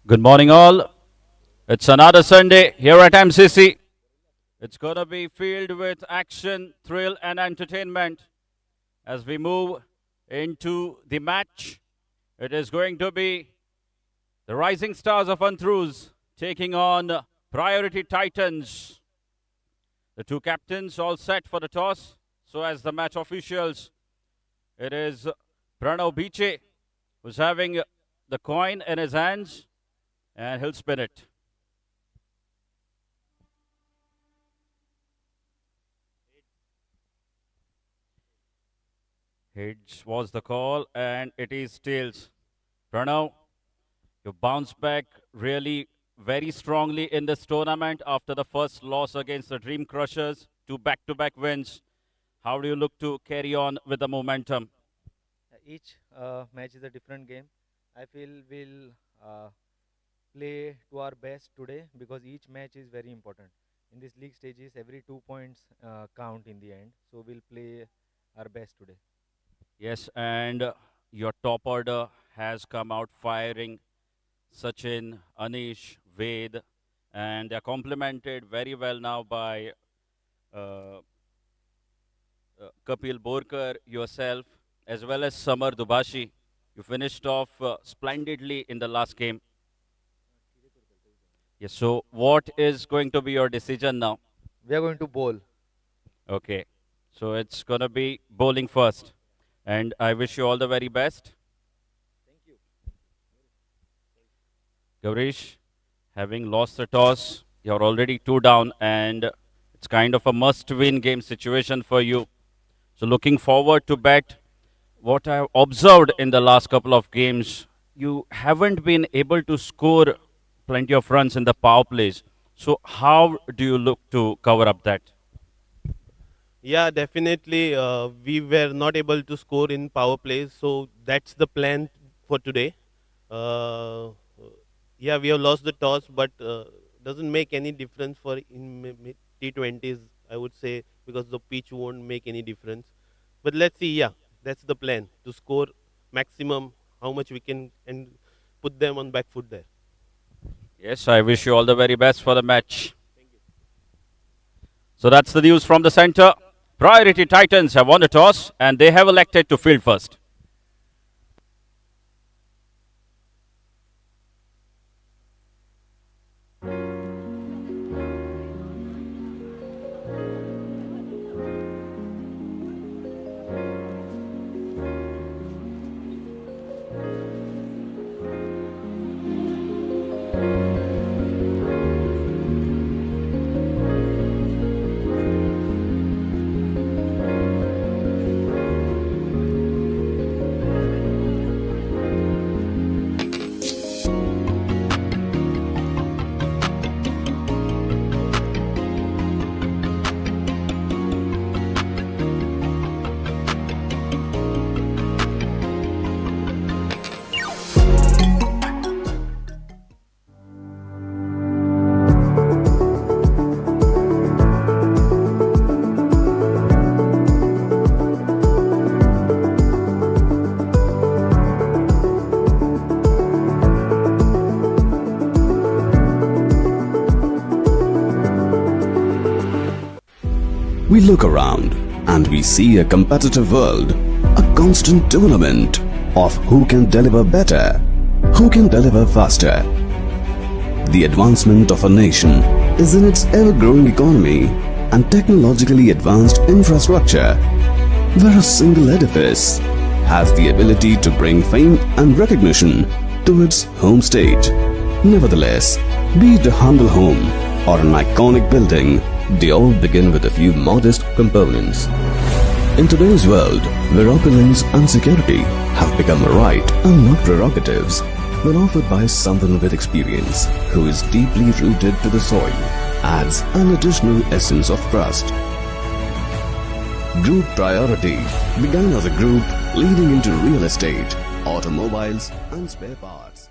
Good morning, all. It's another Sunday here at MCC. It's going to be filled with action, thrill, and entertainment as we move into the match. It is going to be the rising stars of ANTRUZ taking on priority Titans. The two captains all set for the toss. So, as the match officials, it is Pranav Biche who's having the coin in his hands and he'll spin it. Heads was the call, and it is tails. Pranav, you bounced back really very strongly in this tournament after the first loss against the Dream Crushers, two back-to-back wins. How do you look to carry on with the momentum? Each match is a different game. I feel we'll play to our best today because each match is very important. In this league stages, every 2 points count in the end. So we'll play our best today. Yes, and your top order has come out firing. Sachin, Anish, Ved, and they're complemented very well now by uh, Kapil Borkar, yourself, as well as Samar Dubashi. You finished off splendidly in the last game. Yes, so what is going to be your decision now? We are going to bowl. Okay, so it's going to be bowling first. And I wish you all the very best. Thank you. Gaurish, having lost the toss, you're already two down, and it's kind of a must win game situation for you. So, looking forward to bat. What I've observed in the last couple of games, you haven't been able to score plenty of runs in the power plays. So, how do you look to cover up that? Yeah, definitely. We were not able to score in power plays, so that's the plan for today. Uh, yeah, we have lost the toss, but doesn't make any difference for in T20s. I would say because the pitch won't make any difference. But let's see. Yeah, that's the plan to score maximum how much we can and put them on back foot there. Yes, I wish you all the very best for the match. So, that's the news from the center. Priority Titans have won the toss and they have elected to field first. We look around and we see a competitive world, a constant tournament of who can deliver better, who can deliver faster. The advancement of a nation is in its ever-growing economy and technologically advanced infrastructure, where a single edifice has the ability to bring fame and recognition to its home state. Nevertheless, be it a humble home or an iconic building, they all begin with a few modest components. In today's world, where opulence and security have become a right and not prerogatives, when offered by someone with experience who is deeply rooted to the soil, adds an additional essence of trust. Group Priority began as a group leading into real estate, automobiles and spare parts.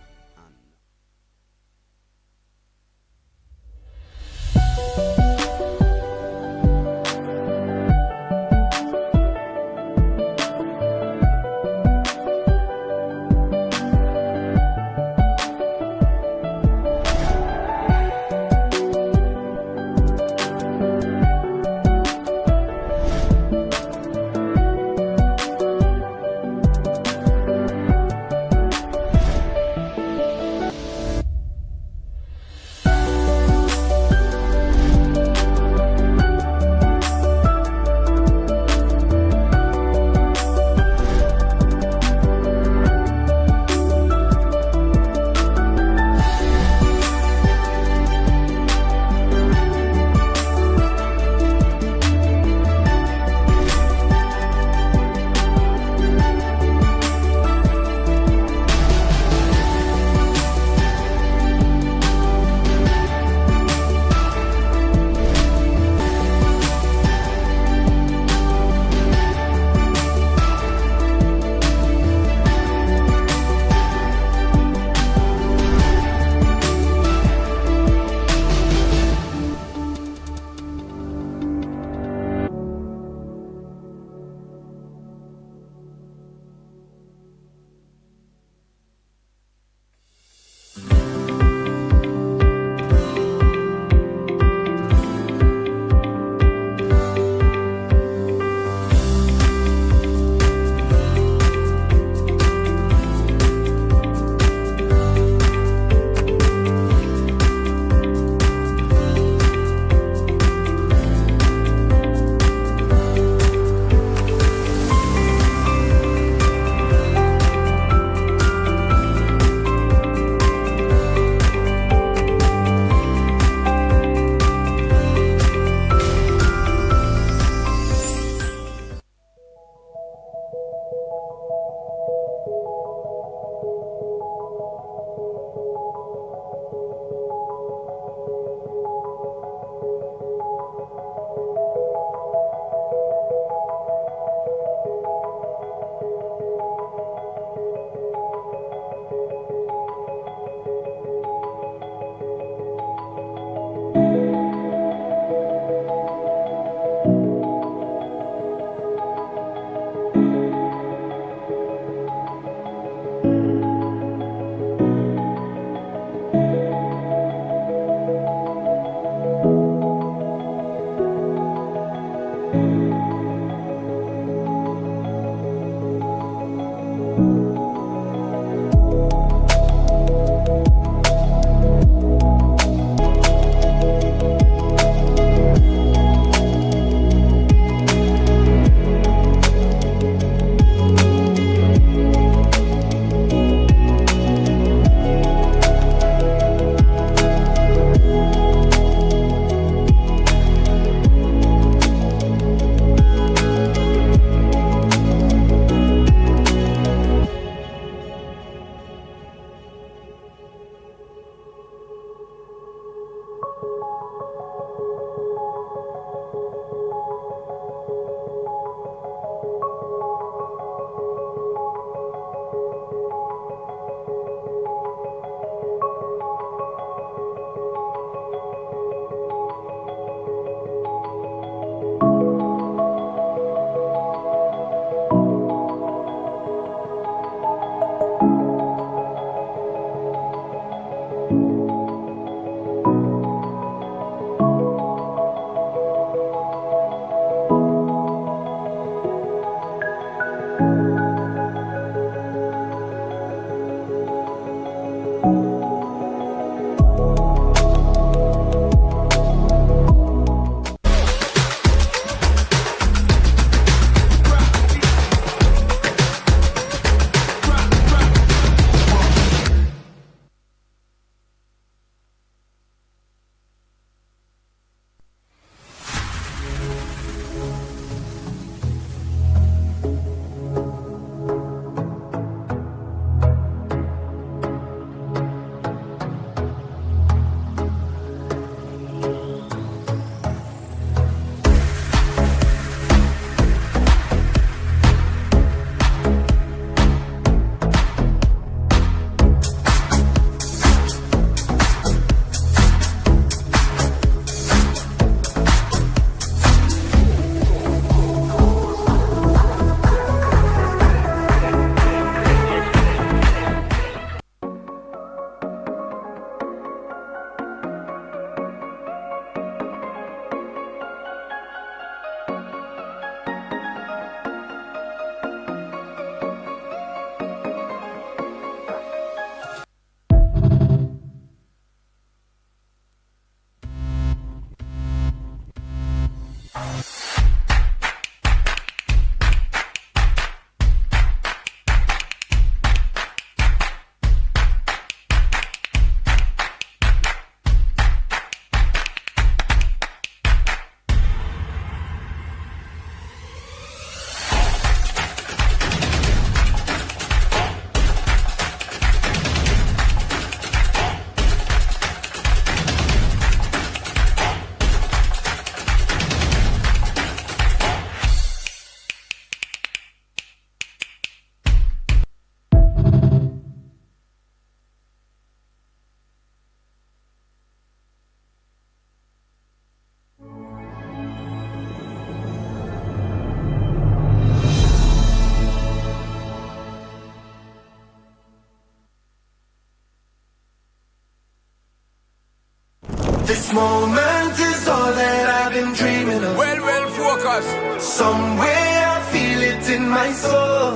This moment is all that I've been dreaming of. Well, focus. Somewhere I feel it in my soul.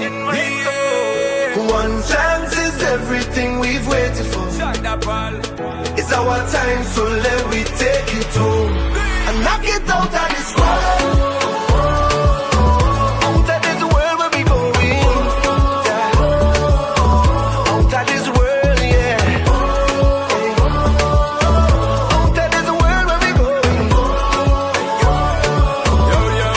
One chance is everything we've waited for. It's our time, so let me take it home and knock it out of this world. Out of this world where we going. Yeah. Out of this world, yeah. Out of this world where we going. Yo.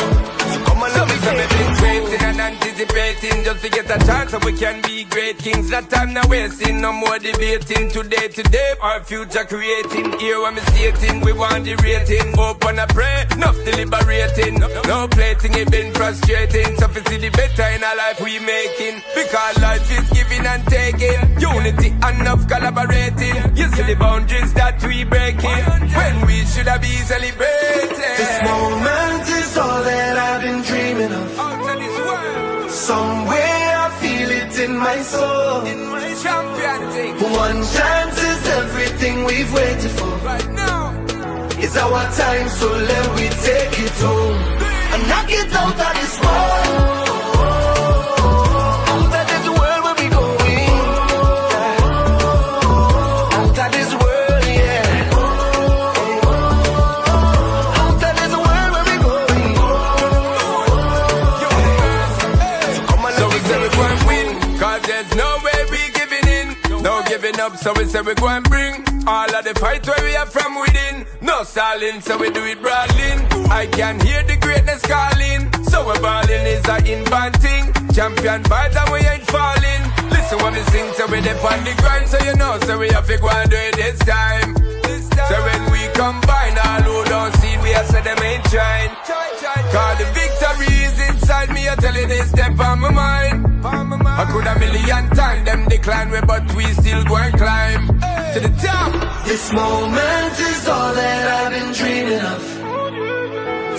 So come on, let me Some take have been it waiting and anticipating just to get a chance so we can be great kings. That time now wasting, no more debating. Today, our future creating. Here when me stating, we want the rating. Hope and a pray, enough deliberating. No plating, it been frustrating. So we see the better in our life we making. Because life is giving and taking. Unity and enough collaborating. You see the boundaries that we breaking. When we should have been celebrating. This moment is all that I've been dreaming of. Out of this world. Somewhere I feel it in my soul. Champion thing. One chance is everything we've waited for. Right now. It's our time, so let me take it home and knock it out of this world. Out of this world where we going. Out of this world, yeah. Out of this world where we going. So come on, So let we me say we take go it and win, cause there's no way we giving in. No giving up, so we say we go and bring all of the fight where we are from within. No stalling, so we do it brawling. I can hear the greatness calling. So we're balling is a inbound thing. Champion vibes and we ain't falling. Listen when we sing, so we dip on the grind. So you know, so we have to go and do it this time. So when we combine, all who don't see, we have said them ain't trying. Cause the victory is inside me, I tell you this step on my mind. I could a million times them decline we, but we still go and climb to the top. This moment is all that I've been dreaming of.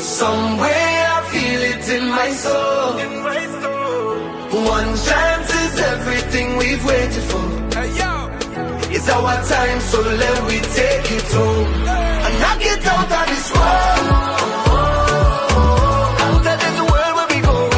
Somewhere I feel it in my soul. One chance is everything we've waited for. Hey, yo. It's our time, so let me take it home and knock it out of this world. Out of this world where we going.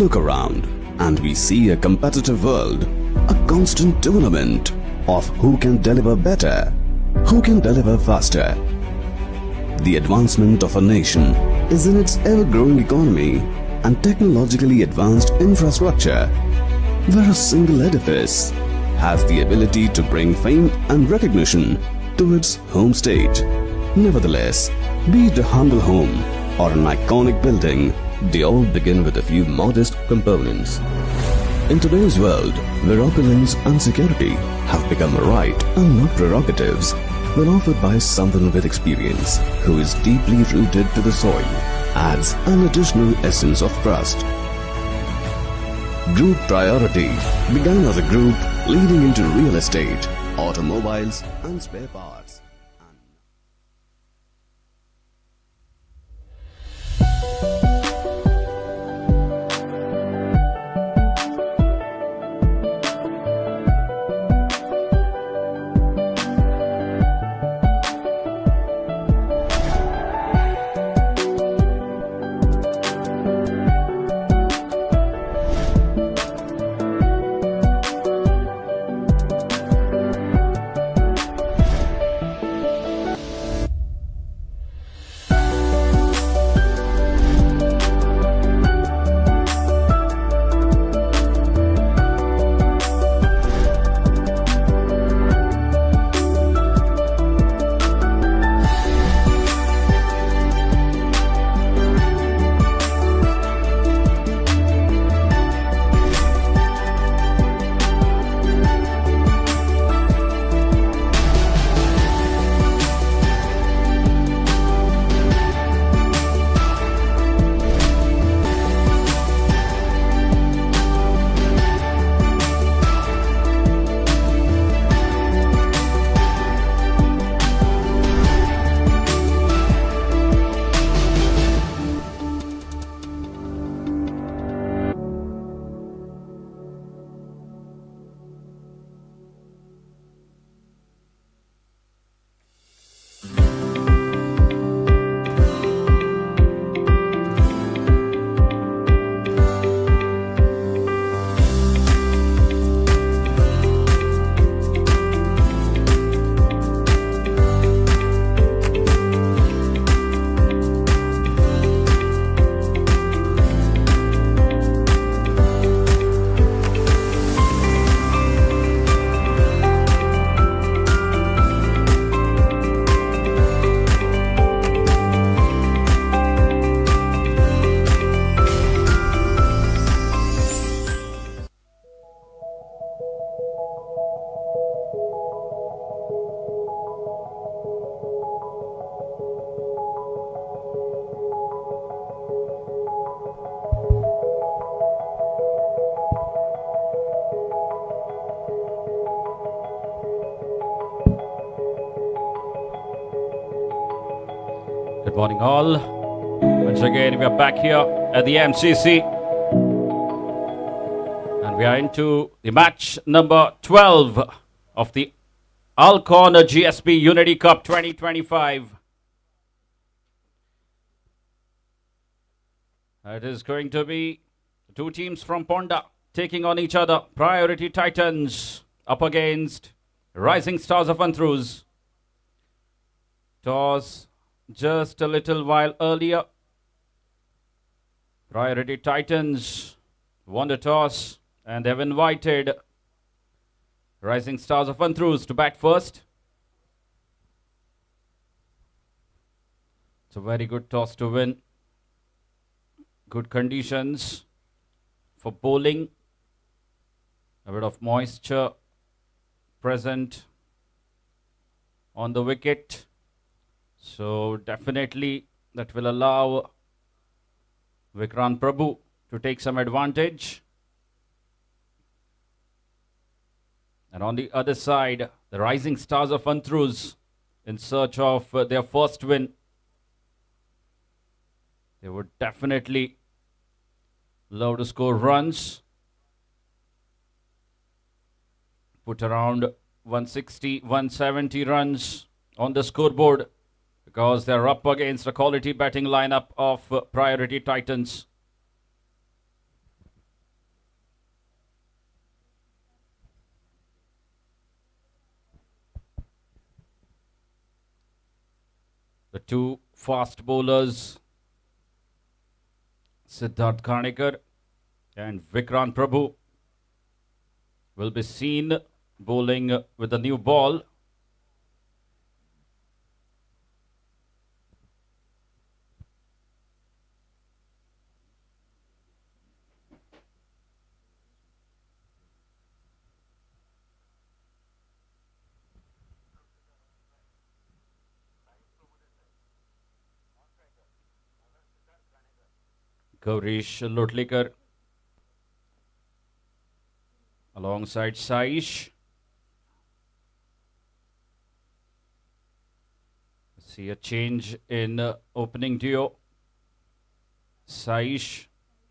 look around and we see a competitive world, a constant tournament of who can deliver better, who can deliver faster. The advancement of a nation is in its ever-growing economy and technologically advanced infrastructure, where a single edifice has the ability to bring fame and recognition to its home state. Nevertheless, be it a humble home or an iconic building, they all begin with a few modest components. In today's world, where opulence and security have become a right and not prerogatives, when offered by someone with experience who is deeply rooted to the soil, adds an additional essence of trust. Group Priority began as a group leading into real estate, automobiles and spare parts. Good morning, all. Once again, we are back here at the MCC. And we are into the match number 12 of the ALCON GSB Unity Cup 2025. It is going to be two teams from Ponda taking on each other. Priority Titans up against Rising Stars of ANTRUZ. Toss just a little while earlier. Priority Titans won the toss and they've invited Rising Stars of ANTRUZ to bat first. It's a very good toss to win. Good conditions for bowling. A bit of moisture present on the wicket. So definitely that will allow Vikrant Prabhu to take some advantage. And on the other side, the Rising Stars of ANTRUZ in search of their first win. They would definitely love to score runs. Put around 160, 170 runs on the scoreboard, because they're up against a quality batting lineup of Priority Titans. The two fast bowlers, Siddharth Karnikar and Vikrant Prabhu, will be seen bowling with the new ball. Gaurish Lotlikar alongside Saish. See a change in opening duo. Saish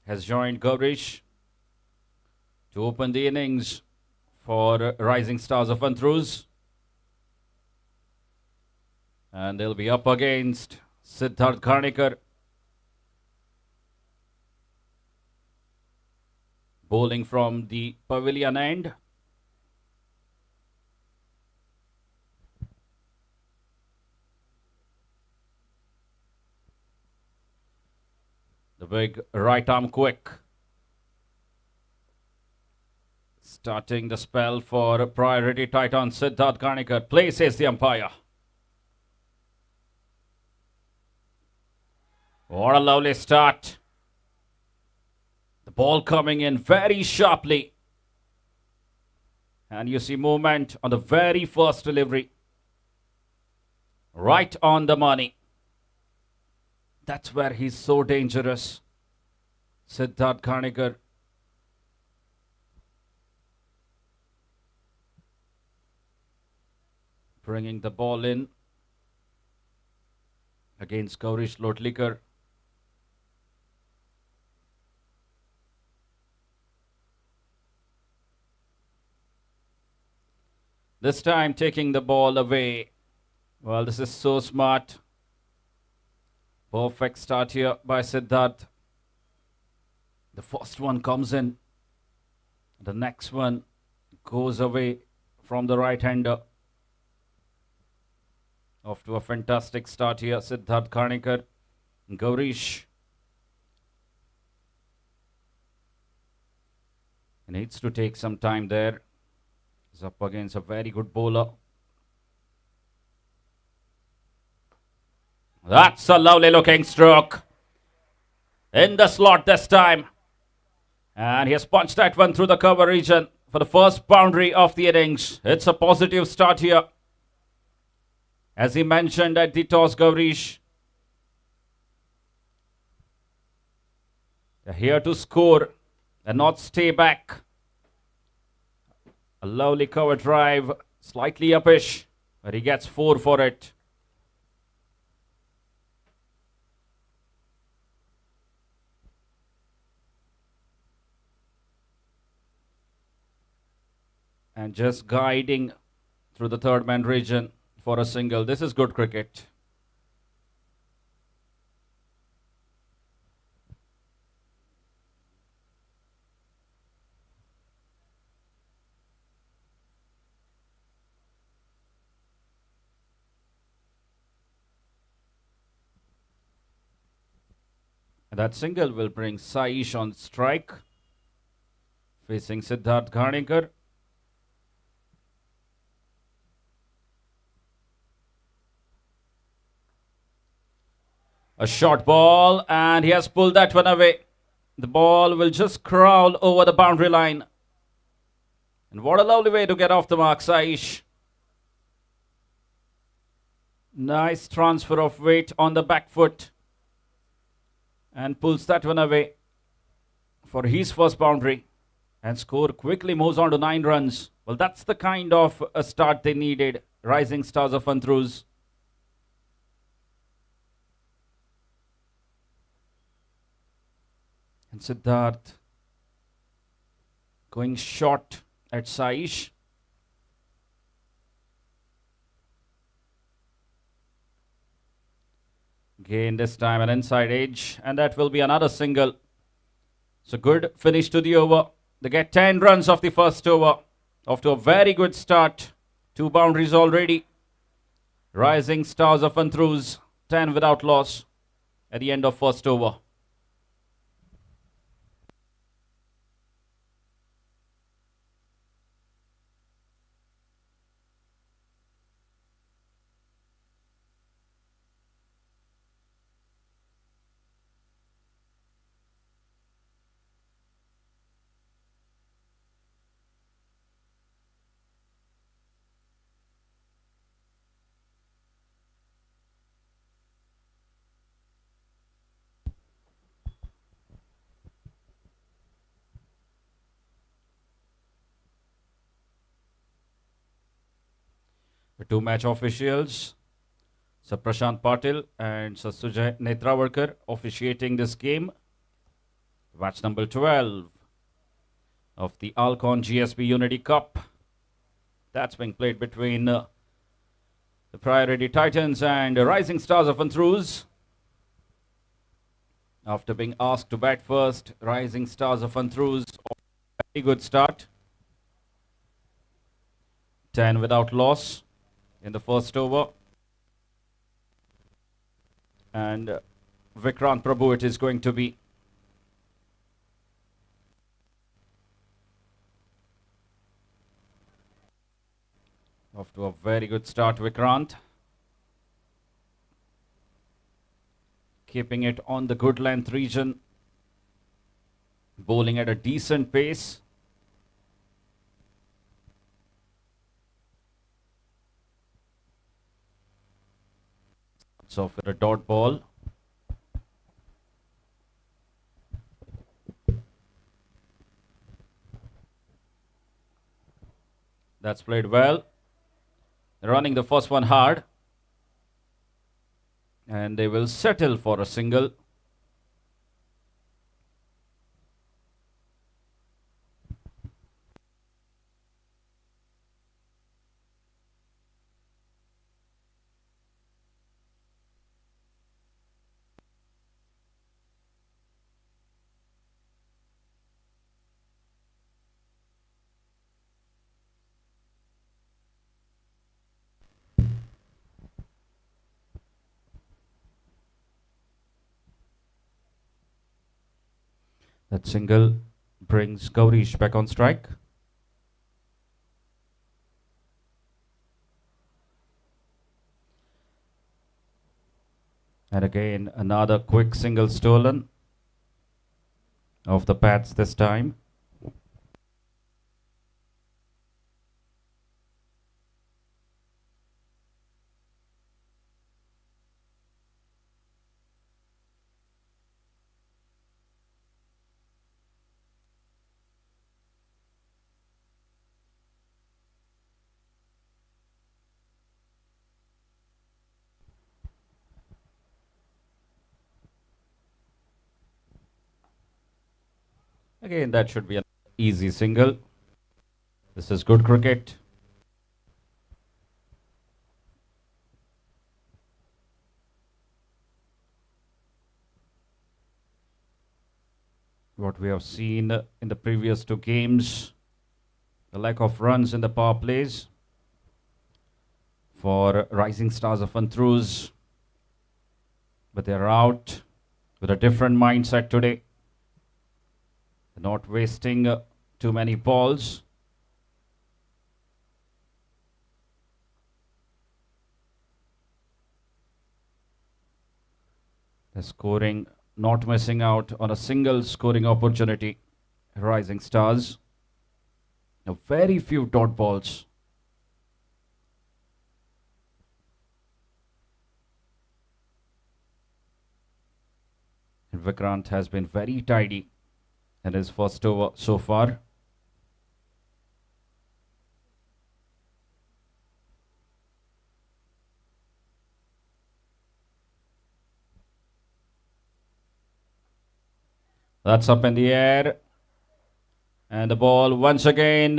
has joined Gaurish to open the innings for Rising Stars of ANTRUZ. And they'll be up against Siddharth Karnikar. Bowling from the pavilion end. The big right arm quick. Starting the spell for priority Titan Siddharth Karnikar. Play, says the umpire. What a lovely start. The ball coming in very sharply. And you see movement on the very first delivery. Right on the money. That's where he's so dangerous. Siddharth Karnikar. Bringing the ball in against Gaurish Lotlikar. This time taking the ball away. Well, this is so smart. Perfect start here by Siddharth. The first one comes in. The next one goes away from the right-hander. Off to a fantastic start here, Siddharth Karnikar. Gaurish. He needs to take some time there. He's up against a very good bowler. That's a lovely looking stroke. In the slot this time. And he has punched that one through the cover region for the first boundary of the innings. It's a positive start here. As he mentioned at the toss, Gaurish. They're here to score and not stay back. A lovely cover drive, slightly uppish, but he gets 4 for it. And just guiding through the third man region for a single. This is good cricket. And that single will bring Saish on strike, facing Siddharth Karnikar. A short ball, and he has pulled that one away. The ball will just crawl over the boundary line. And what a lovely way to get off the mark, Saish. Nice transfer of weight on the back foot. And pulls that one away for his first boundary. And score quickly moves on to 9 runs. Well, that's the kind of a start they needed. Rising Stars of ANTRUZ. And Siddharth going short at Saish. Again, this time an inside edge, and that will be another single. So good finish to the over. They get 10 runs off the first over. Off to a very good start. 2 boundaries already. Rising Stars of ANTRUZ 10 without loss at the end of first over. The two match officials, Sir Prashant Patil and Sir Sujay Netravarkar, officiating this game. Match number 12 of the ALCON GSB Unity Cup. That's being played between the Priority Titans and Rising Stars of ANTRUZ. After being asked to bat first, Rising Stars of ANTRUZ, very good start. 10 without loss in the first over. And Vikrant Prabhu it is going to be. Off to a very good start, Vikrant. Keeping it on the good length region. Bowling at a decent pace. So for a dot ball. That's played well. They're running the first one hard. And they will settle for a single. That single brings Gaurish back on strike. And again, another quick single stolen off the pads this time. Again, that should be an easy single. This is good cricket. What we have seen in the previous two games, the lack of runs in the power plays for Rising Stars of ANTRUZ. But they're out with a different mindset today. Not wasting too many balls. They're scoring, not missing out on a single scoring opportunity. Rising Stars. Now very few dot balls. And Vikrant has been very tidy in his first over so far. That's up in the air. And the ball once again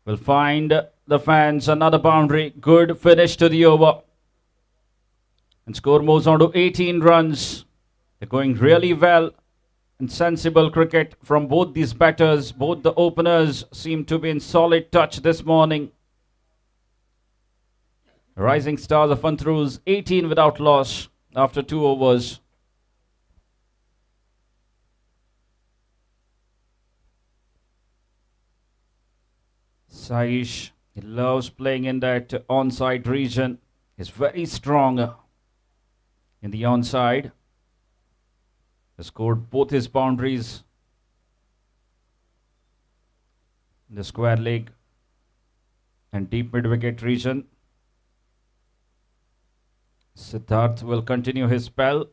will find the fans another boundary. Good finish to the over. And score moves on to 18 runs. They're going really well and sensible cricket from both these batters. Both the openers seem to be in solid touch this morning. Rising Stars of ANTRUZ 18 without loss after 2 overs. Saish, he loves playing in that onside region. He's very strong in the onside. He scored both his boundaries in the square leg and deep mid-wicket region. Siddharth will continue his spell.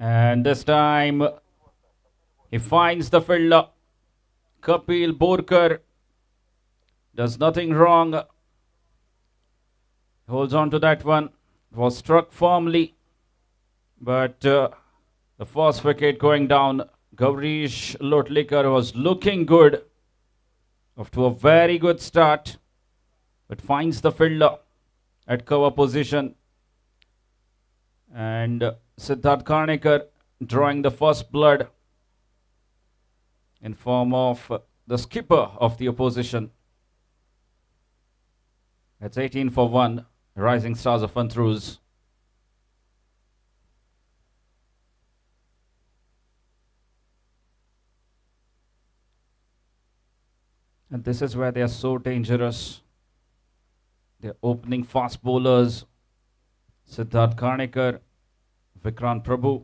And this time he finds the fielder. Kapil Borkar does nothing wrong. Holds on to that one. Was struck firmly. But the first wicket going down. Gaurish Lotlikar was looking good. Off to a very good start. But finds the fielder at cover position. And Siddharth Karnikar drawing the first blood in form of the skipper of the opposition. It's 18 for 1, Rising Stars of ANTRUZ. And this is where they are so dangerous. They're opening fast bowlers. Siddharth Karnikar, Vikrant Prabhu.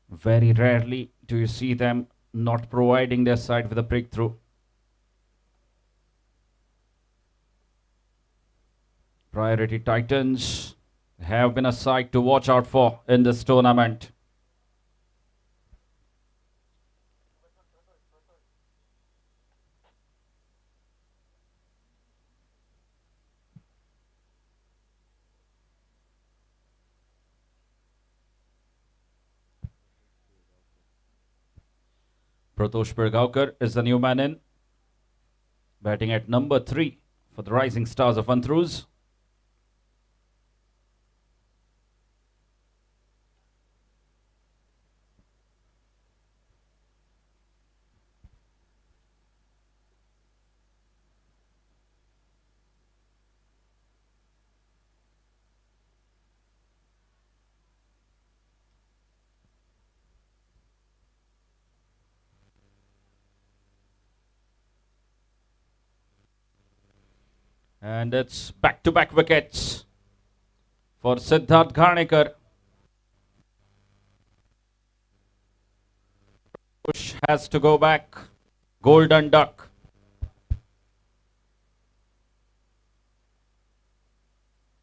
Very rarely do you see them not providing their side with a breakthrough. Priority Titans have been a side to watch out for in this tournament. Pratosh Pirgaonkar is the new man in, batting at number 3 for the Rising Stars of ANTRUZ. And it's back-to-back wickets for Siddharth Karnikar. Push has to go back. Golden duck.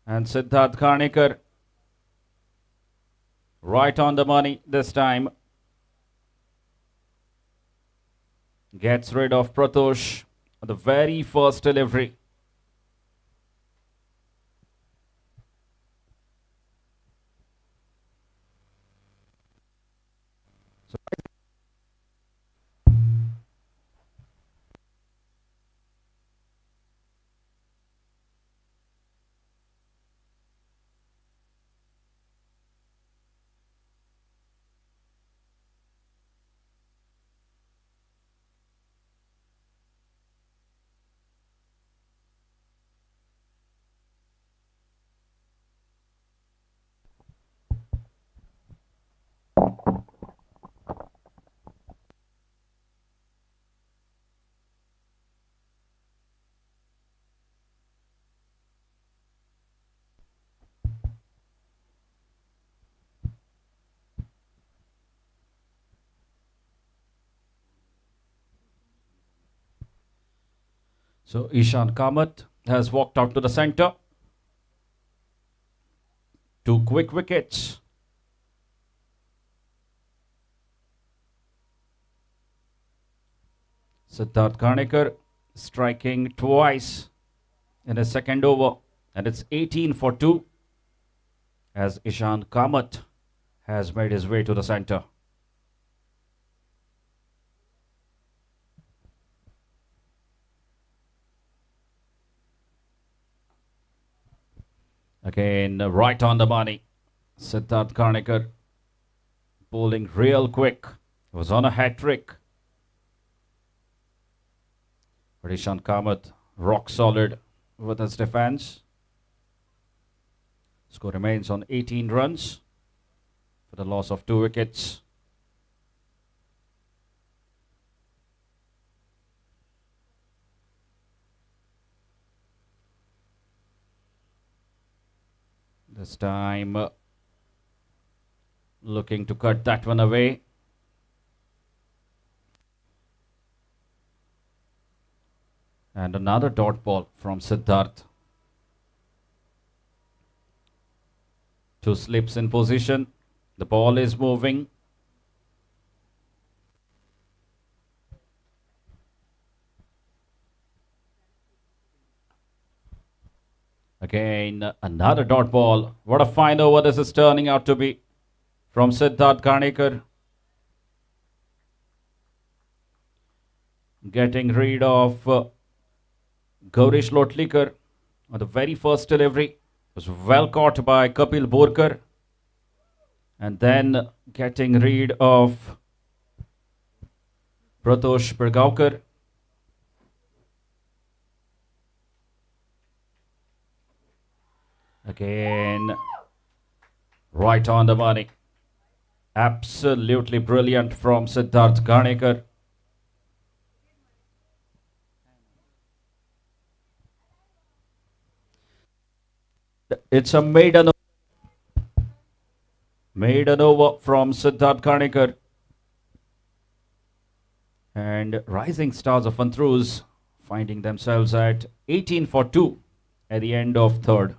And Siddharth Karnikar right on the money this time. Gets rid of Pratosh on the very first delivery. So Ishan Kamath has walked out to the center. 2 quick wickets. Siddharth Karnikar striking twice in his second over, and it's 18 for 2 as Ishan Kamath has made his way to the center. Again, right on the money. Siddharth Karnikar bowling real quick. He was on a hat trick. But Ishan Kamath rock solid with his defense. Score remains on 18 runs for the loss of 2 wickets. This time looking to cut that one away. And another dot ball from Siddharth. 2 slips in position. The ball is moving. Again, another dot ball. What a fine over this is turning out to be from Siddharth Karnikar. Getting rid of Gaurish Lotlikar on the very first delivery. Was well caught by Kapil Borkar. And then getting rid of Pratosh Pergaukar. Again, right on the money. Absolutely brilliant from Siddharth Karnikar. It's a maiden over from Siddharth Karnikar. And Rising Stars of ANTRUZ finding themselves at 18 for 2 at the end of third.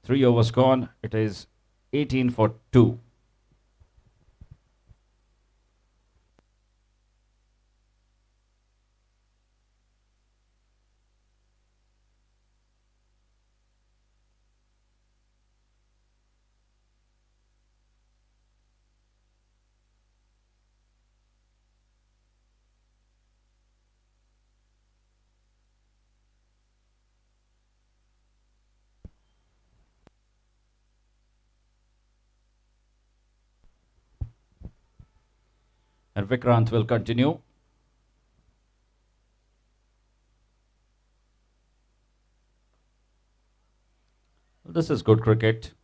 3 overs gone. It is 18 for 2. And Vikrant will continue. This is good cricket.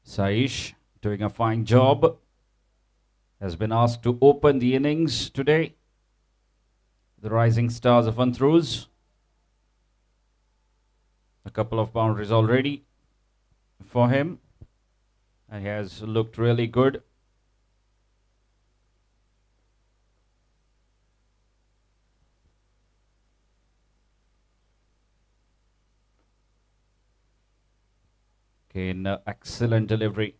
Saish doing a fine job. Has been asked to open the innings today. The Rising Stars of ANTRUZ. A couple of boundaries already for him. And he has looked really good. Again, excellent delivery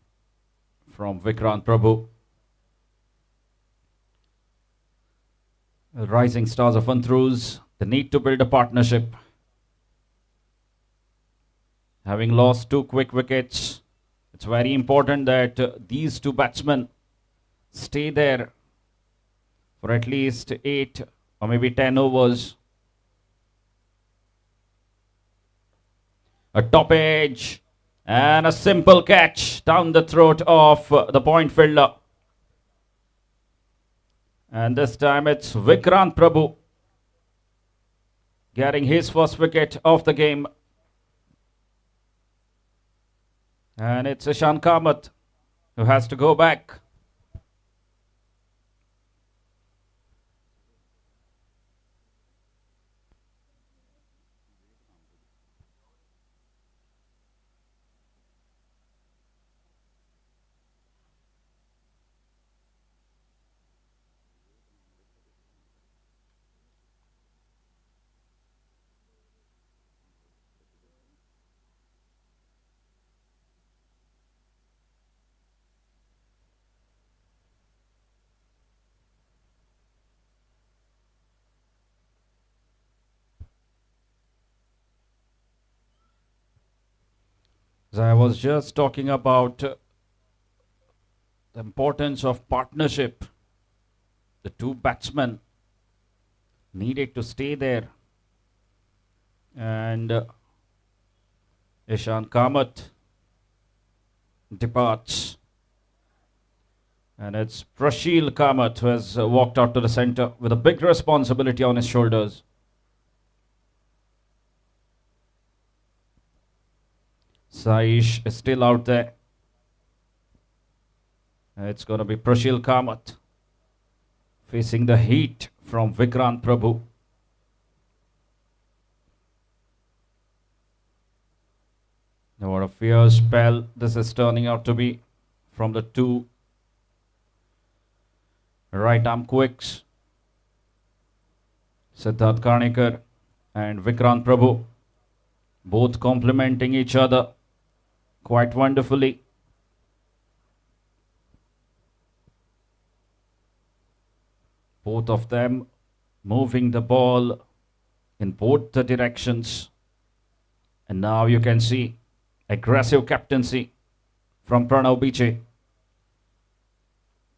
from Vikrant Prabhu. The Rising Stars of ANTRUZ, they need to build a partnership. Having lost 2 quick wickets, it's very important that these 2 batsmen stay there for at least 8 or maybe 10 overs. A top edge and a simple catch down the throat of the point fielder. And this time it's Vikrant Prabhu getting his first wicket of the game. And it's Ishan Kamath who has to go back. As I was just talking about the importance of partnership, the two batsmen needed to stay there. And Ishan Kamath departs. And it's Prasheel Kamath who has walked out to the centre with a big responsibility on his shoulders. Saish is still out there. It's going to be Prasheel Kamath facing the heat from Vikrant Prabhu. Now what a fierce spell this is turning out to be from the two right arm quicks, Siddharth Karnikar and Vikrant Prabhu, both complementing each other quite wonderfully. Both of them moving the ball in both the directions. And now you can see aggressive captaincy from Pranav Biche.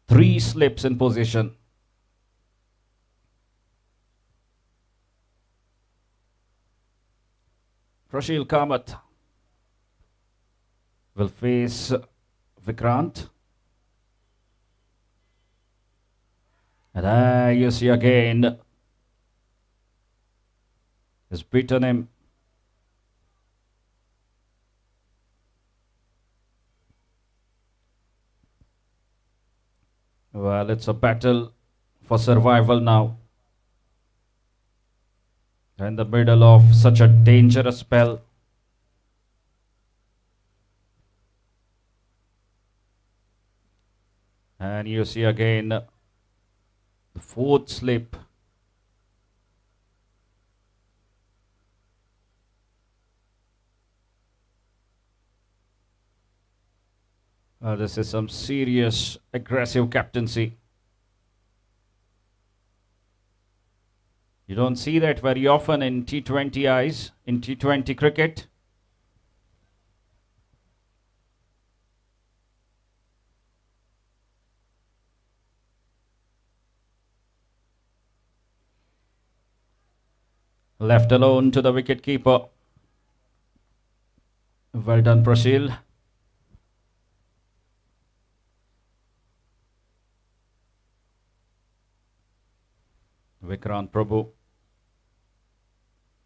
3 slips in position. Prasheel Kamath will face Vikrant. And there you see again, has beaten him. Well, it's a battle for survival now. In the middle of such a dangerous spell. And you see again the 4th slip. This is some serious aggressive captaincy. You don't see that very often in T20 eyes, in T20 cricket. Left alone to the wicket keeper. Well done, Prasheel. Vikrant Prabhu.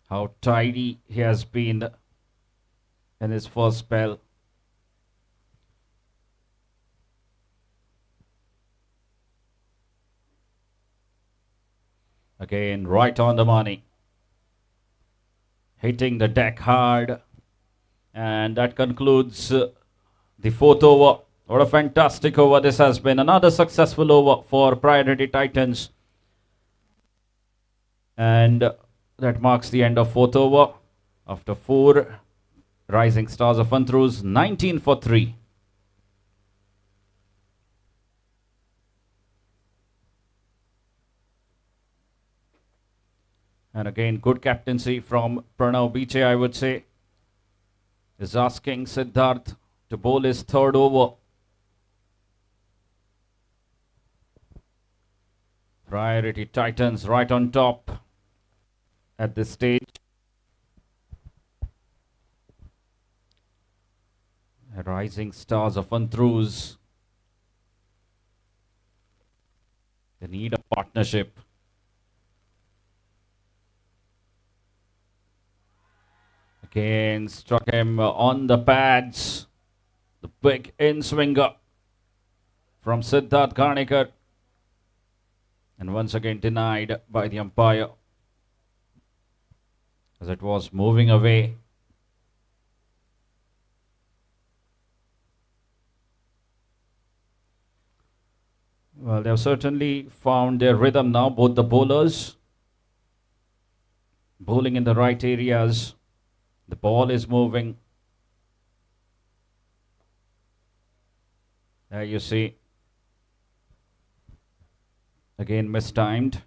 How tidy he has been in his first spell. Again, right on the money. Hitting the deck hard. And that concludes the 4th over. What a fantastic over this has been. Another successful over for Priority Titans. And that marks the end of 4th over. After 4, Rising Stars of ANTRUZ 19 for 3. And again, good captaincy from Pranav Biche, I would say. Is asking Siddharth to bowl his 3rd over. Priority Titans right on top at this stage. Rising Stars of ANTRUZ. They need a partnership. Again, struck him on the pads. The big in-swinger from Siddharth Karnikar. And once again denied by the umpire as it was moving away. Well, they have certainly found their rhythm now, both the bowlers. Bowling in the right areas. The ball is moving. There you see. Again mistimed.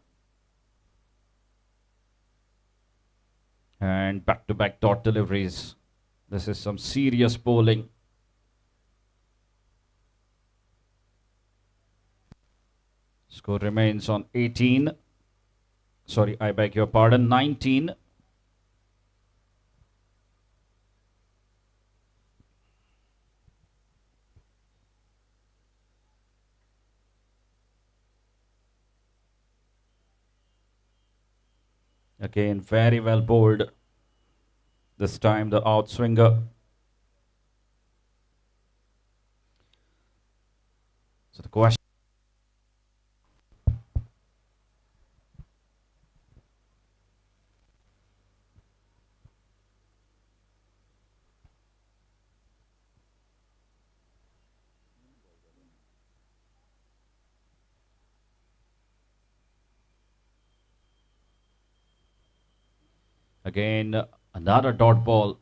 And back-to-back dot deliveries This is some serious bowling. Score remains on 18. Sorry, I beg your pardon, 19. Again, very well bowled. This time the outswinger. So the question. Again, another dot ball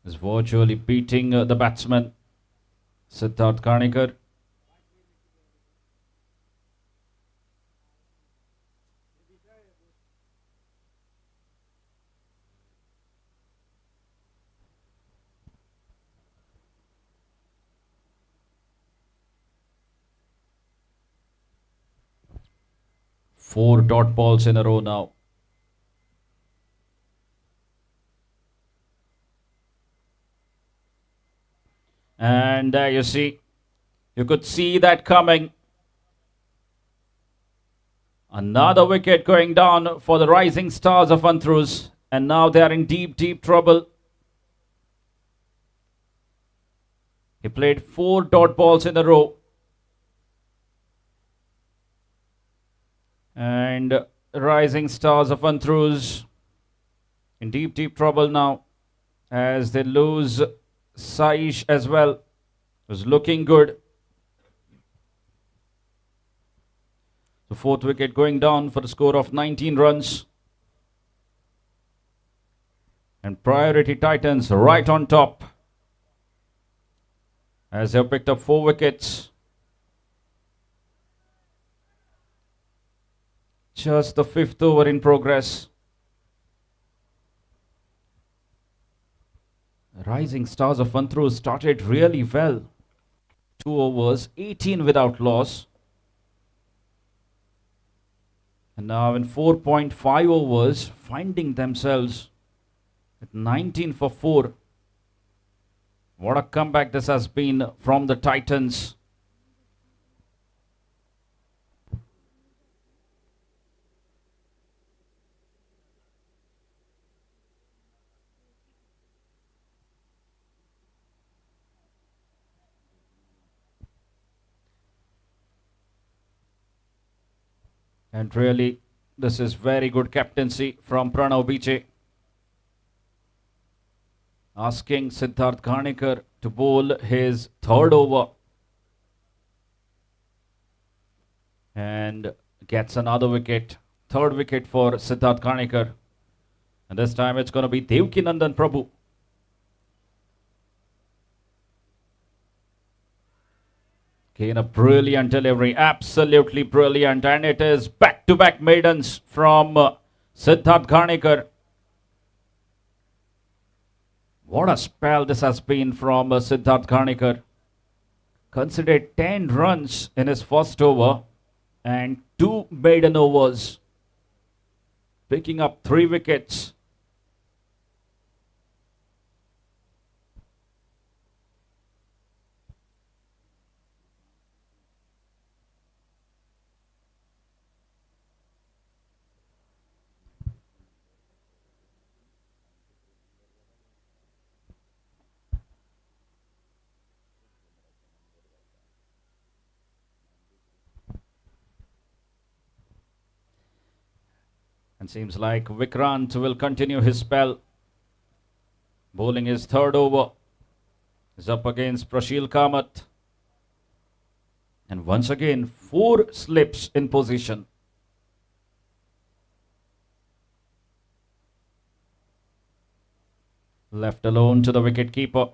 is virtually beating the batsman, Siddharth Karnikar. Four dot balls in a row now. And there you see, you could see that coming. Another wicket going down for the rising stars of ANTRUZ. And now they are in deep, deep trouble. He played four dot balls in a row. And rising stars of ANTRUZ in deep, deep trouble now as they lose Saish as well. Was looking good. The fourth wicket going down for the score of 19 runs. And priority Titans right on top as they have picked up 4 wickets. Just the 5th over in progress. Rising stars of ANTRUZ started really well. 2 overs, 18 without loss. And now in 4.5 overs, finding themselves at 19 for 4. What a comeback this has been from the Titans. And really, this is very good captaincy from Pranav Biche. Asking Siddharth Karnikar to bowl his 3rd over. And gets another wicket. 3rd wicket for Siddharth Karnikar. And this time it's going to be Devkinandan Prabhu. Again, a brilliant delivery, absolutely brilliant, and it is back-to-back maidens from Siddharth Karnikar. What a spell this has been from Siddharth Karnikar. Considered 10 runs in his first over and 2 maiden overs. Picking up 3 wickets. And seems like Vikrant will continue his spell. Bowling his 3rd over. Is up against Prashil Kamath. And once again, 4 slips in position. Left alone to the wicket-keeper.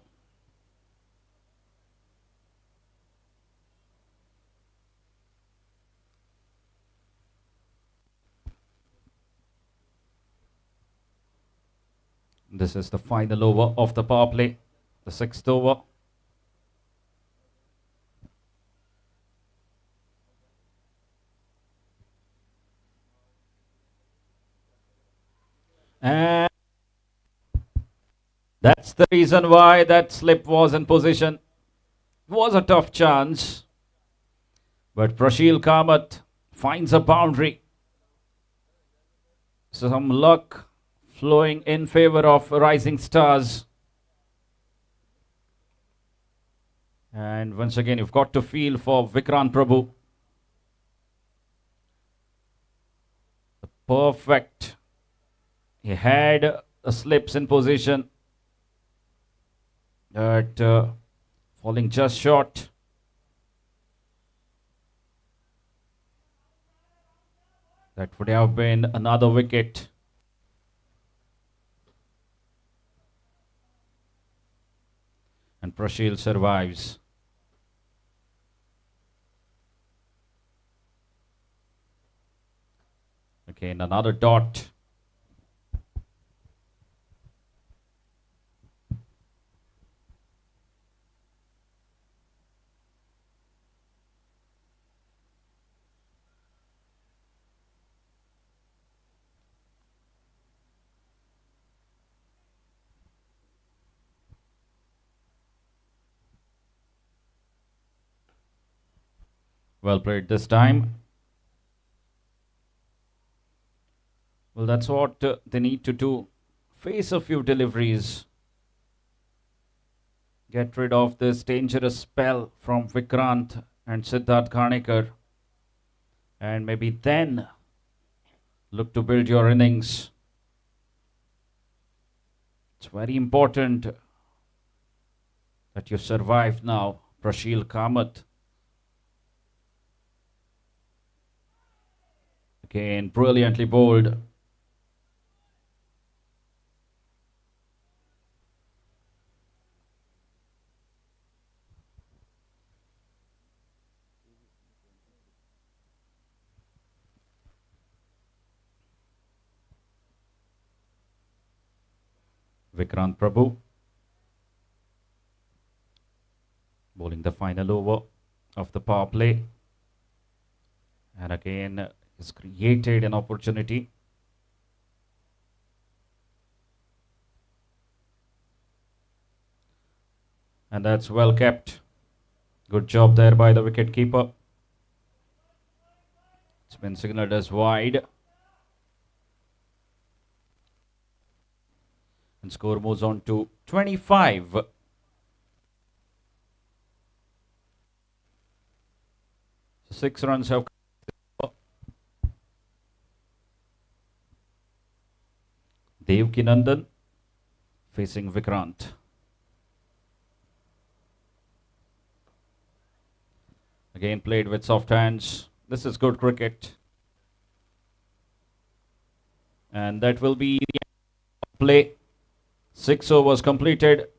This is the final over of the power play, the sixth over. And that's the reason why that slip was in position. It was a tough chance, but Prasheel Kamath finds a boundary. Some luck flowing in favor of Rising Stars. And once again, you've got to feel for Vikrant Prabhu. Perfect. He had slips in position, but falling just short. That would have been another wicket. And Prasheel survives. Again, another dot. Well played this time. Well, that's what they need to do. Face a few deliveries. Get rid of this dangerous spell from Vikrant and Siddharth Karnikar. And maybe then look to build your innings. It's very important that you survive now, Prasheel Kamath. Again, brilliantly bowled. Vikrant Prabhu bowling the final over of the power play. And again, has created an opportunity. And that's well kept. Good job there by the wicketkeeper. It's been signaled as wide. And score moves on to 25. So 6 runs have come. Devkinandan facing Vikrant. Again played with soft hands. This is good cricket. And that will be the play. 6 overs completed.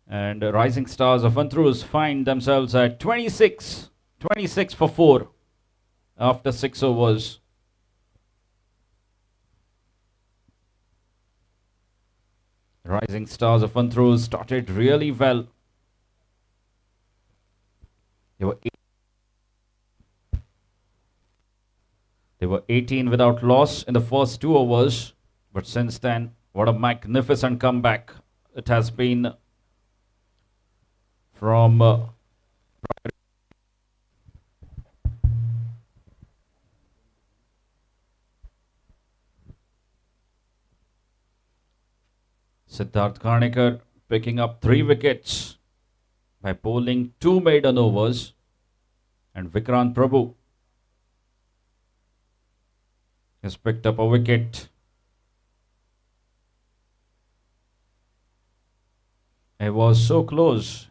And Rising Stars of ANTRUZ find themselves at 26 for 4 after 6 overs. Rising Stars of ANTRUZ started really well. They were 18 without loss in the first 2 overs. But since then, what a magnificent comeback it has been from Siddharth Karnikar picking up 3 wickets by bowling 2 maiden overs, and Vikrant Prabhu has picked up a wicket. He was so close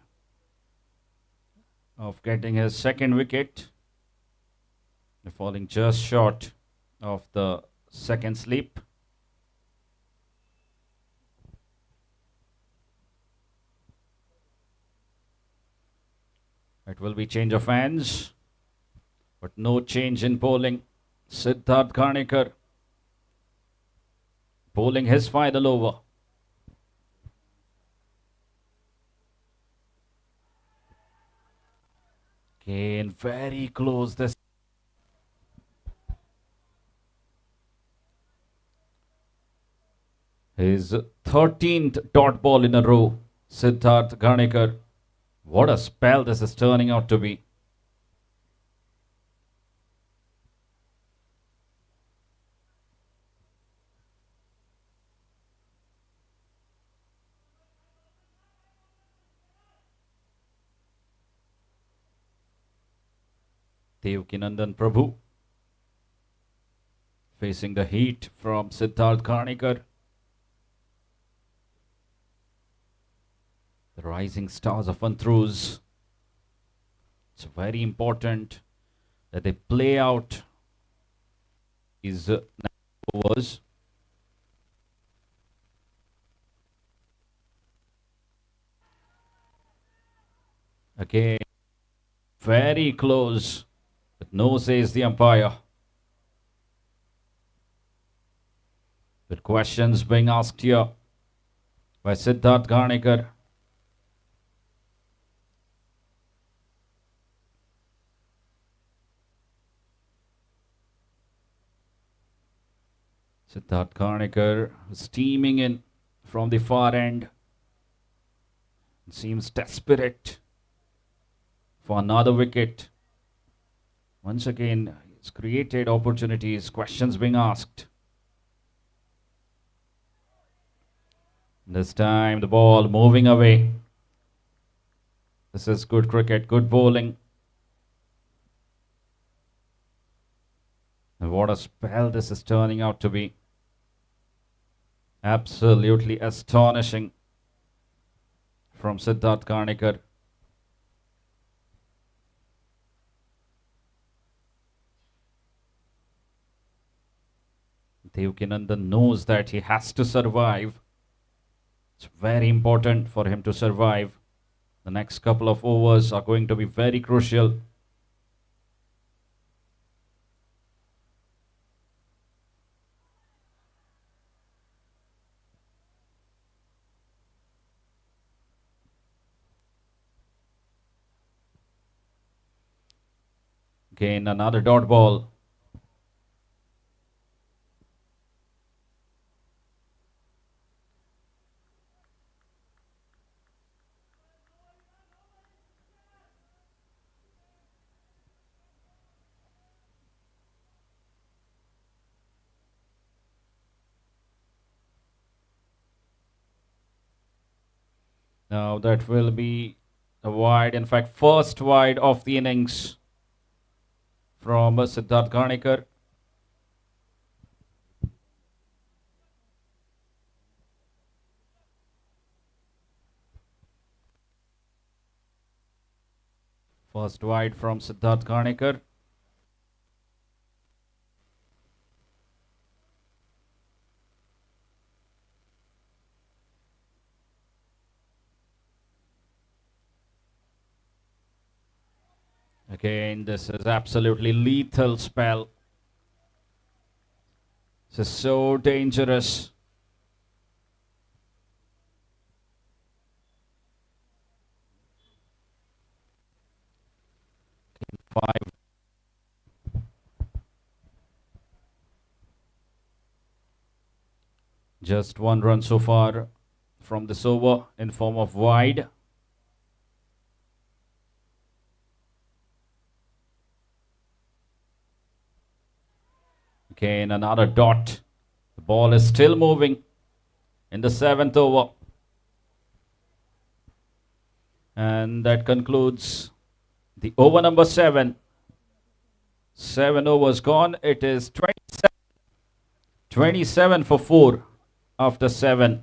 of getting his second wicket, falling just short of the second sleep. It will be change of hands, but no change in bowling. Siddharth Karnikar bowling his final over. Again, very close. This his 13th dot ball in a row. Siddharth Garnikar. What a spell this is turning out to be. Devkinandan Prabhu facing the heat from Siddharth Garnikar. The rising stars of ANTRUZ. It's very important that they play out these overs. Again, very close, but no, says the umpire. But questions being asked here by Siddharth Garnikar. Siddharth Garnikar steaming in from the far end. Seems desperate for another wicket. Once again, it's created opportunities, questions being asked. This time the ball moving away. This is good cricket, good bowling. And what a spell this is turning out to be. Absolutely astonishing from Siddharth Garnikar. Devkinandan knows that he has to survive. It's very important for him to survive. The next couple of overs are going to be very crucial. Again, another dot ball. Now that will be a wide, in fact, first wide of the innings from Siddharth Garnikar. First wide from Siddharth Garnikar. Again, this is absolutely lethal spell. This is so dangerous. Five. Just one run so far from this over in form of wide. Again, another dot. The ball is still moving in the 7th over. And that concludes the over number 7. 7 overs gone. It is 27. 27 for 4 after 7.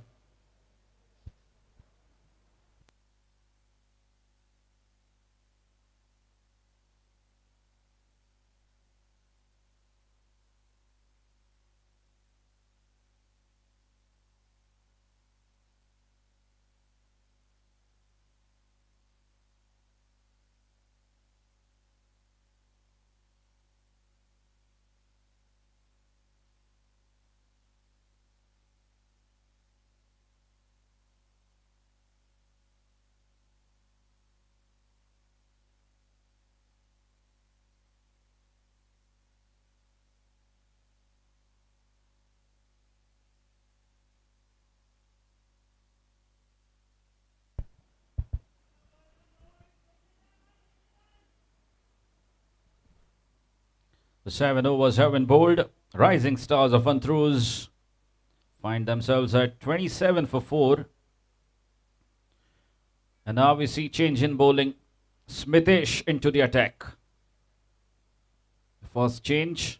The 7 overs have been bowled. Rising stars of ANTRUZ find themselves at 27 for 4. And now we see change in bowling. Smitesh into the attack. First change.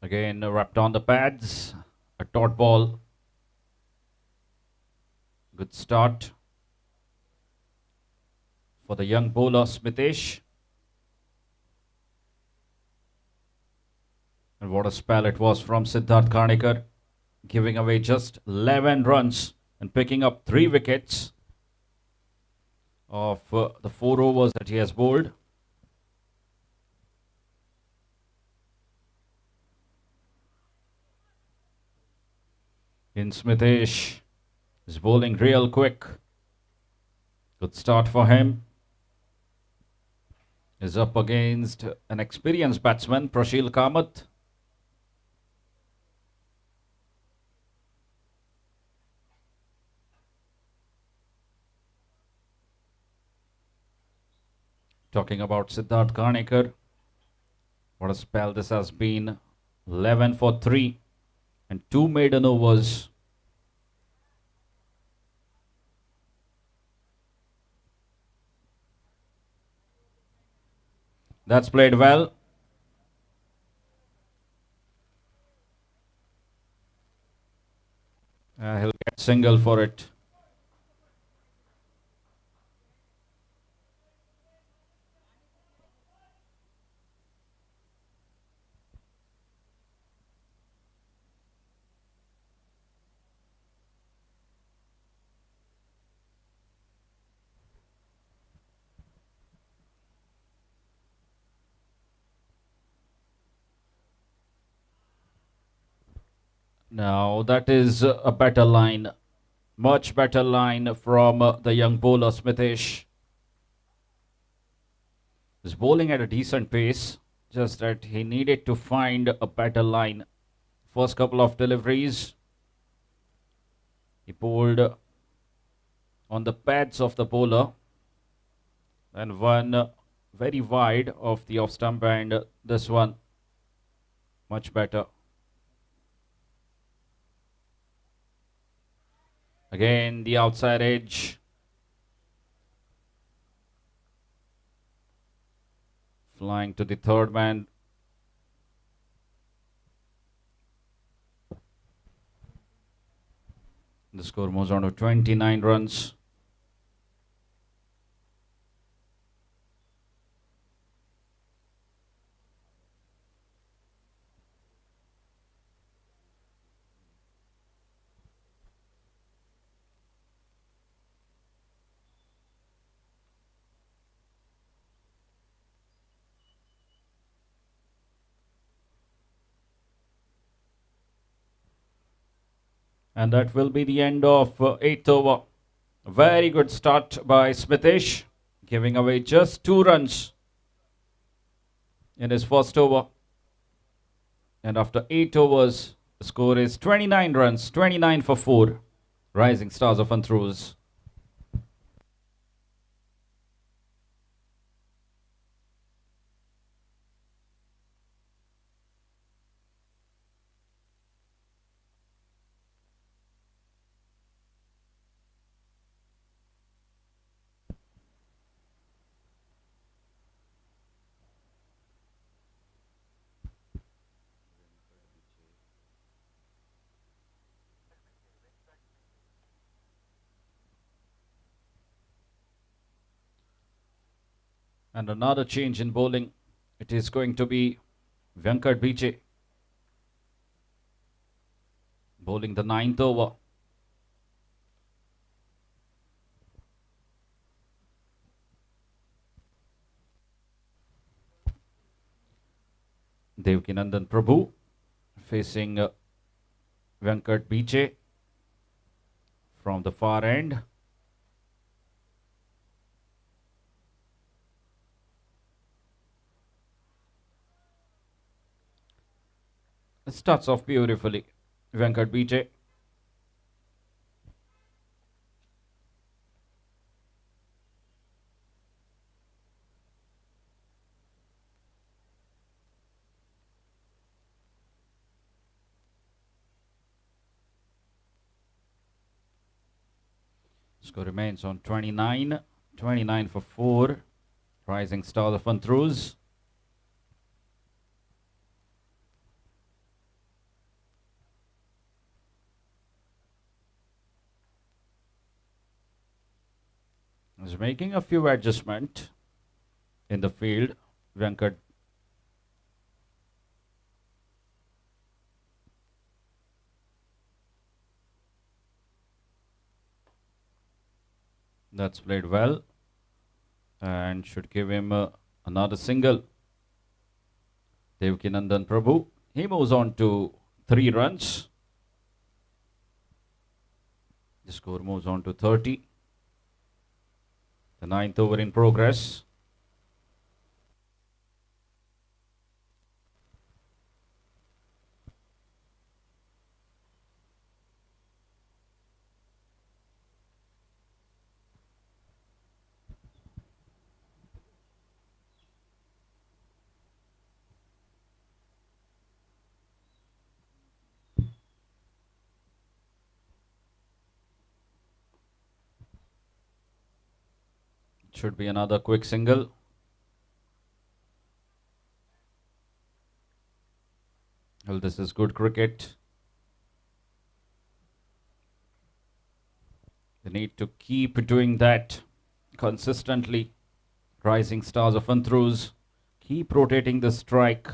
Again wrapped on the pads. A dot ball. Good start for the young bowler Smitesh. And what a spell it was from Siddharth Karnikar, giving away just 11 runs and picking up 3 wickets of the 4 overs that he has bowled. In Smitesh is bowling real quick. Good start for him. Is up against an experienced batsman, Prashil Kamath. Talking about Siddharth Karnikar, what a spell this has been. 11 for 3 and 2 maiden overs. That's played well. He'll get single for it. Now that is a better line. Much better line from the young bowler Smitesh. He's bowling at a decent pace. Just that he needed to find a better line. First couple of deliveries, he bowled on the pads of the bowler and one very wide of the off stump, and this one much better. Again, the outside edge. Flying to the third man. The score moves on to 29 runs. And that will be the end of 8th over. Very good start by Smitesh, giving away just 2 runs in his first over. And after 8 overs, the score is 29 runs, 29 for 4. Rising stars of ANTRUZ. And another change in bowling. It is going to be Venkat Biche bowling the 9th over. Devkinandan Prabhu facing Venkat Biche from the far end. Starts off beautifully. Venkat BJ. Score remains on 29. 29 for 4. Rising stars of ANTRUZ. Is making a few adjustments in the field. Venkat. That's played well and should give him another single. Devkinandan Prabhu. He moves on to 3 runs. The score moves on to 30. The 9th over in progress. Should be another quick single. Well, this is good cricket. They need to keep doing that consistently. Rising stars of ANTRUZ. Keep rotating the strike.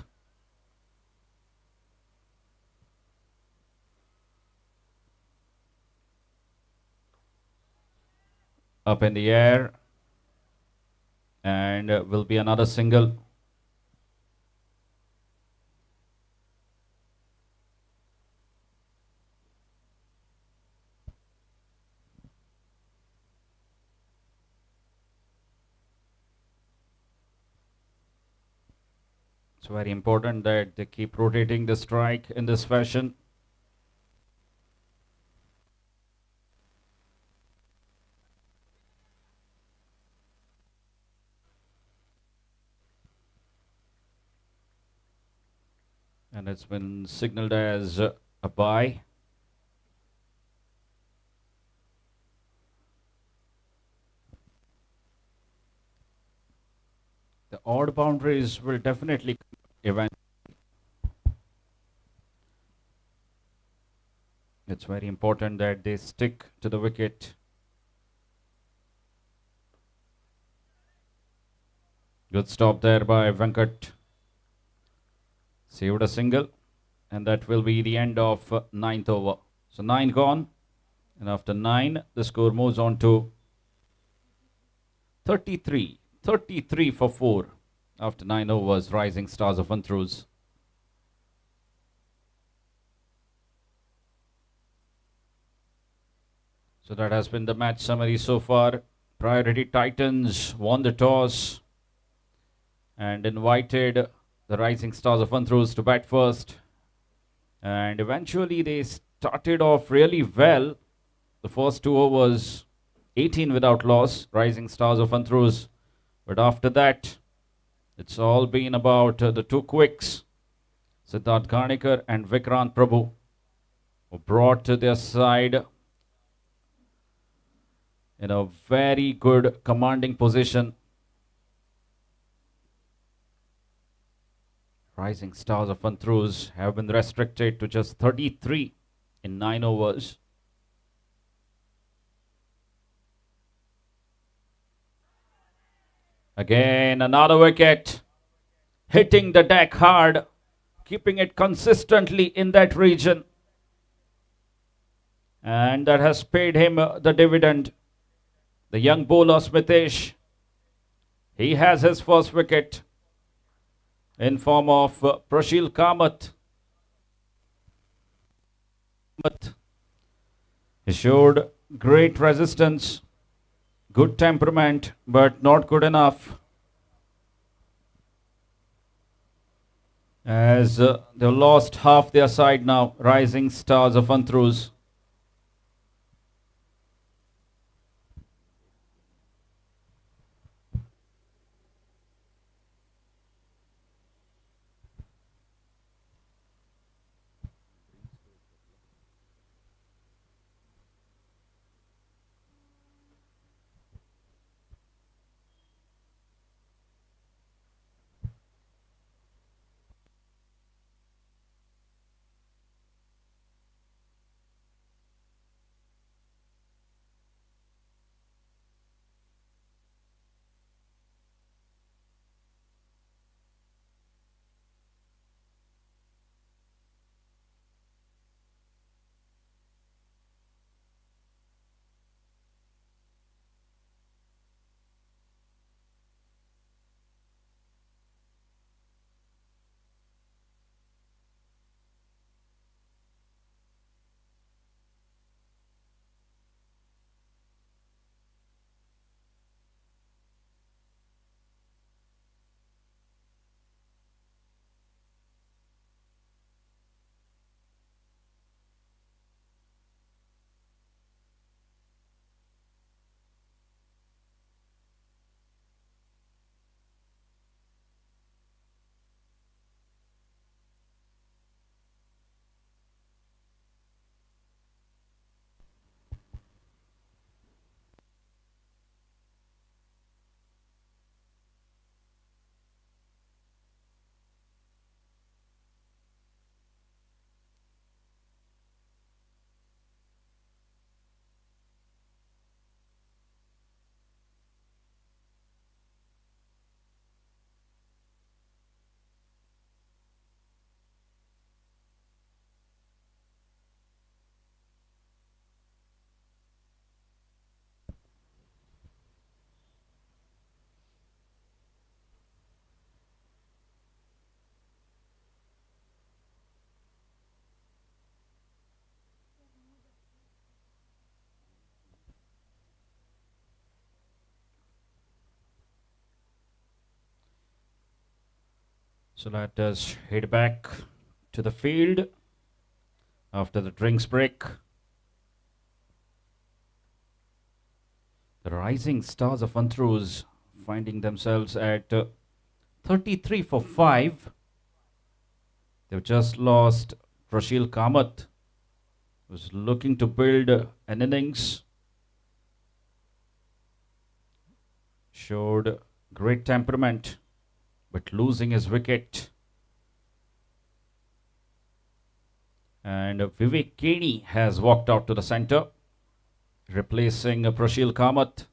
Up in the air. And will be another single. It's very important that they keep rotating the strike in this fashion. And it's been signaled as a bye. The odd boundaries will definitely eventually. It's very important that they stick to the wicket. Good stop there by Venkat. Saved a single, and that will be the end of 9th over. So 9 gone, and after 9, the score moves on to 33. 33 for 4 after 9 overs. Rising stars of ANTRUZ. So that has been the match summary so far. Priority Titans won the toss and invited the Rising Stars of ANTRUZ to bat first. And eventually they started off really well. The first 2 overs, 18 without loss, Rising Stars of ANTRUZ. But after that, it's all been about the 2 quicks, Siddharth Karnikar and Vikrant Prabhu, who brought to their side in a very good commanding position. Rising Stars of ANTRUZ have been restricted to just 33 in 9 overs. Again, another wicket. Hitting the deck hard, keeping it consistently in that region. And that has paid him the dividend. The young bowler Smitesh, he has his first wicket in form of Prashil Kamath. He showed great resistance, good temperament, but not good enough. as they've lost half their side now. Rising Stars of ANTRUZ. So let us head back to the field after the drinks break. The Rising Stars of ANTRUZ finding themselves at 33 for 5. They've just lost Rashil Kamath, who's looking to build an innings. Showed great temperament, but losing his wicket. And Vivek Kenny has walked out to the centre, replacing Prashil Kamath.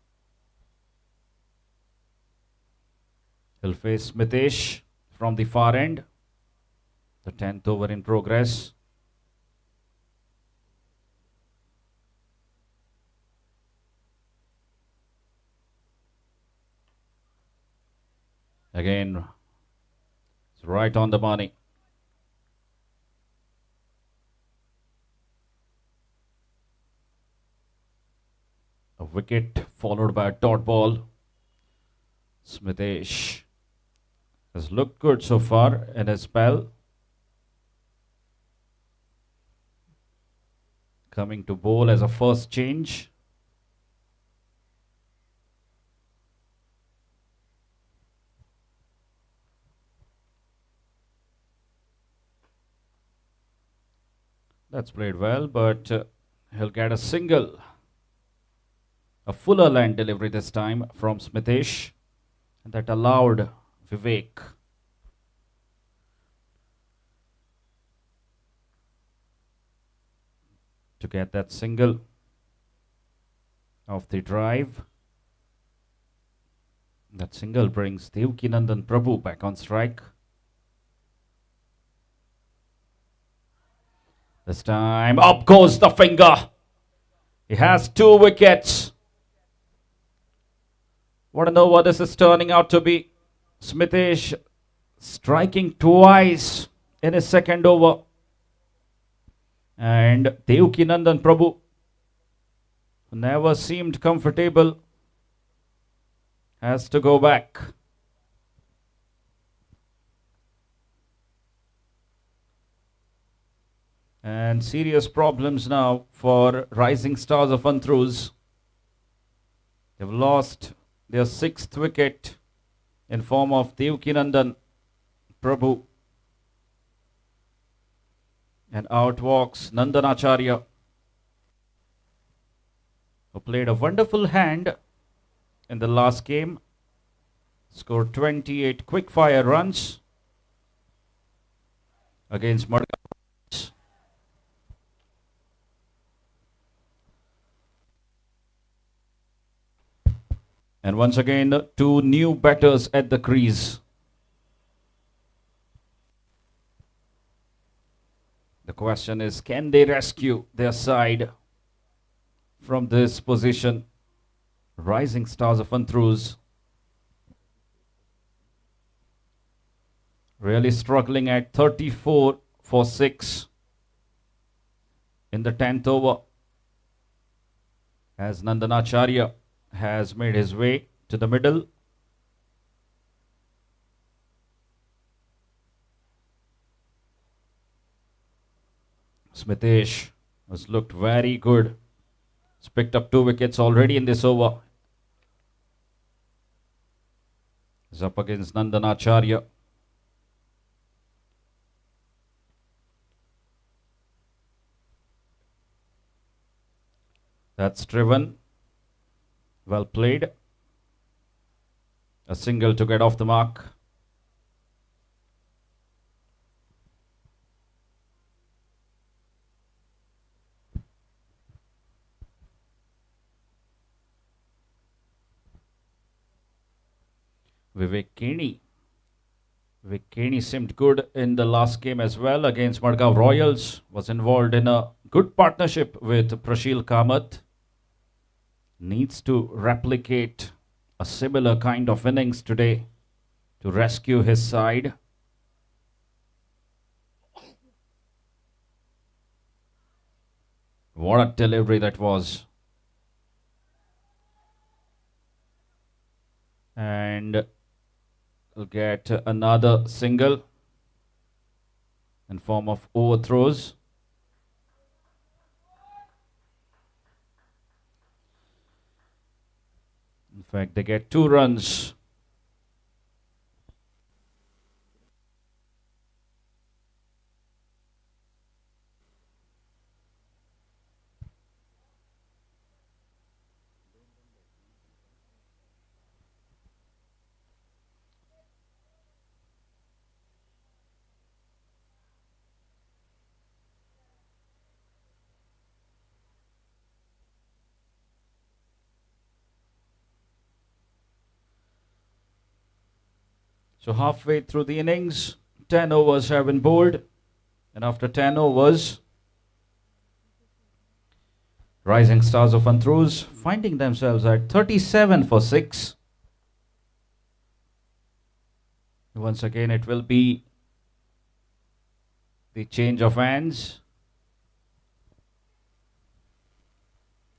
He'll face Smitesh from the far end. The 10th over in progress. Again, it's right on the money. A wicket followed by a dot ball. Smitesh has looked good so far in his spell. Coming to bowl as a first change. That's played well, but he'll get a single. A fuller line delivery this time from Smitesh. And that allowed Vivek to get that single off the drive. That single brings Devkinandan Prabhu back on strike. This time, up goes the finger. He has 2 wickets. Want to know what this is turning out to be? Smitesh striking twice in his second over. And Devkinandan Prabhu, who never seemed comfortable, has to go back. And serious problems now for Rising Stars of ANTRUZ. They've lost their 6th wicket in form of Devkinandan Prabhu. And out walks Nandanacharya, who played a wonderful hand in the last game. Scored 28 quick-fire runs against Madgaon. And once again, 2 new batters at the crease. The question is, can they rescue their side from this position? Rising Stars of ANTRUZ really struggling at 34 for 6 in the 10th over, as Nandanacharya has made his way to the middle. Smitesh has looked very good. He's picked up 2 wickets already in this over. He's up against Nandanacharya. That's driven. Well played. A single to get off the mark. Vivek Kenny seemed good in the last game as well against Madgaon Royals. Was involved in a good partnership with Prashil Kamath. Needs to replicate a similar kind of innings today to rescue his side. What a delivery that was. And we'll get another single in form of overthrows. In fact, they get 2 runs. So halfway through the innings, 10 overs have been bowled. And after 10 overs, Rising Stars of ANTRUZ finding themselves at 37 for 6. Once again, it will be the change of hands.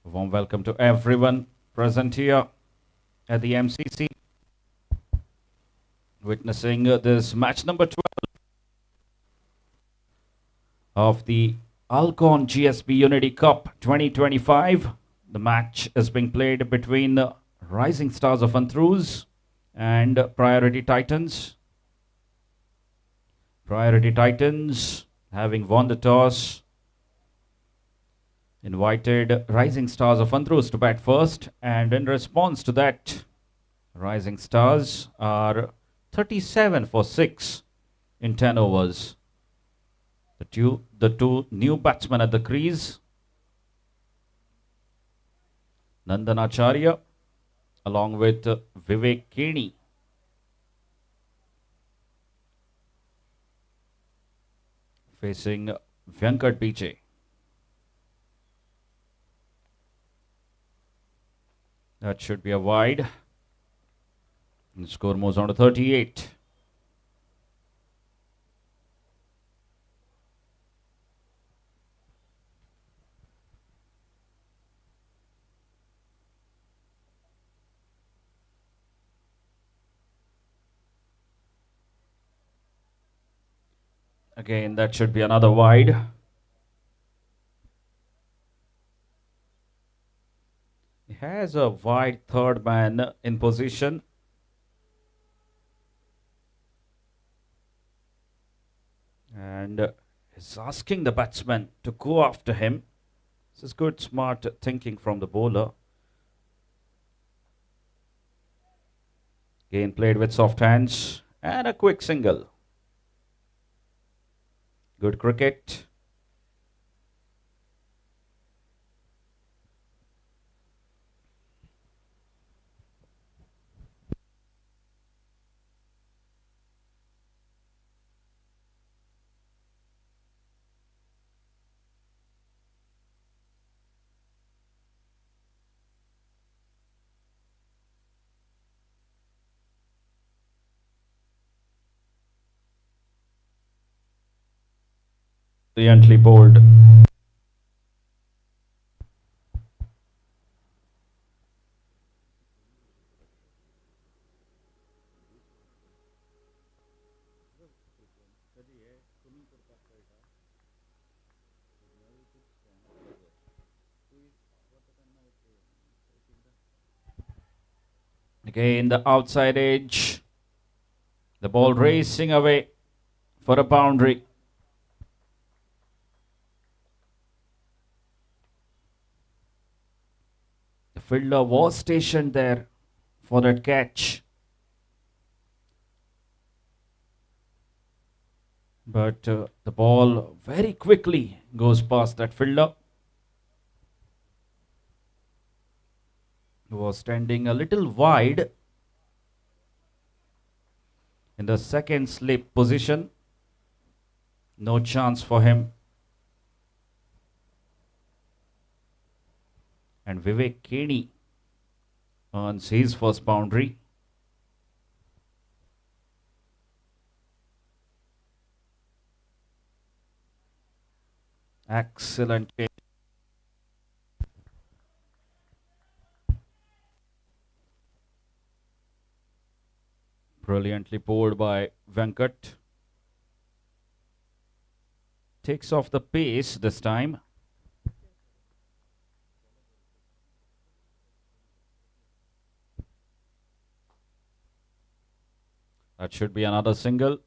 A warm welcome to everyone present here at the MCC, witnessing this match number 12 of the ALCON GSB Unity Cup 2025. The match is being played between the Rising Stars of ANTRUZ and Priority Titans. Priority Titans, having won the toss, invited Rising Stars of ANTRUZ to bat first, and in response to that, Rising Stars are 37 for 6 in 10 overs. The two new batsmen at the crease, Nandanacharya along with Vivek Kenny. Facing Venkat Biche. That should be a wide. And the score moves on to 38. Again, that should be another wide. has a wide third man in position. And is asking the batsman to go after him. This is good, smart thinking from the bowler. Again played with soft hands and a quick single. Good cricket. Brilliantly bowled. Again the outside edge. The ball racing away for a boundary. The fielder was stationed there for that catch. But the ball very quickly goes past that fielder, who was standing a little wide in the second slip position. No chance for him. And Vivek Kenny earns his first boundary. Excellent catch. Brilliantly bowled by Venkat. Takes off the pace this time. That should be another single.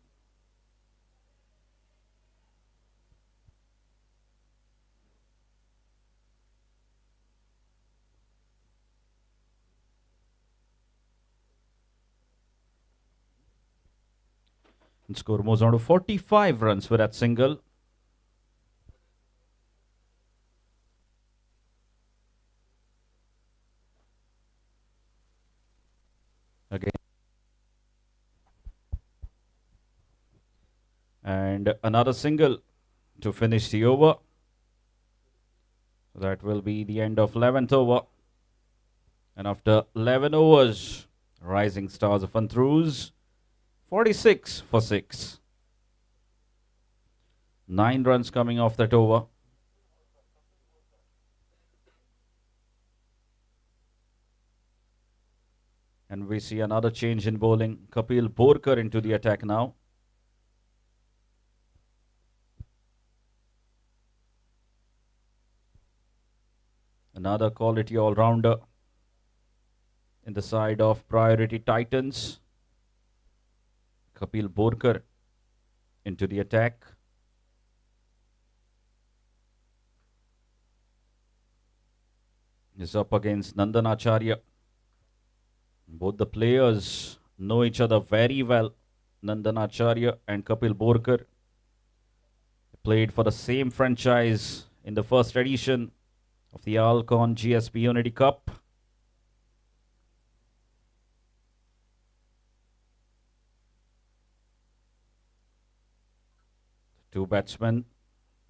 And score moves on to 45 runs with that single. Again. And another single to finish the over. That will be the end of 11th over. And after 11 overs, Rising Stars of ANTRUZ, 46 for 6. 9 runs coming off that over. And we see another change in bowling. Kapil Borkar into the attack now. Another quality all-rounder in the side of priority Titans. Kapil Borkar into the attack. Is up against Nandan Acharya. Both the players know each other very well. Nandan Acharya and Kapil Borkar played for the same franchise in the first edition of the ALCON GSB Unity Cup. Two batsmen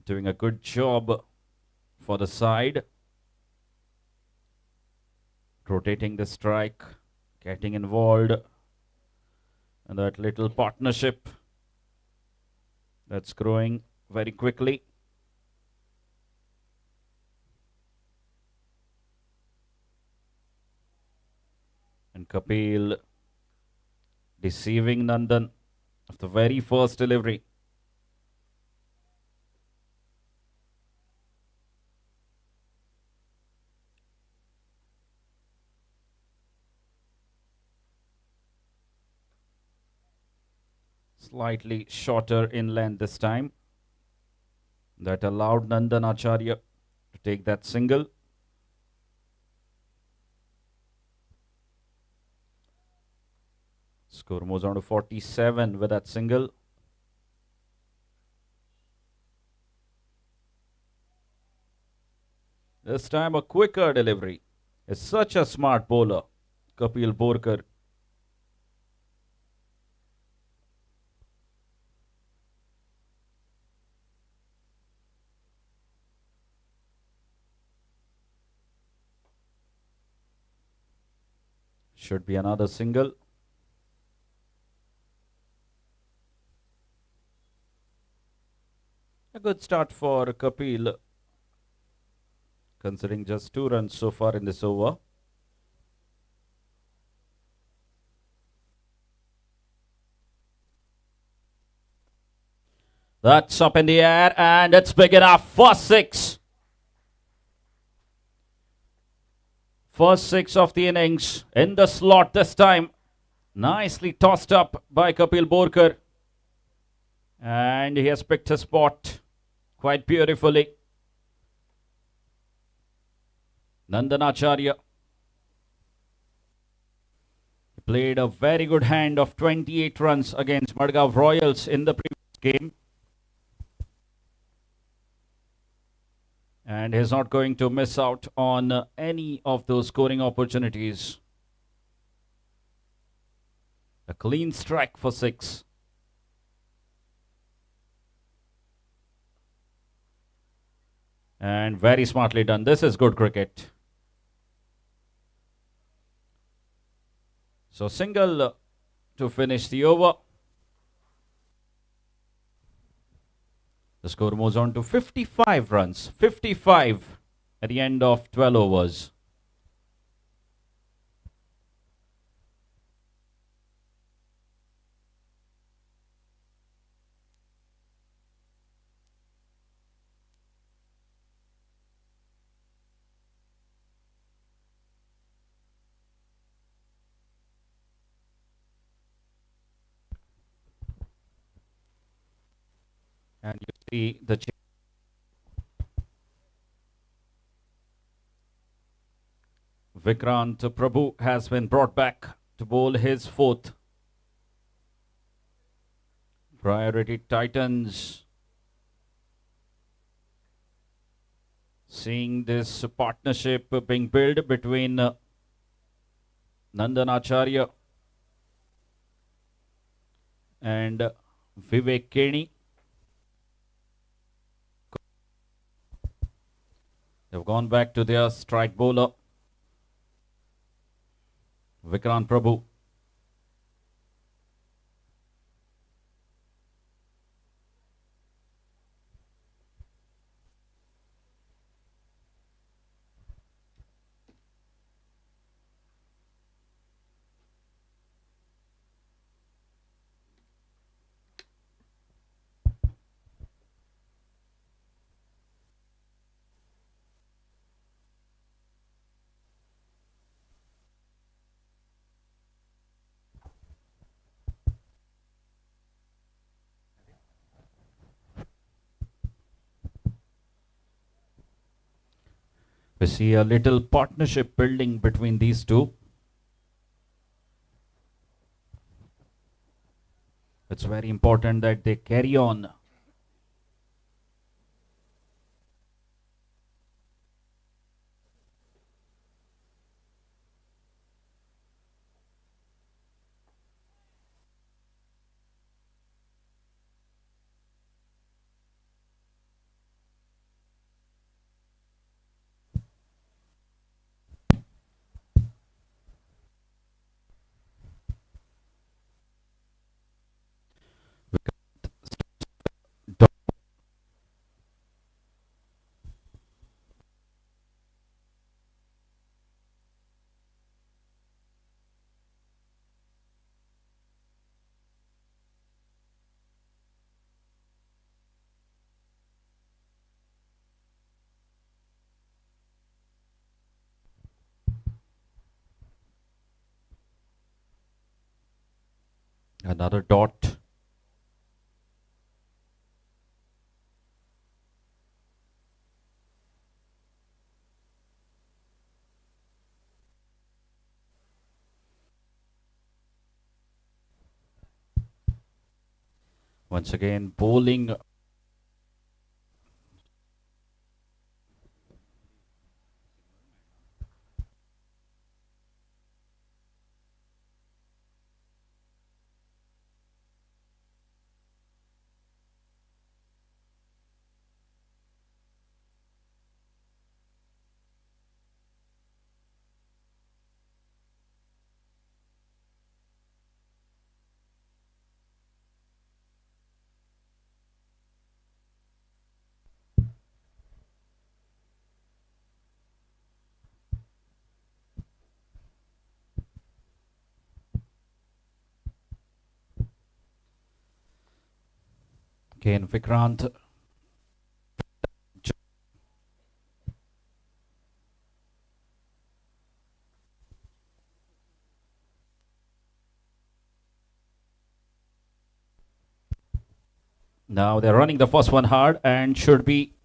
doing a good job for the side. Rotating the strike, getting involved, and that little partnership that's growing very quickly. And Kapil deceiving Nandan of the very first delivery. slightly shorter in length this time. That allowed Nandan Acharya to take that single. Score moves on to 47 with that single. This time a quicker delivery. Is such a smart bowler, Kapil Borkar. Should be another single. A good start for Kapil, considering just 2 runs so far in this over. That's up in the air and it's big enough for 6. First 6 of the innings in the slot this time. Nicely tossed up by Kapil Borkar. And he has picked his spot quite beautifully. Nandan Acharya played a very good hand of 28 runs against Madgaon Royals in the previous game. And he's not going to miss out on any of those scoring opportunities. A clean strike for 6. And very smartly done. This is good cricket. So single to finish the over. The score moves on to 55 runs. 55 at the end of 12 overs. And you see the Vikrant Prabhu has been brought back to bowl his 4th. Priority Titans. Seeing this partnership being built between Nandan Acharya and Vivek Kenny. They've gone back to their strike bowler, Vikrant Prabhu. We see a little partnership building between these two. It's very important that they carry on. Another dot. Once again, bowling. Again, Vikrant. Now they're running the first one hard and should be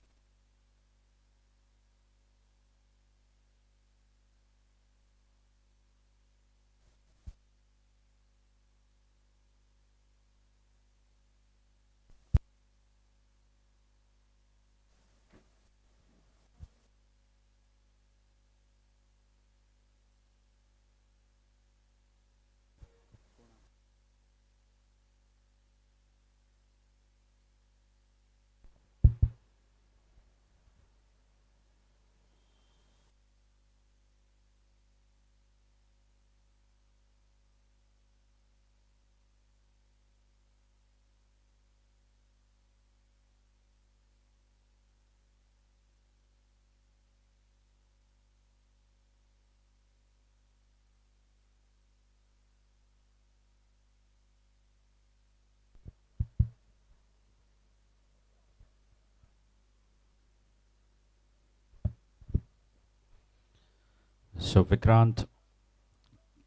so Vikrant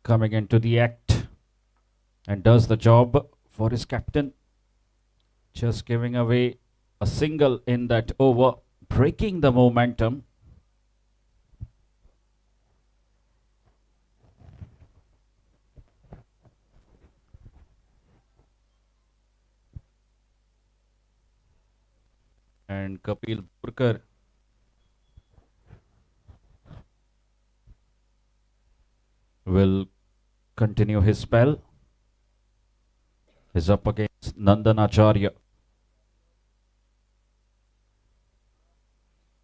coming into the act and does the job for his captain. Just giving away a single in that over, breaking the momentum. And Kapil Burkar will continue his spell. Is up against Nandan Acharya.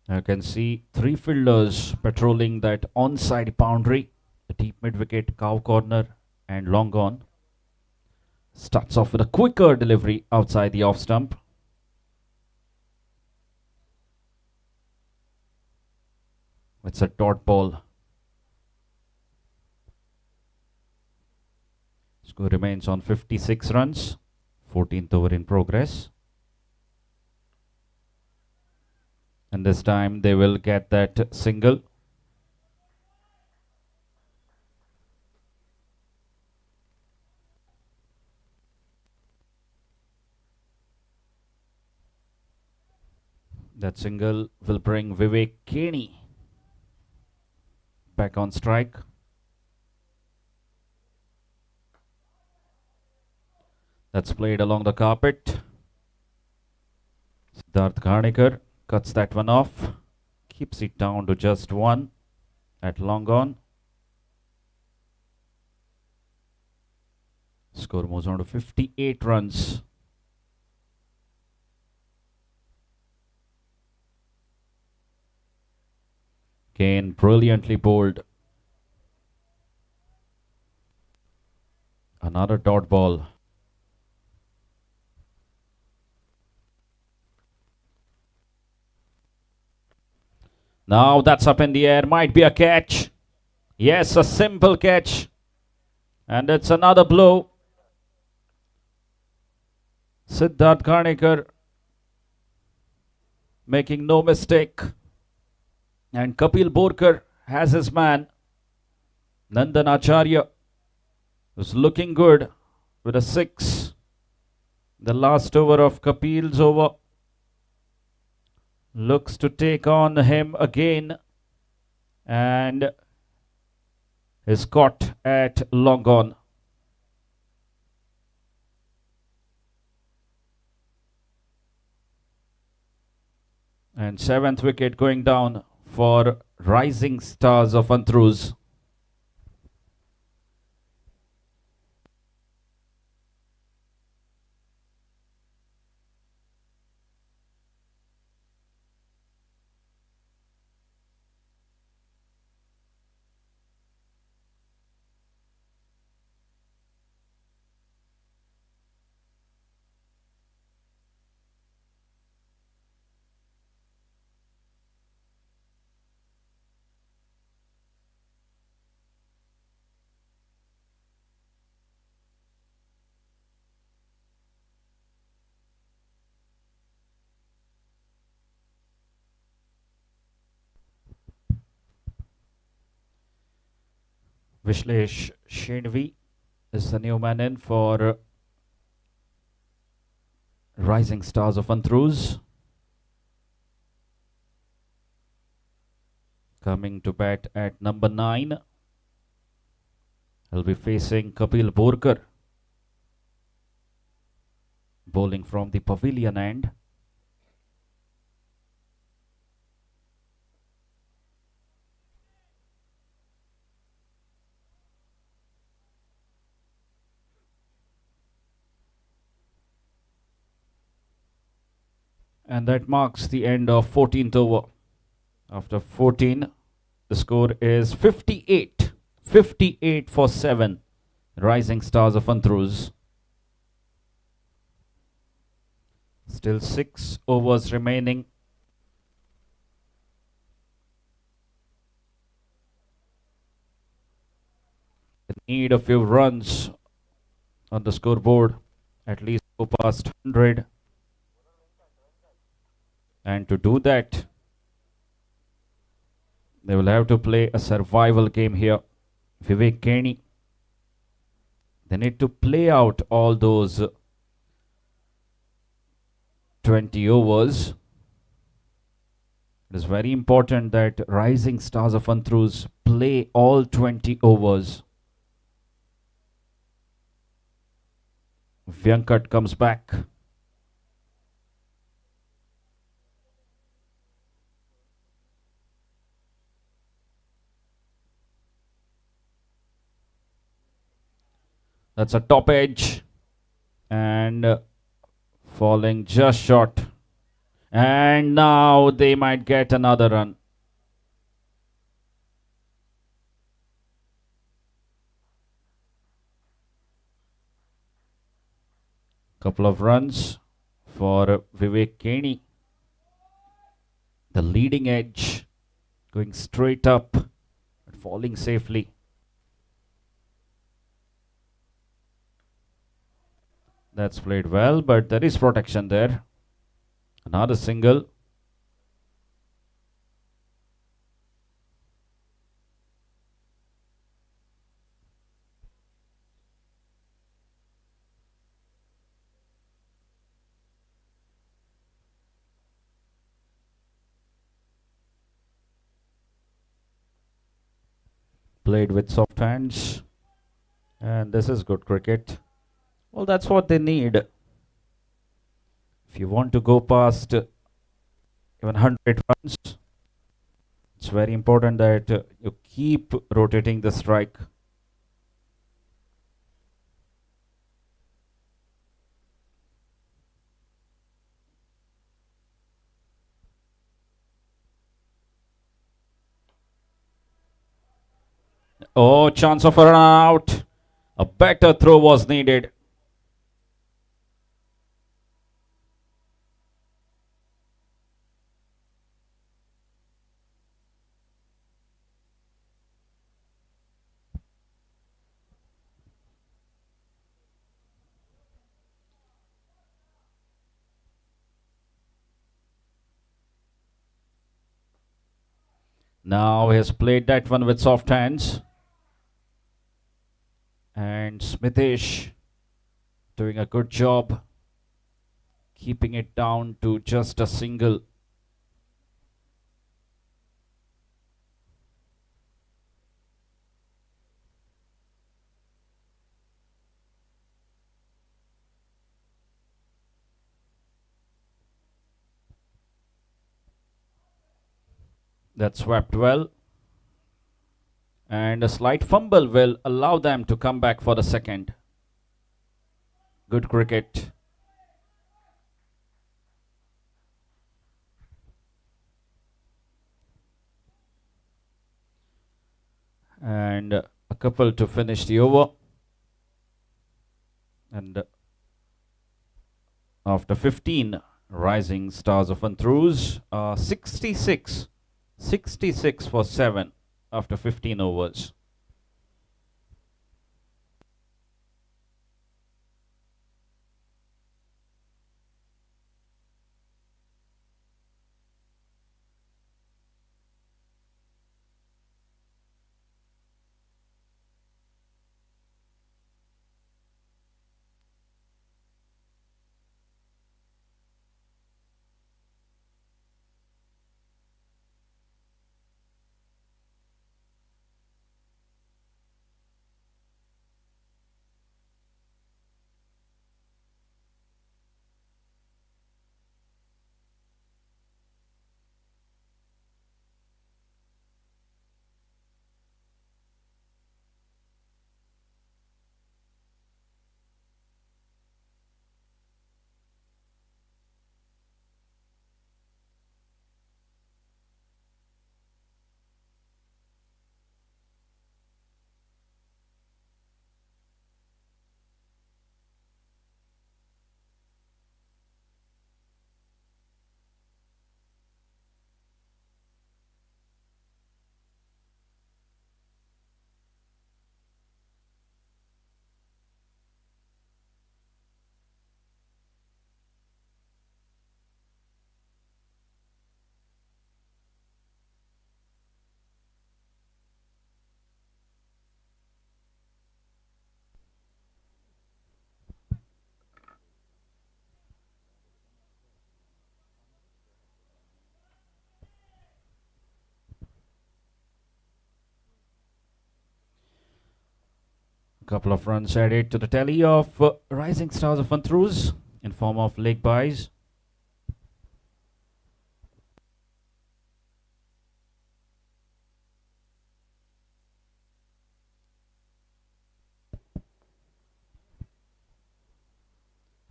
You can see three fielders patrolling that onside boundary, the deep mid wicket, cow corner and long on. Starts off with a quicker delivery outside the off stump. It's a dot ball. Score remains on 56 runs. 14th over in progress. And this time they will get that single. That single will bring Vivek Kenny back on strike. That's played along the carpet. Siddharth Ghanikar cuts that one off. Keeps it down to just one at long on. Score moves on to 58 runs. Kane brilliantly bowled. Another dot ball. Now that's up in the air. Might be a catch. Yes, a simple catch. And it's another blow. Siddharth Ghanikar making no mistake. And Kapil Borkar has his man. Nandan Acharya was looking good with a 6. The last over of Kapil's over. Looks to take on him again. And is caught at long on. And 7th wicket going down for Rising Stars of ANTRUZ. Vishlesh Shenvi is the new man in for Rising Stars of ANTRUZ. Coming to bat at number 9. He'll be facing Kapil Borkar. Bowling from the pavilion end. And that marks the end of 14th over. After 14, the score is 58. 58 for 7. Rising Stars of ANTRUZ. Still 6 overs remaining. They need a few runs on the scoreboard. At least go past 100. And to do that, they will have to play a survival game here. Vivek Kenny. They need to play out all those 20 overs. It is very important that Rising Stars of ANTRUZ play all 20 overs. Vyankat comes back. That's a top edge. And falling just short. And now they might get another run. Couple of runs for Vivek Kenny. The leading edge going straight up, but falling safely. That's played well, but there is protection there. Another single. Played with soft hands. And this is good cricket. Well, that's what they need. If you want to go past even 100 runs, it's very important that you keep rotating the strike. Oh, chance of a run out. A better throw was needed. Now he has played that one with soft hands. And Smitesh doing a good job keeping it down to just a single. That swept well. And a slight fumble will allow them to come back for the second. Good cricket. And a couple to finish the over. And after 15 rising stars of ANTRUZ, 66 for 7 after 15 overs. Couple of runs added to the tally of rising stars of ANTRUZ in form of leg byes.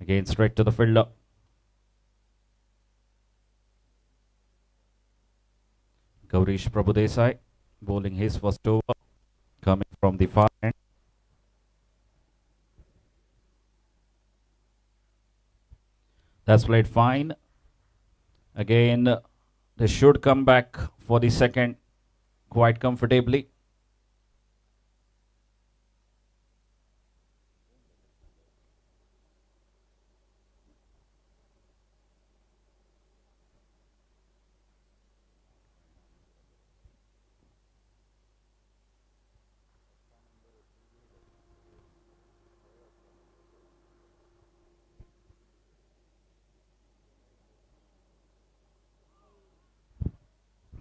Again straight to the fielder. Gaurish Prabhudesai bowling his first over, coming from the far end. That's played fine. Again, they should come back for the second quite comfortably.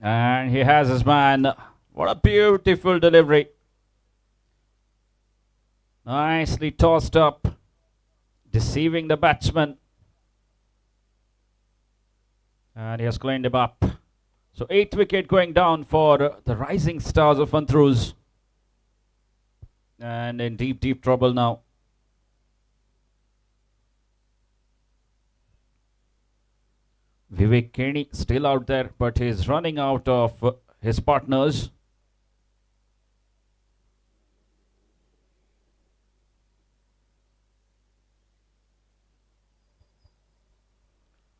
And he has his man. What a beautiful delivery. Nicely tossed up, deceiving the batsman. And he has cleaned him up. So 8th wicket going down for the rising stars of ANTRUZ. And in deep, deep trouble now. Vivek Kenny still out there, but he's running out of his partners.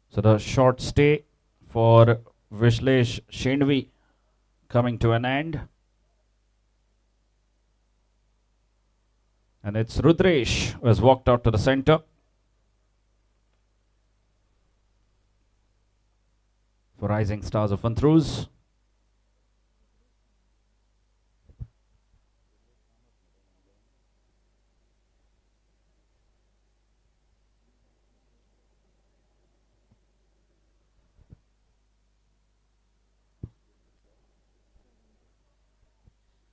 So the short stay for Vishlesh Shendvi coming to an end. And it's Rudresh who has walked out to the center. For rising stars of ANTRUZ.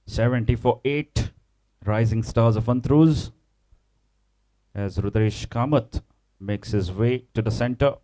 $70 for 8 rising stars of ANTRUZ as Rudresh Kamath makes his way to the center.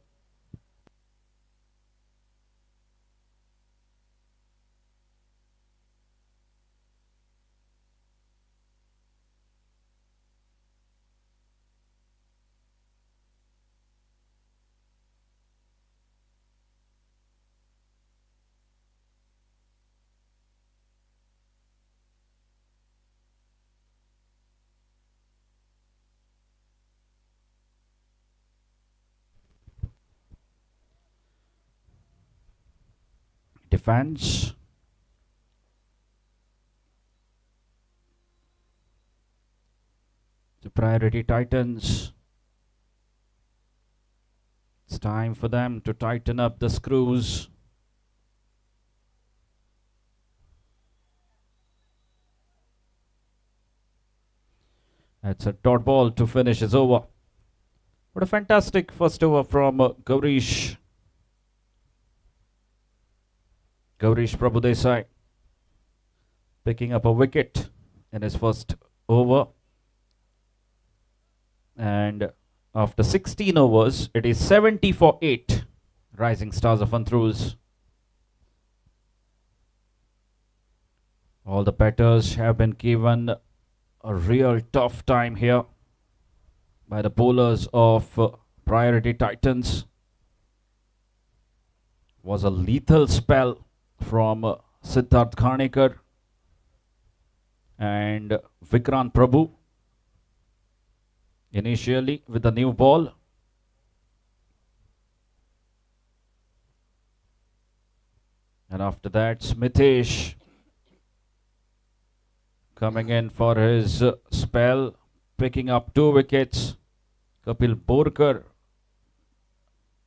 defense. The priority Titans. It's time for them to tighten up the screws. That's a dot ball to finish his over. What a fantastic first over from Gaurish. Gaurish Prabhudesai picking up a wicket in his first over. And after 16 overs, it is 70 for 8. Rising Stars of ANTRUZ. All the batters have been given a real tough time here by the bowlers of priority Titans. Was a lethal spell from Siddharth Khanekar and Vikrant Prabhu initially with the new ball. And after that, Smitesh coming in for his spell, picking up 2 wickets. Kapil Borkar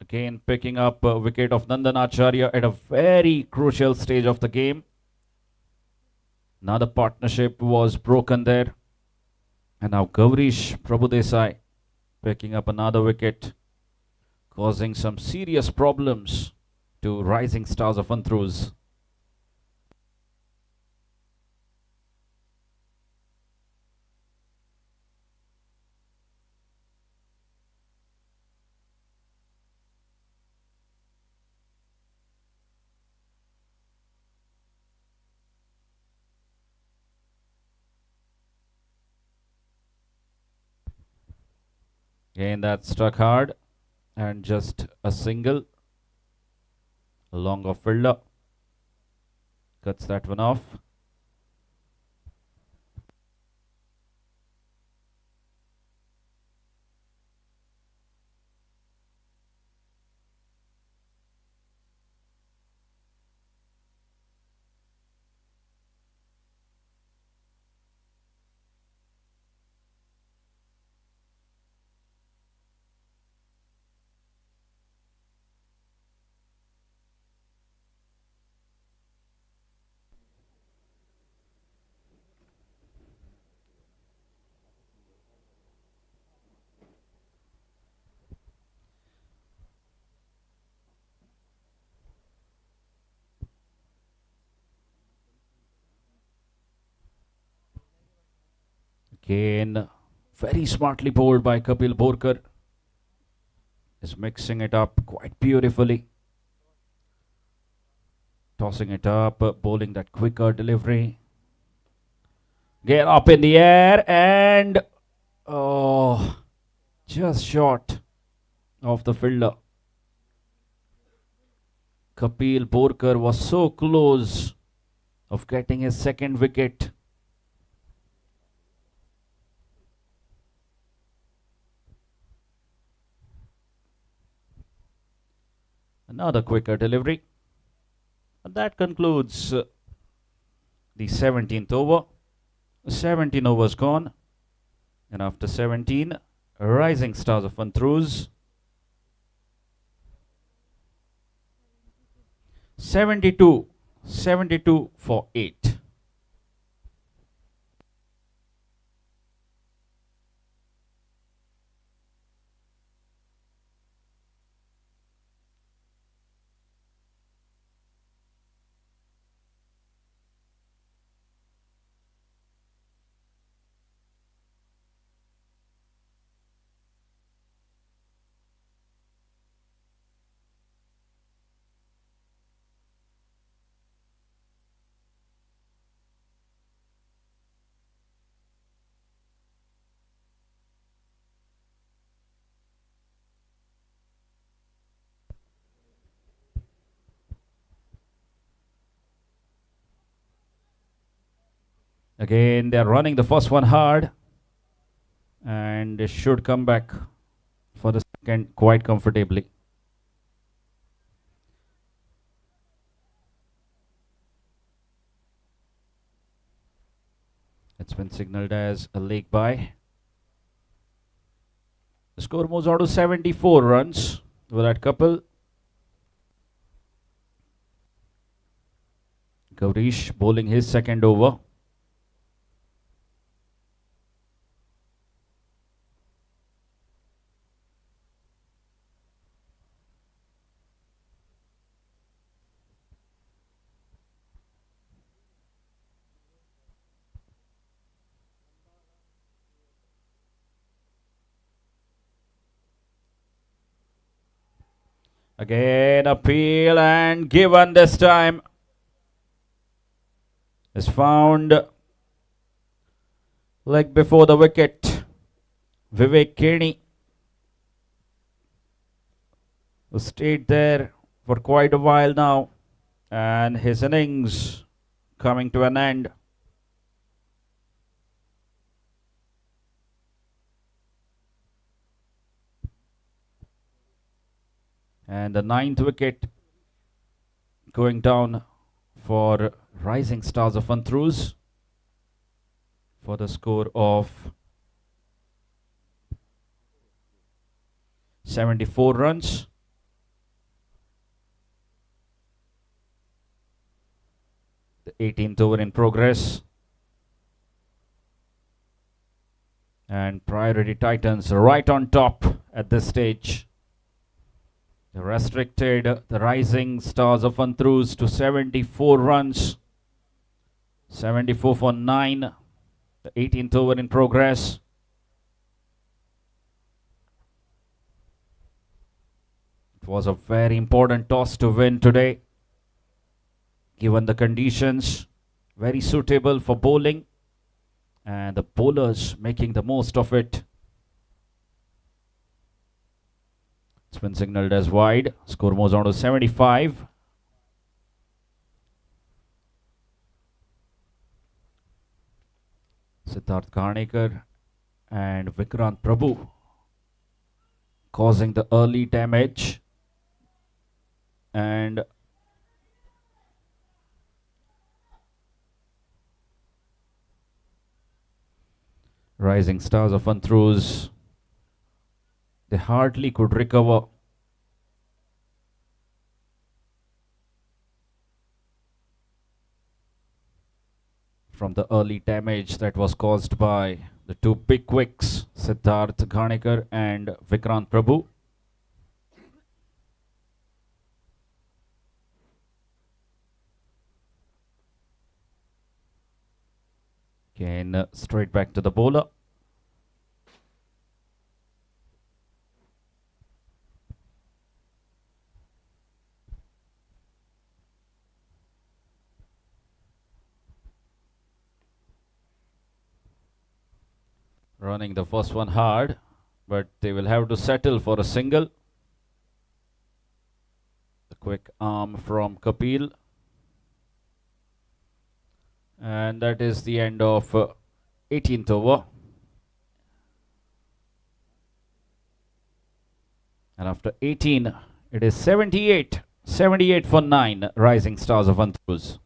again picking up a wicket of Nandanacharya at a very crucial stage of the game. Another partnership was broken there. And now Gaurish Prabhudesai picking up another wicket, causing some serious problems to Rising Stars of ANTRUZ. Again, that struck hard and just a single. A longer fielder cuts that one off. Again, very smartly bowled by Kapil Borkar. Is mixing it up quite beautifully. Tossing it up, bowling that quicker delivery. Get up in the air and just short of the fielder. Kapil Borkar was so close of getting his second wicket. Another quicker delivery. And that concludes the 17th over. 17 overs gone. And after 17, Rising Stars of ANTRUZ 72 for 8. Again, they're running the first one hard. And they should come back for the second quite comfortably. It's been signaled as a leg by. The score moves on to 74 runs. Virat couple. Gaurish bowling his second over. Again, appeal and given this time. Is found leg before the wicket. Vivek Kearney, who stayed there for quite a while now, and his innings coming to an end. And the 9th wicket going down for Rising Stars of ANTRUZ for the score of 74 runs. The 18th over in progress. And Priority Titans right on top at this stage. They restricted the Rising Stars of ANTRUZ to 74 runs. 74 for 9. The 18th over in progress. It was a very important toss to win today, given the conditions. Very suitable for bowling, and the bowlers making the most of it. It's been signaled as wide. Score moves on to 75. Siddharth Karnekar and Vikrant Prabhu causing the early damage, and Rising Stars of ANTRUZ, they hardly could recover. From the early damage that was caused by the two big quicks, Siddharth Karnekar and Vikrant Prabhu. Again, straight back to the bowler. Running the first one hard, but they will have to settle for a single. The quick arm from Kapil. And that is the end of 18th over. And after 18, it is 78. 78 for 9, Rising Stars of ANTRUZ.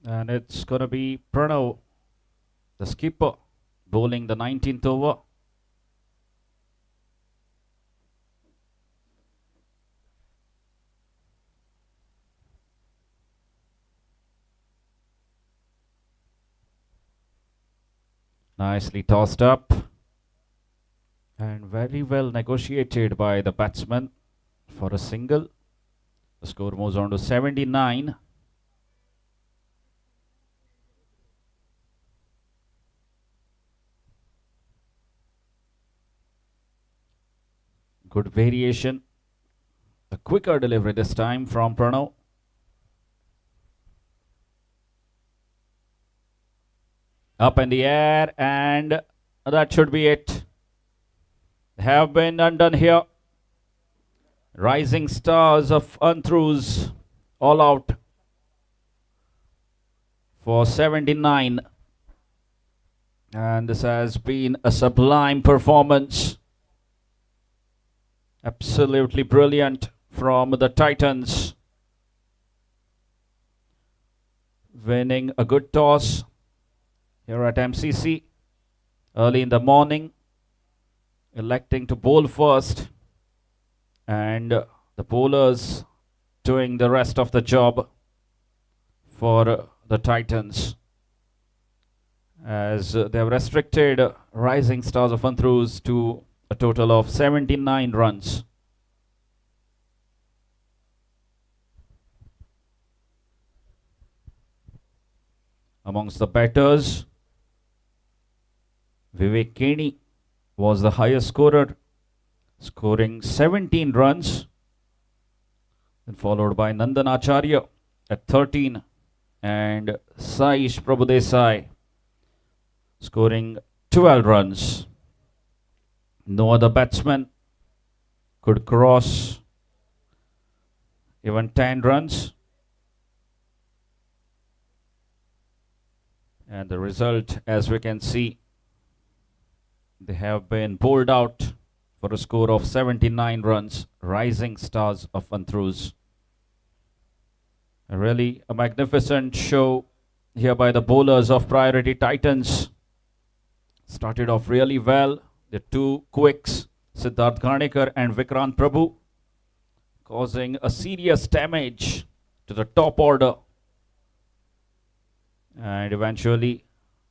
And it's going to be Pranav, the skipper, bowling the 19th over. Nicely tossed up. And very well negotiated by the batsman for a single. The score moves on to 79. Good variation. A quicker delivery this time from Pranav. Up in the air, and that should be it. Have been undone here. Rising stars of ANTRUZ all out for 79. And this has been a sublime performance. Absolutely brilliant from the Titans. Winning a good toss here at MCC early in the morning. Electing to bowl first. And the bowlers doing the rest of the job for the Titans, as they have restricted Rising Stars of ANTRUZ to a total of 79 runs. Amongst the batters, Vivek Kenny was the highest scorer, scoring 17 runs, and followed by Nandan Acharya at 13 and Saish Prabhudesai scoring 12 runs. No other batsman could cross even 10 runs. And the result, as we can see, they have been bowled out for a score of 79 runs, Rising Stars of ANTRUZ. Really a magnificent show here by the bowlers of Priority Titans. Started off really well. The two quicks, Siddharth Ghanekar and Vikrant Prabhu, causing a serious damage to the top order. And eventually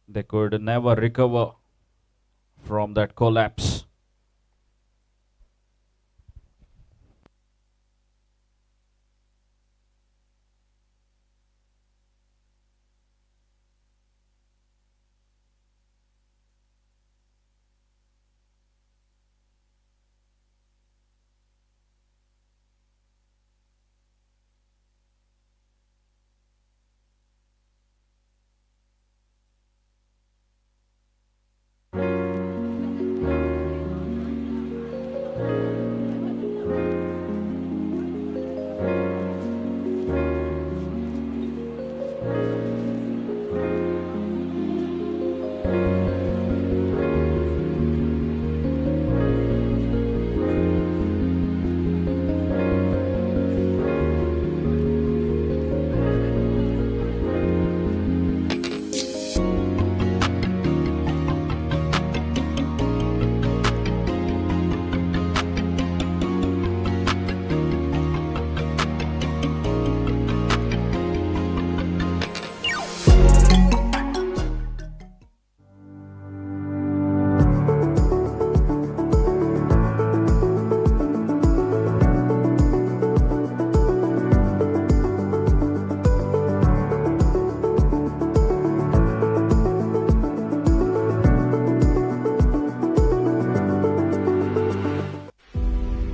they could never recover from that collapse.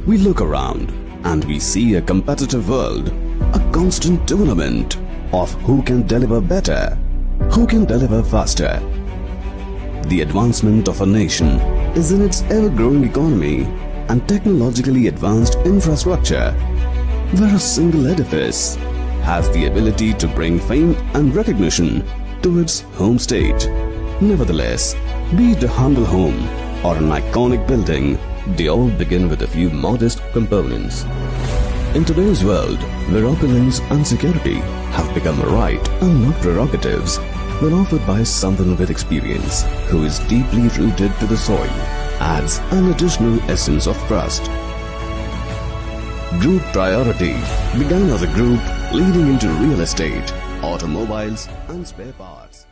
We look around and we see a competitive world, a constant tournament of who can deliver better, who can deliver faster. The advancement of a nation is in its ever-growing economy and technologically advanced infrastructure, where a single edifice has the ability to bring fame and recognition to its home state. Nevertheless, be it a humble home or an iconic building, they all begin with a few modest components. In today's world, where opulence and security have become a right and not prerogatives, when offered by someone with experience who is deeply rooted to the soil, adds an additional essence of trust. Group Priority began as a group leading into real estate, automobiles and spare parts.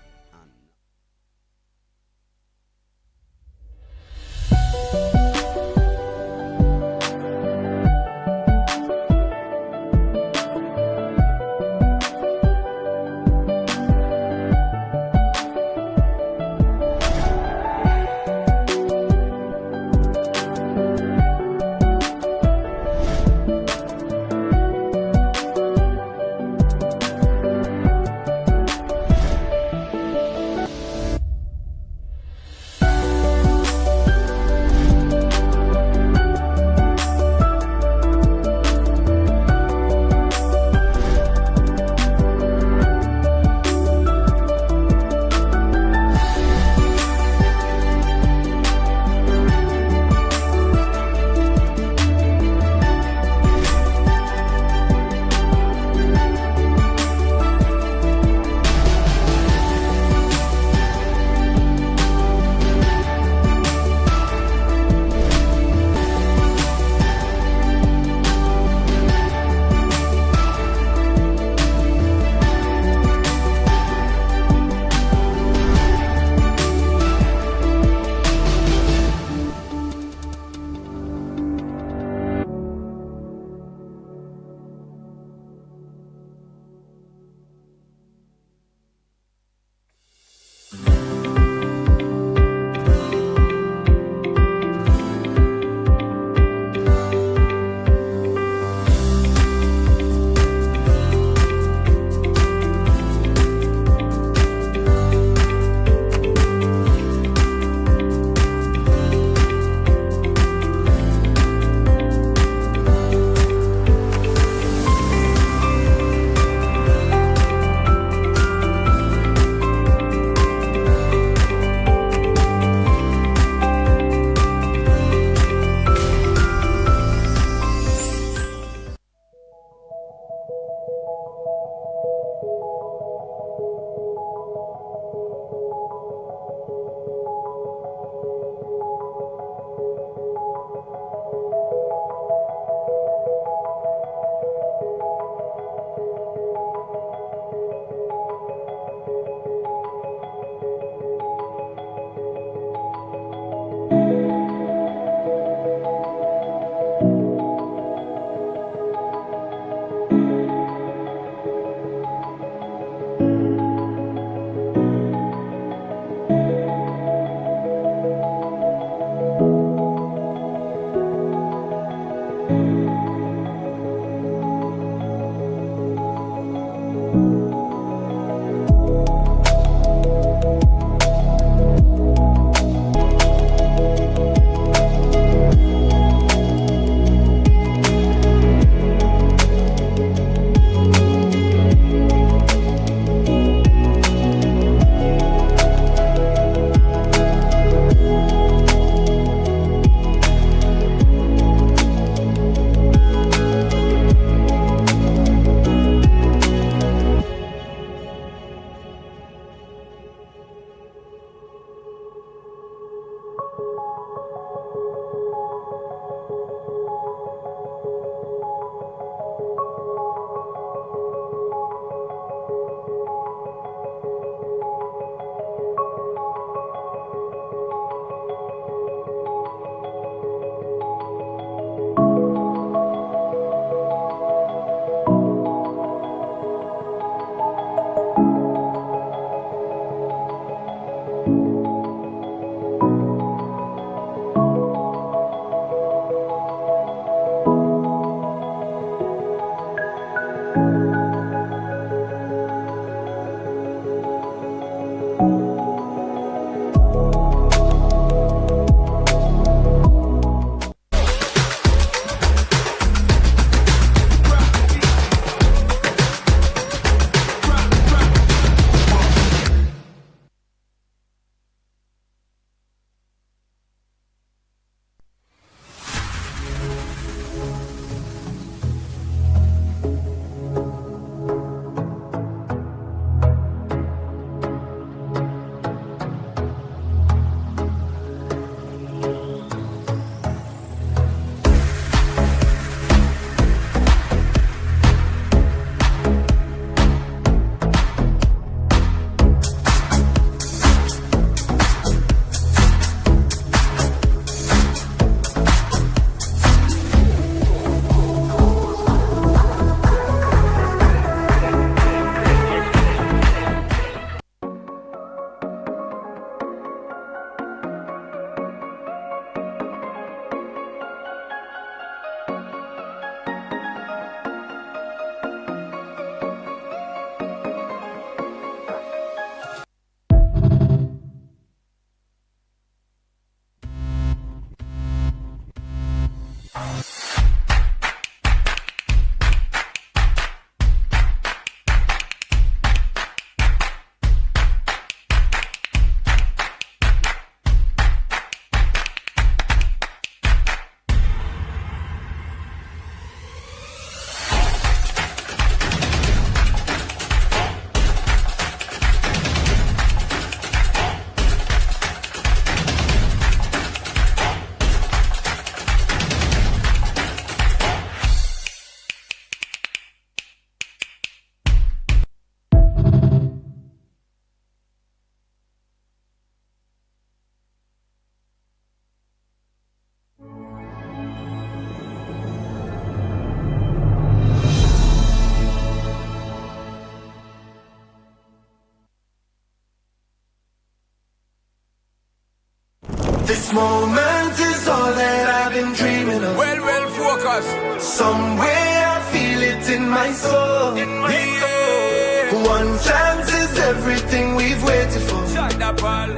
This moment is all that I've been dreaming of. Well, focus. Somewhere I feel it in my soul. Yeah. One chance is everything we've waited for. Shut the ball.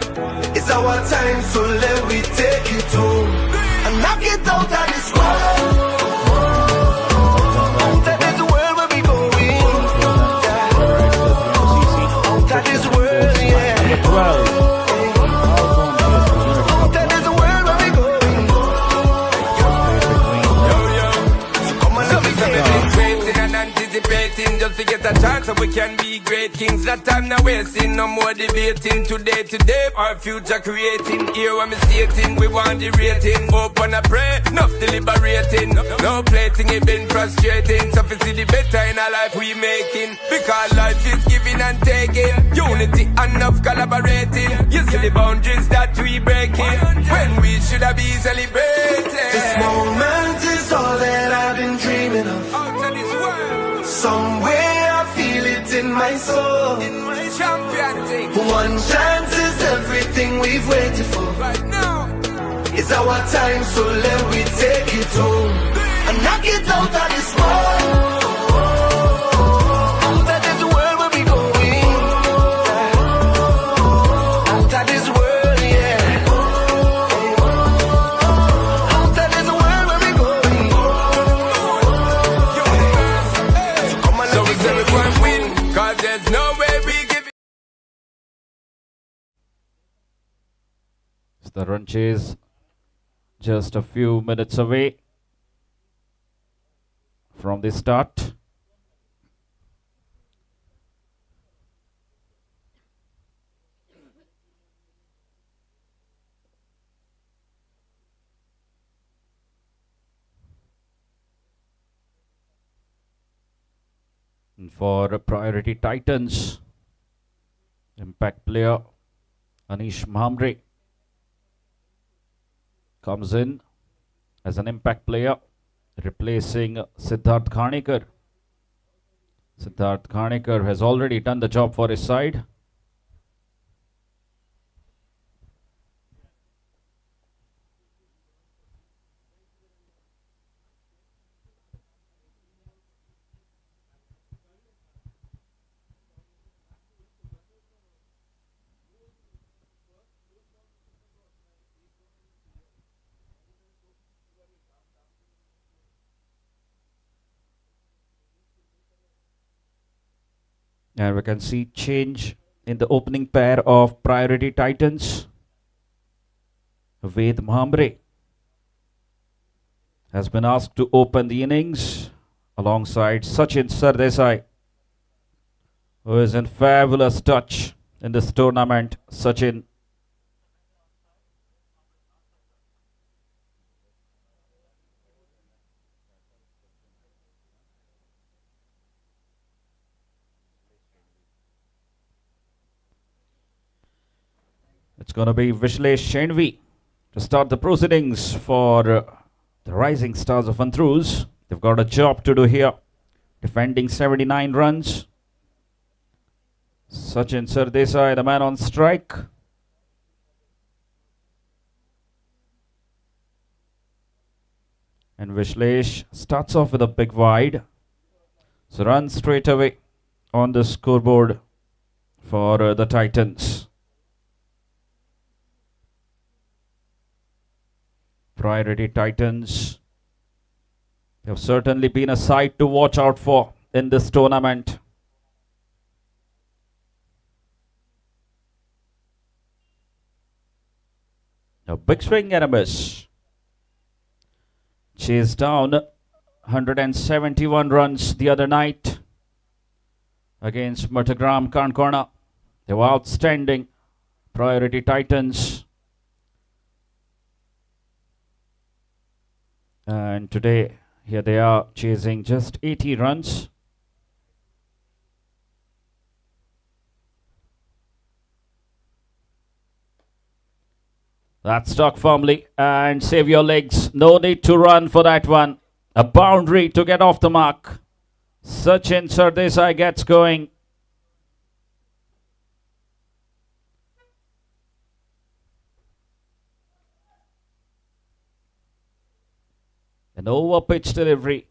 It's our time, so let we take it home and knock it out of this world. Out of this world where we going. Out of this world, yeah. 12. Out of this world where we going. So come on, let me take it. Waiting and anticipating just to get a chance so we can be great kings. That time now wasting, no more debating. Today, our future creating. Here when me stating, we want the rating. Hope and I pray, enough deliberating. No plating, it been frustrating. So we see the better in our life we making. Because life is giving and taking. Unity and enough collaborating. You see the boundaries that we breaking. When we should have been celebrating. This moment is all that I've been dreaming of. Out of this world. Somewhere I feel it in my soul. Champion thing. One chance is everything we've waited for. Right now. It's our time, so let we take it home and knock it out of this world. Out of this world where we going. Out of this world, yeah. Out of this world where we going. So come on, So let we me say we take go and it. win, cause there's no way we give it. The run chase just a few minutes away from the start. And for priority Titans, impact player Anish Mahamre comes in as an impact player, replacing Siddharth Khanekar. Siddharth Khanekar has already done the job for his side. And we can see change in the opening pair of priority Titans. Ved Mahamre has been asked to open the innings alongside Sachin Sardesai, who is in fabulous touch in this tournament. Sachin It's going to be Vishlesh Shenvi to start the proceedings for the rising stars of ANTRUZ. They've got a job to do here, defending 79 runs. Sachin Sardesai, the man on strike. And Vishlesh starts off with a big wide. So run straight away on the scoreboard for the Titans. Priority Titans have certainly been a side to watch out for in this tournament. A big swing and a miss. Chased down 171 runs the other night against Matagram Kankorna. They were outstanding. Priority Titans. And today, here they are chasing just 80 runs. That's stuck firmly and save your legs. No need to run for that one. A boundary to get off the mark. Sachin Sardesai gets going. An over pitch delivery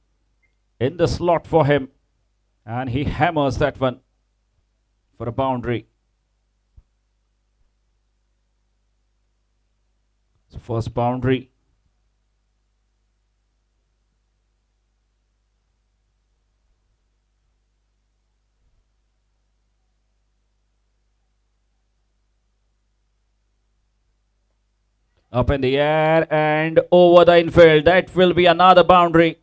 in the slot for him. And he hammers that one for a boundary. So first boundary. Up in the air and over the infield. That will be another boundary.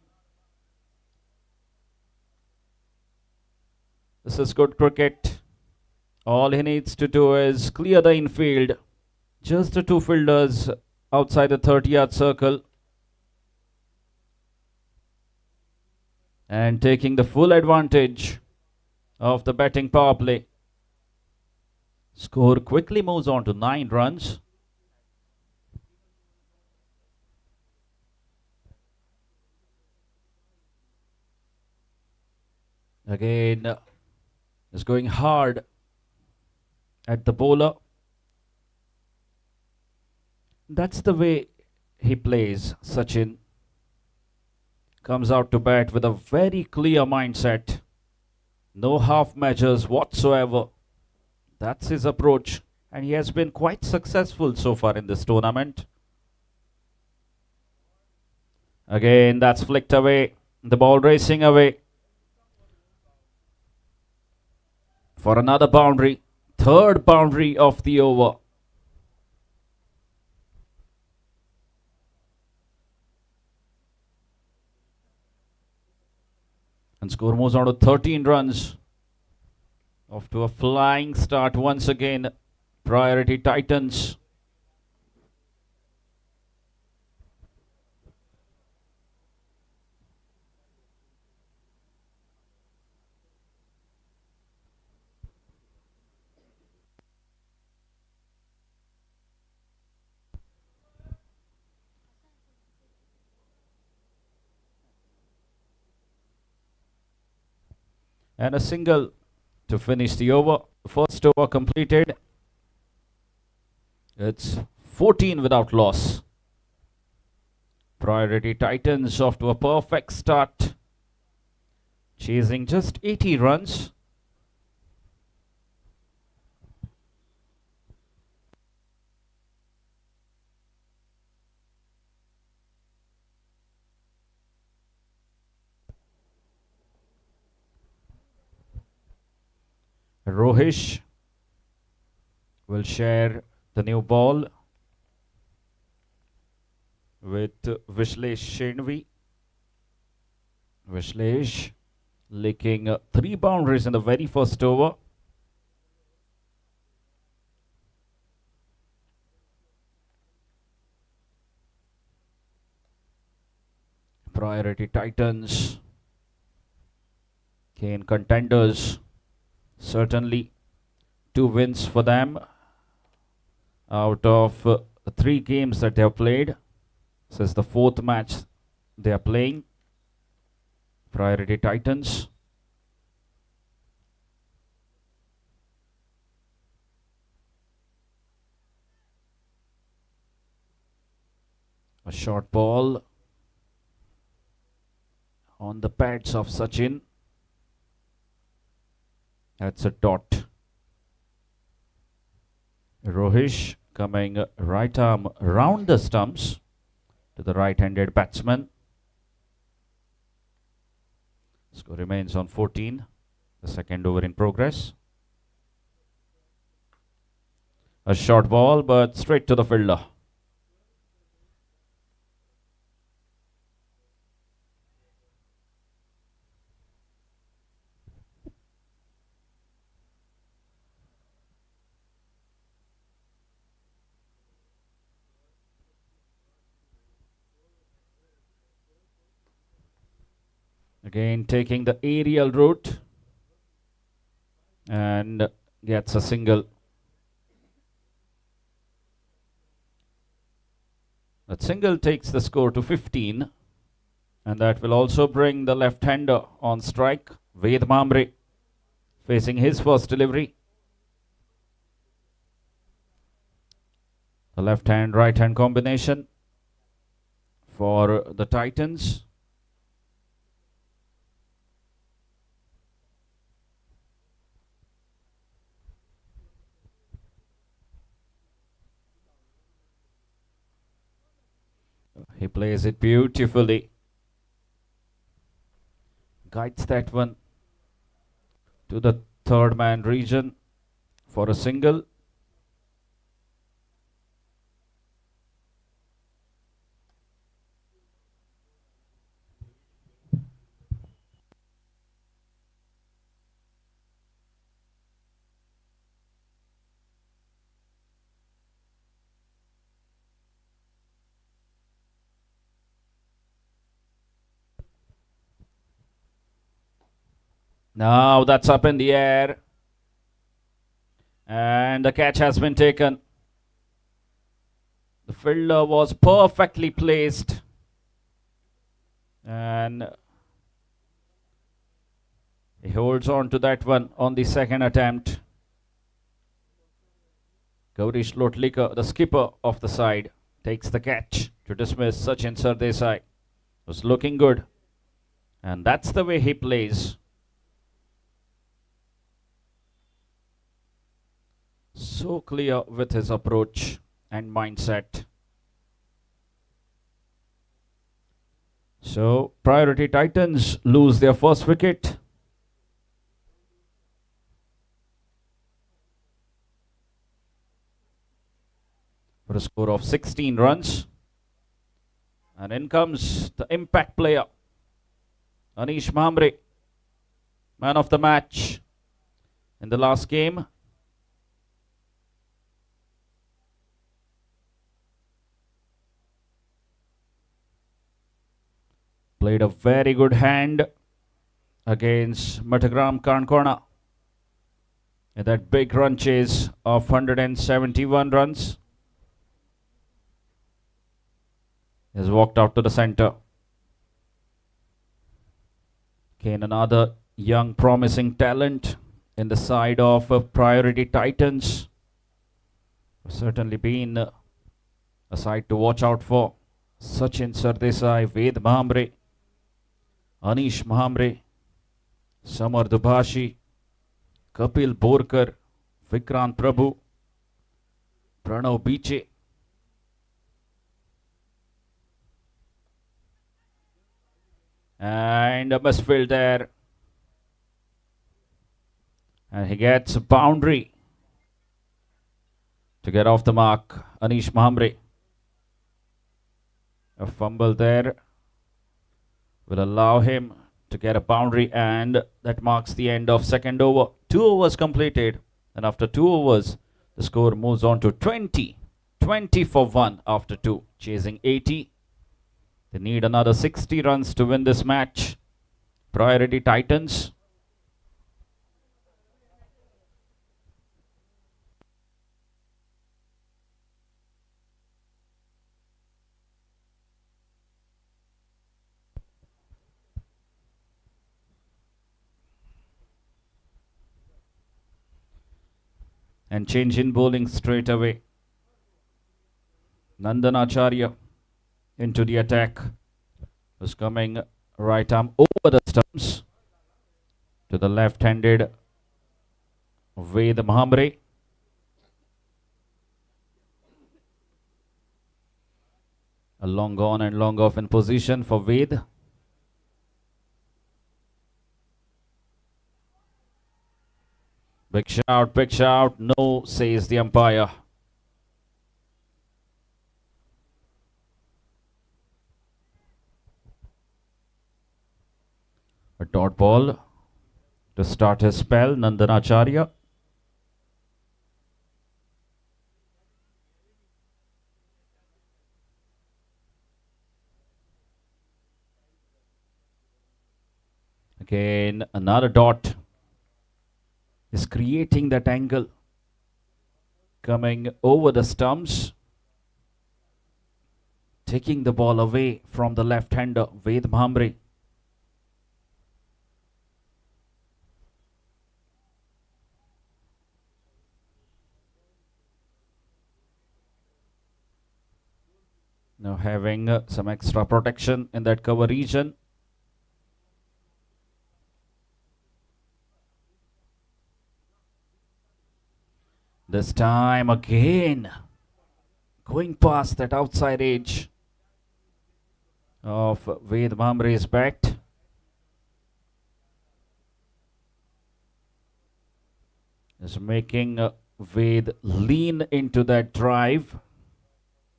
This is good cricket. All he needs to do is clear the infield. Just the two fielders outside the 30-yard circle. And taking the full advantage of the batting power play. Score quickly moves on to 9 runs. Again, is going hard at the bowler. That's the way he plays, Sachin. Comes out to bat with a very clear mindset. No half measures whatsoever. That's his approach. And he has been quite successful so far in this tournament. Again, that's flicked away. The ball racing away. For another boundary. Third boundary of the over. And score moves on to 13 runs. Off to a flying start once again. Priority Titans. And a single to finish the over. First over completed. It's 14 without loss. Priority Titans off to a perfect start. Chasing just 80 runs. Rohish will share the new ball with Vishlesh Shenvi. Vishlesh licking 3 boundaries in the very first over. Priority Titans. Kane contenders. Certainly 2 wins for them out of 3 games that they have played. This is the 4th match they are playing. Priority Titans. A short ball on the pads of Sachin. That's a dot. Rohish coming right arm round the stumps to the right-handed batsman. Score remains on 14. The second over in progress. A short ball, but straight to the fielder. Again taking the aerial route and gets a single. That single takes the score to 15, and that will also bring the left-hander on strike, Ved Mamre, facing his first delivery. The left-hand, right-hand combination. for the Titans. He plays it beautifully. Guides that one to the third man region for a single. Now that's up in the air. And the catch has been taken. The fielder was perfectly placed. And he holds on to that one on the second attempt. Gaurish Lotlikar, the skipper of the side, takes the catch to dismiss Sachin Sardesai. Was looking good. And that's the way he plays. So clear with his approach and mindset. So, Priority Titans lose their first wicket. For a score of 16 runs. And in comes the impact player, Anish Mahamre, man of the match in the last game. Played a very good hand against Matagram Karnkona in that big run chase of 171 runs. Has walked out to the center. Again, another young promising talent in the side of Priority Titans. Certainly been a side to watch out for. Sachin Sardesai, Ved Mahamre, Anish Mahamre, Samar Dubhashi, Kapil Borkar, Vikrant Prabhu, Pranav Biche. And a misfield there. And he gets a boundary to get off the mark. Anish Mahamre. A fumble there will allow him to get a boundary, and that marks the end of second over. 2 overs completed, and after 2 overs, the score moves on to 20. 20 for 1 after 2, chasing 80. They need another 60 runs to win this match. Priority Titans. And change in bowling straight away. Nandanacharya into the attack. Was coming right arm over the stumps to the left-handed Ved Mahamre. A long on and long off in position for Ved. Big shout, no, says the umpire. A dot ball to start his spell, Nandanacharya. Again, another dot. Is creating that angle. Coming over the stumps. Taking the ball away from the left-hander, Ved Mahamre. Now having some extra protection in that cover region. This time again, going past that outside edge of Ved Mamre's bat. Is making Ved lean into that drive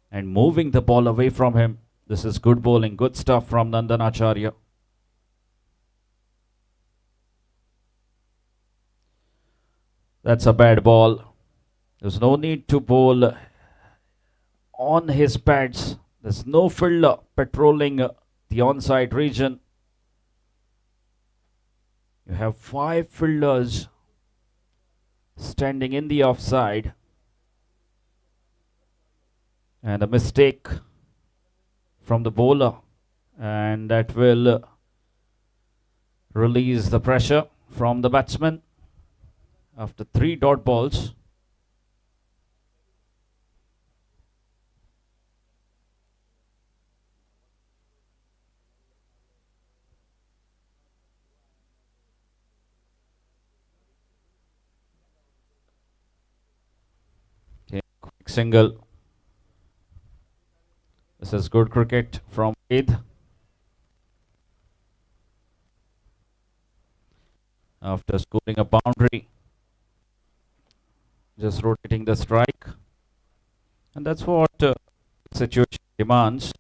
and moving the ball away from him. This is good bowling, good stuff from Nandan Acharya. That's a bad ball. There's no need to bowl on his pads. There's no fielder patrolling the onside region. You have 5 fielders standing in the offside. And a mistake from the bowler. And that will release the pressure from the batsman after 3 dot balls. Quick single. This is good cricket from Ved. After scoring a boundary, just rotating the strike, and that's what the situation demands.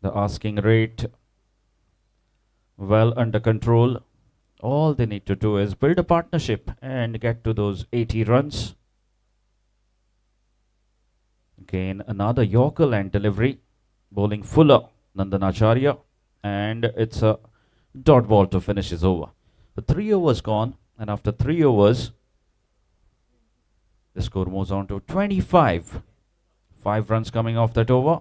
The asking rate well under control. All they need to do is build a partnership and get to those 80 runs. Again, another Yorker land delivery, bowling fuller Nandan Acharya, and it's a dot ball to finish his over. The 3 overs gone, and after 3 overs, the score moves on to 25. 5 runs coming off that over.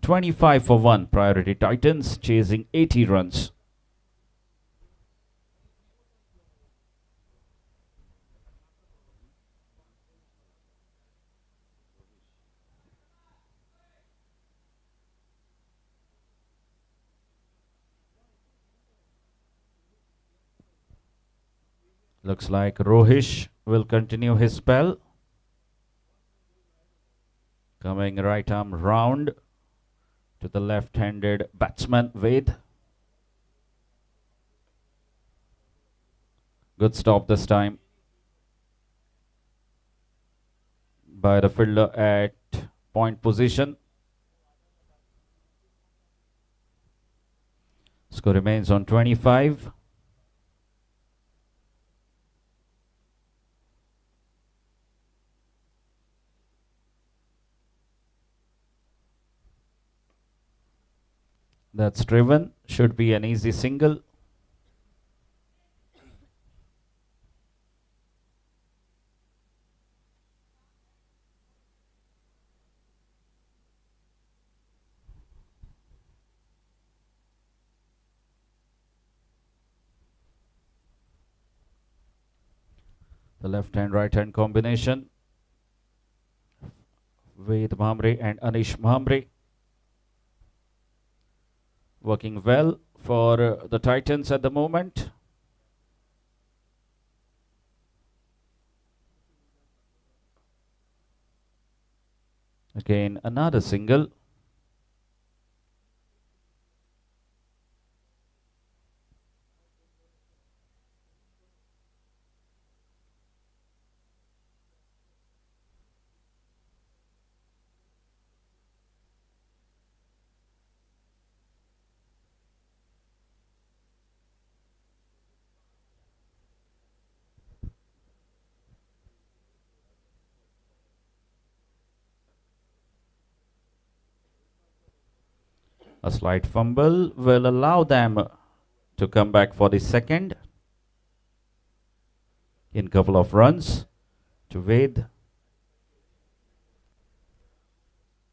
25 for 1. Priority Titans chasing 80 runs. Looks like Rohish will continue his spell. Coming right arm round to the left-handed batsman Ved. Good stop this time by the fielder at point position. Score remains on 25. That's driven. Should be an easy single. The left hand right hand combination with Mamre and Anish Mamre working well for the Titans at the moment. Again, another single. A slight fumble will allow them to come back for the second in couple of runs to Ved.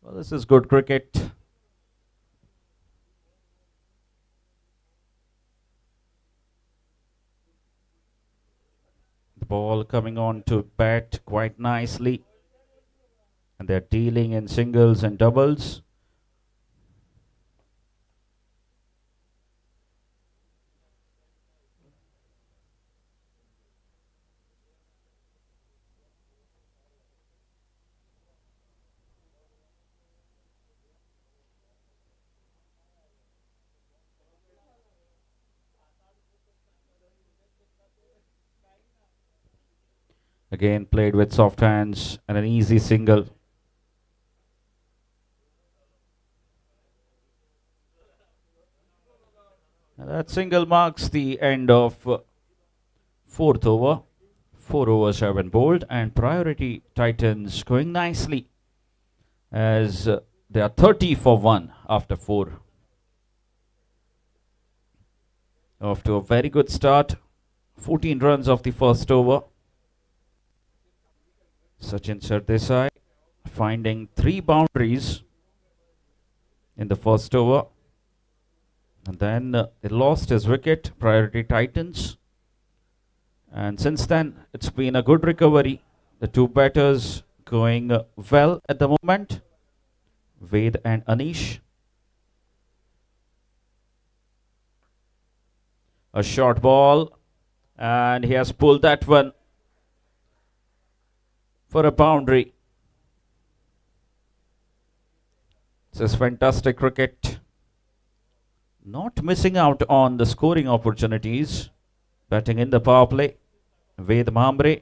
Well, this is good cricket. ball coming on to bat quite nicely. And they're dealing in singles and doubles. Again played with soft hands and an easy single. And that single marks the end of fourth over. 4 overs have been bowled and priority Titans going nicely as they are 30 for 1 after 4. Off to a very good start. 14 runs of the first over. Sachin Sardesai finding 3 boundaries in the first over. And then he lost his wicket, priority Titans. And since then, it's been a good recovery. The 2 batters going well at the moment, Ved and Anish. A short ball, and he has pulled that one for a boundary. This is fantastic cricket. Not missing out on the scoring opportunities. Batting in the power play, Ved Mambre.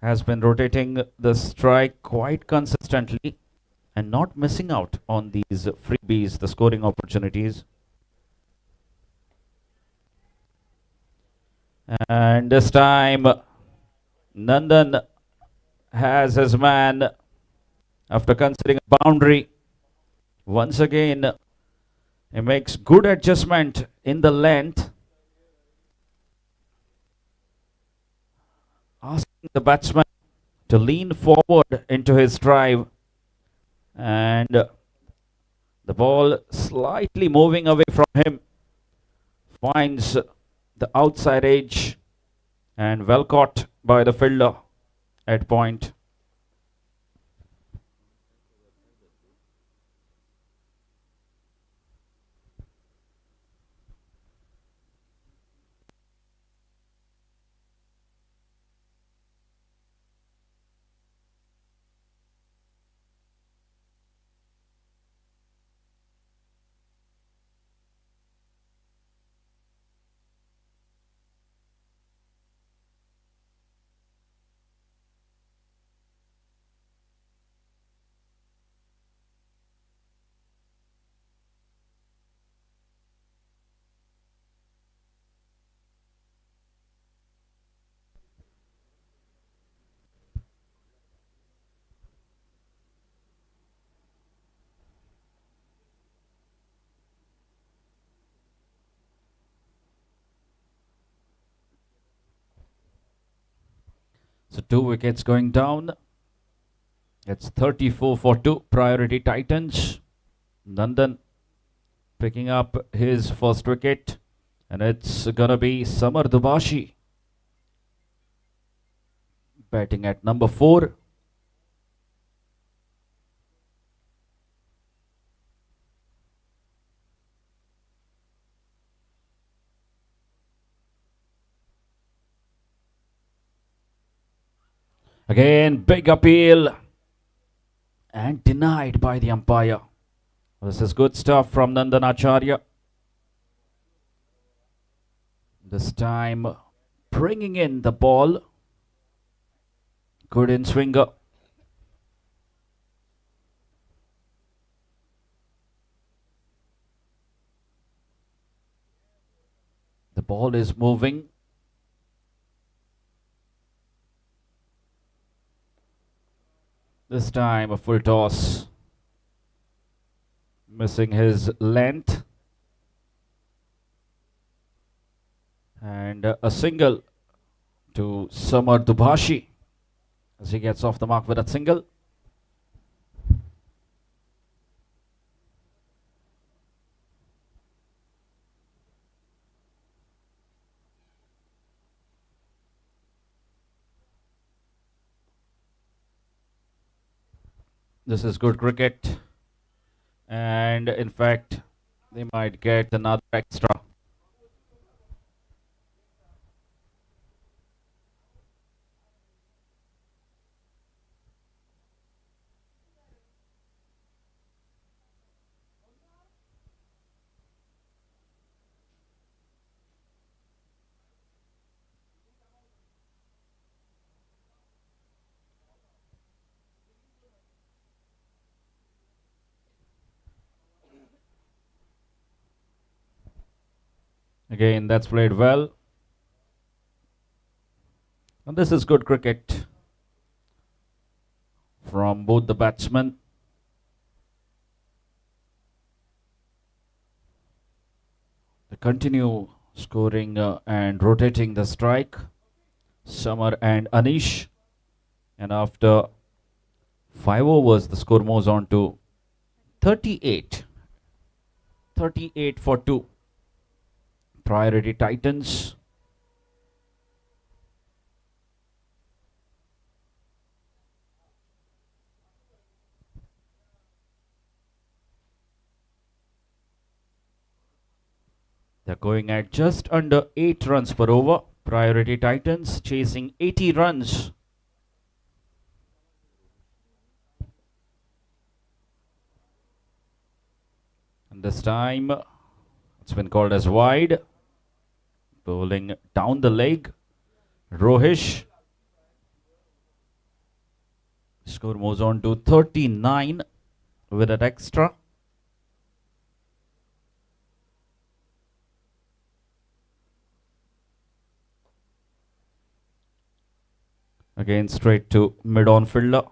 Has been rotating the strike quite consistently and not missing out on these freebies, the scoring opportunities. And this time, Nandan has his man after considering a boundary. Once again, he makes good adjustment in the length, asking the batsman to lean forward into his drive, and the ball slightly moving away from him, finds the outside edge and well caught by the fielder at point. So 2 wickets going down. It's 34 for 2. Priority Titans. Nandan picking up his first wicket. And it's gonna be Samar Dubashi batting at number 4. Again, big appeal and denied by the umpire. This is good stuff from Nandan Acharya. This time bringing in the ball. Good in swinger. The ball is moving. This time a full toss. Missing his length. And a single to Samar Dubashi as he gets off the mark with a single. This is good cricket. And in fact, they might get another extra. Again, that's played well. And this is good cricket from both the batsmen. They continue scoring and rotating the strike. Samar and Anish. And after 5 overs, the score moves on to 38. 38 for 2. Priority Titans. They're going at just under 8 runs per over. Priority Titans chasing 80 runs. And this time, it's been called as wide. Bowling down the leg. Rohish. Score moves on to 39 with an extra. Again, straight to mid-on fielder.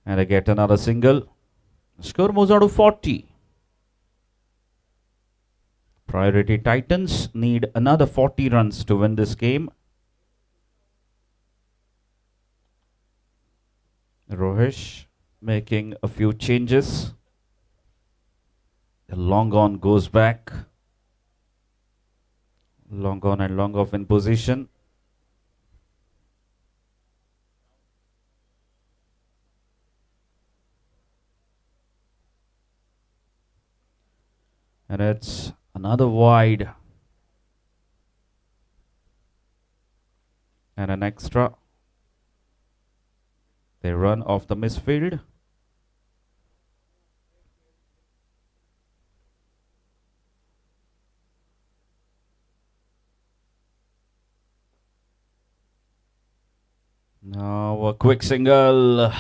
And I get another single. Score moves on to 40. Priority Titans need another 40 runs to win this game. Rohish making a few changes. The long on goes back. Long on and long off in position. And it's another wide. And an extra. They run off the misfield. Now a quick single.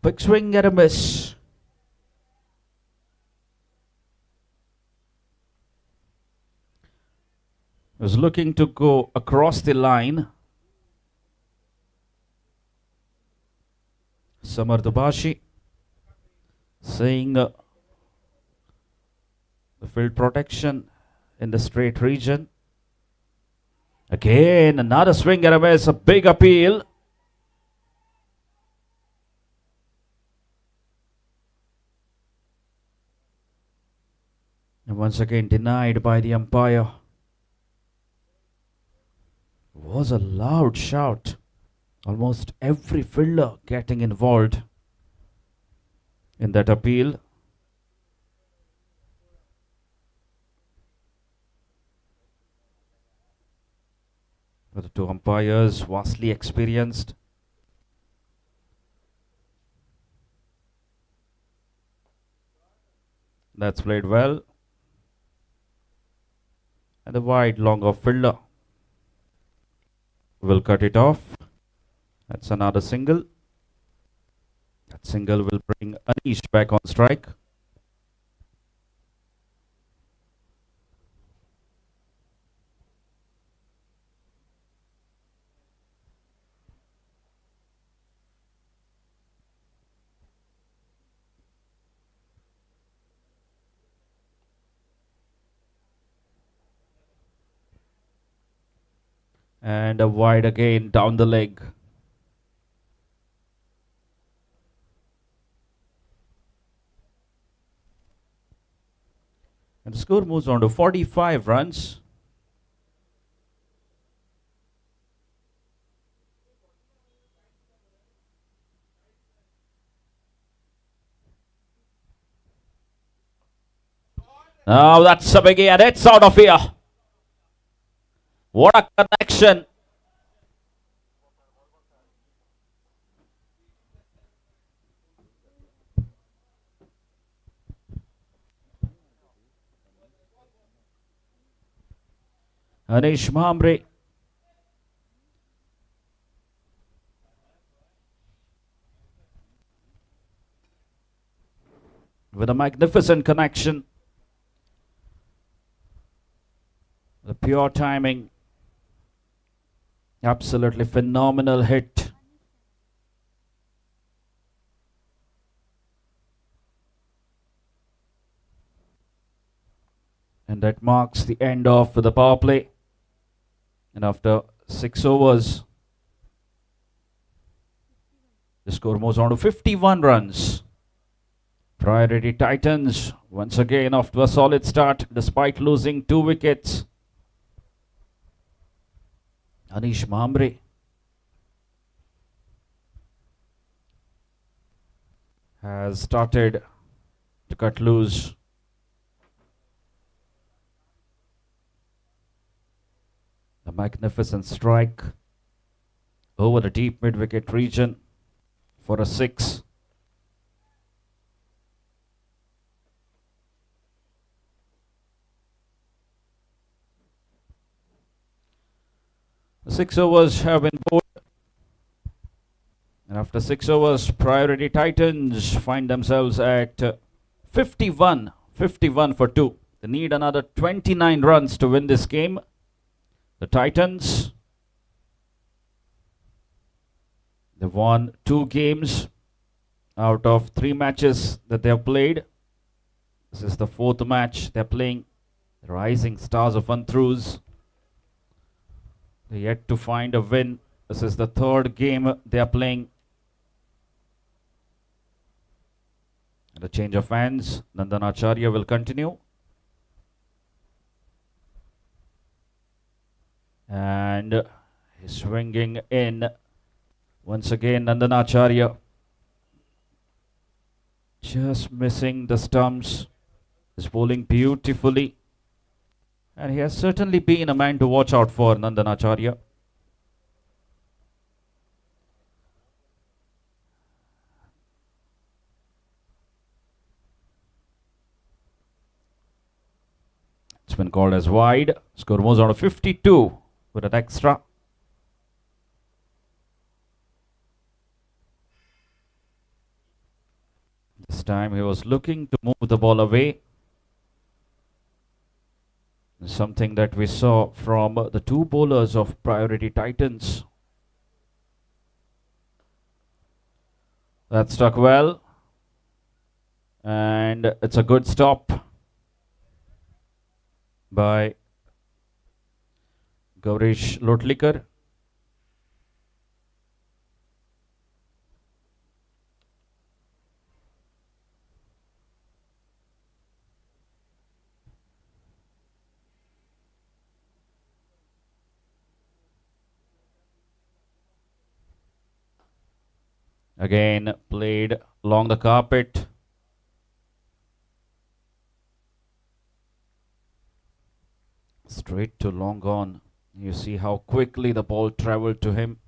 Big swing and a miss. Was looking to go across the line. Samar Dubashi seeing the field protection in the straight region. Again, another swing and a miss, a big appeal. And once again denied by the umpire. It was a loud shout. Almost every fielder getting involved in that appeal. The two umpires vastly experienced. That's played well. And the wide long off fielder will cut it off. That's another single. That single will bring Anish back on strike. And a wide again down the leg. And the score moves on to 45 runs. Now that's a biggie and it's out of here. What a connection. Anish Mamre. With a magnificent connection. The pure timing. Absolutely phenomenal hit. And that marks the end of the power play. And after 6 overs, the score moves on to 51 runs. Priority Titans once again off to a solid start despite losing 2 wickets. Anish Mamre has started to cut loose. A magnificent strike over the deep mid-wicket region for a 6. The 6 overs have been bowled. And after 6 overs, Priority Titans find themselves at 51 for 2. They need another 29 runs to win this game. The Titans, they've won 2 games out of 3 matches that they have played. This is the 4th match they're playing. The Rising Stars of ANTRUZ. They're yet to find a win. This is the 3rd game they are playing. And a change of hands. Nandan Acharya will continue. And he's swinging in. Once again, Nandan Acharya. Just missing the stumps. He's bowling beautifully. And he has certainly been a man to watch out for, Nandan Acharya. It's been called as wide. Score moves on to 52 with an extra. This time he was looking to move the ball away. Something that we saw from the 2 bowlers of Priority Titans. That struck well. And it's a good stop by Gaurish Lotlikar. Again played along the carpet. Straight to long on. You see how quickly the ball travelled to him.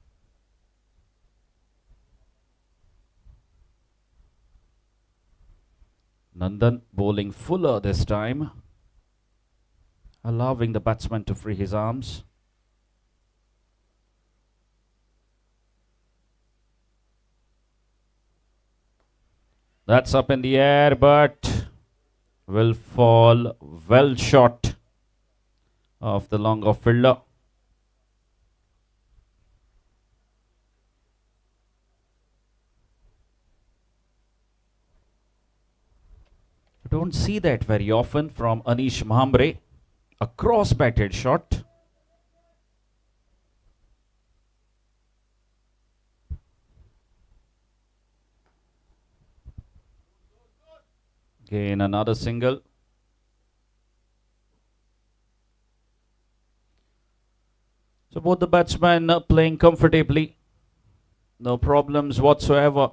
Nandan bowling fuller this time, allowing the batsman to free his arms. That's up in the air, but will fall well short of the long off fielder. You don't see that very often from Anish Mamre. A cross-batted shot. Again, another single. So both the batsmen playing comfortably. No problems whatsoever.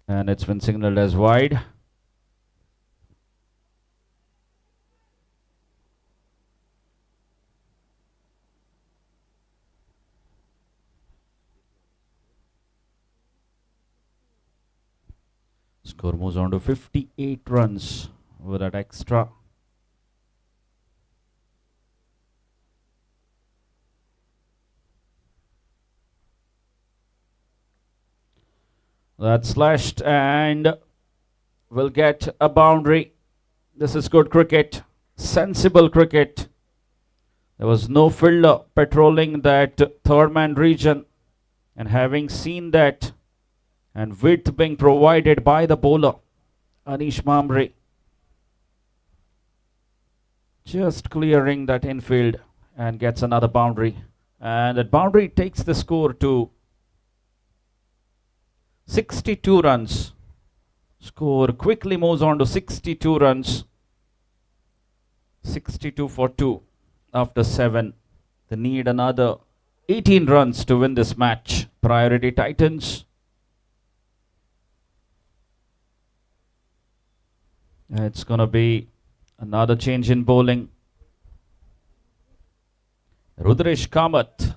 And it's been signaled as wide. Score moves on to 58 runs with that extra. That's slashed and will get a boundary. This is good cricket, sensible cricket. There was no fielder patrolling that third man region, and having seen that and width being provided by the bowler Anish Mamre, just clearing that infield and gets another boundary, and that boundary takes the score to 62 runs. Score quickly moves on to 62 runs. 62 for 2 after 7. They need another 18 runs to win this match. Priority Titans. It's going to be another change in bowling. Rudresh Kamath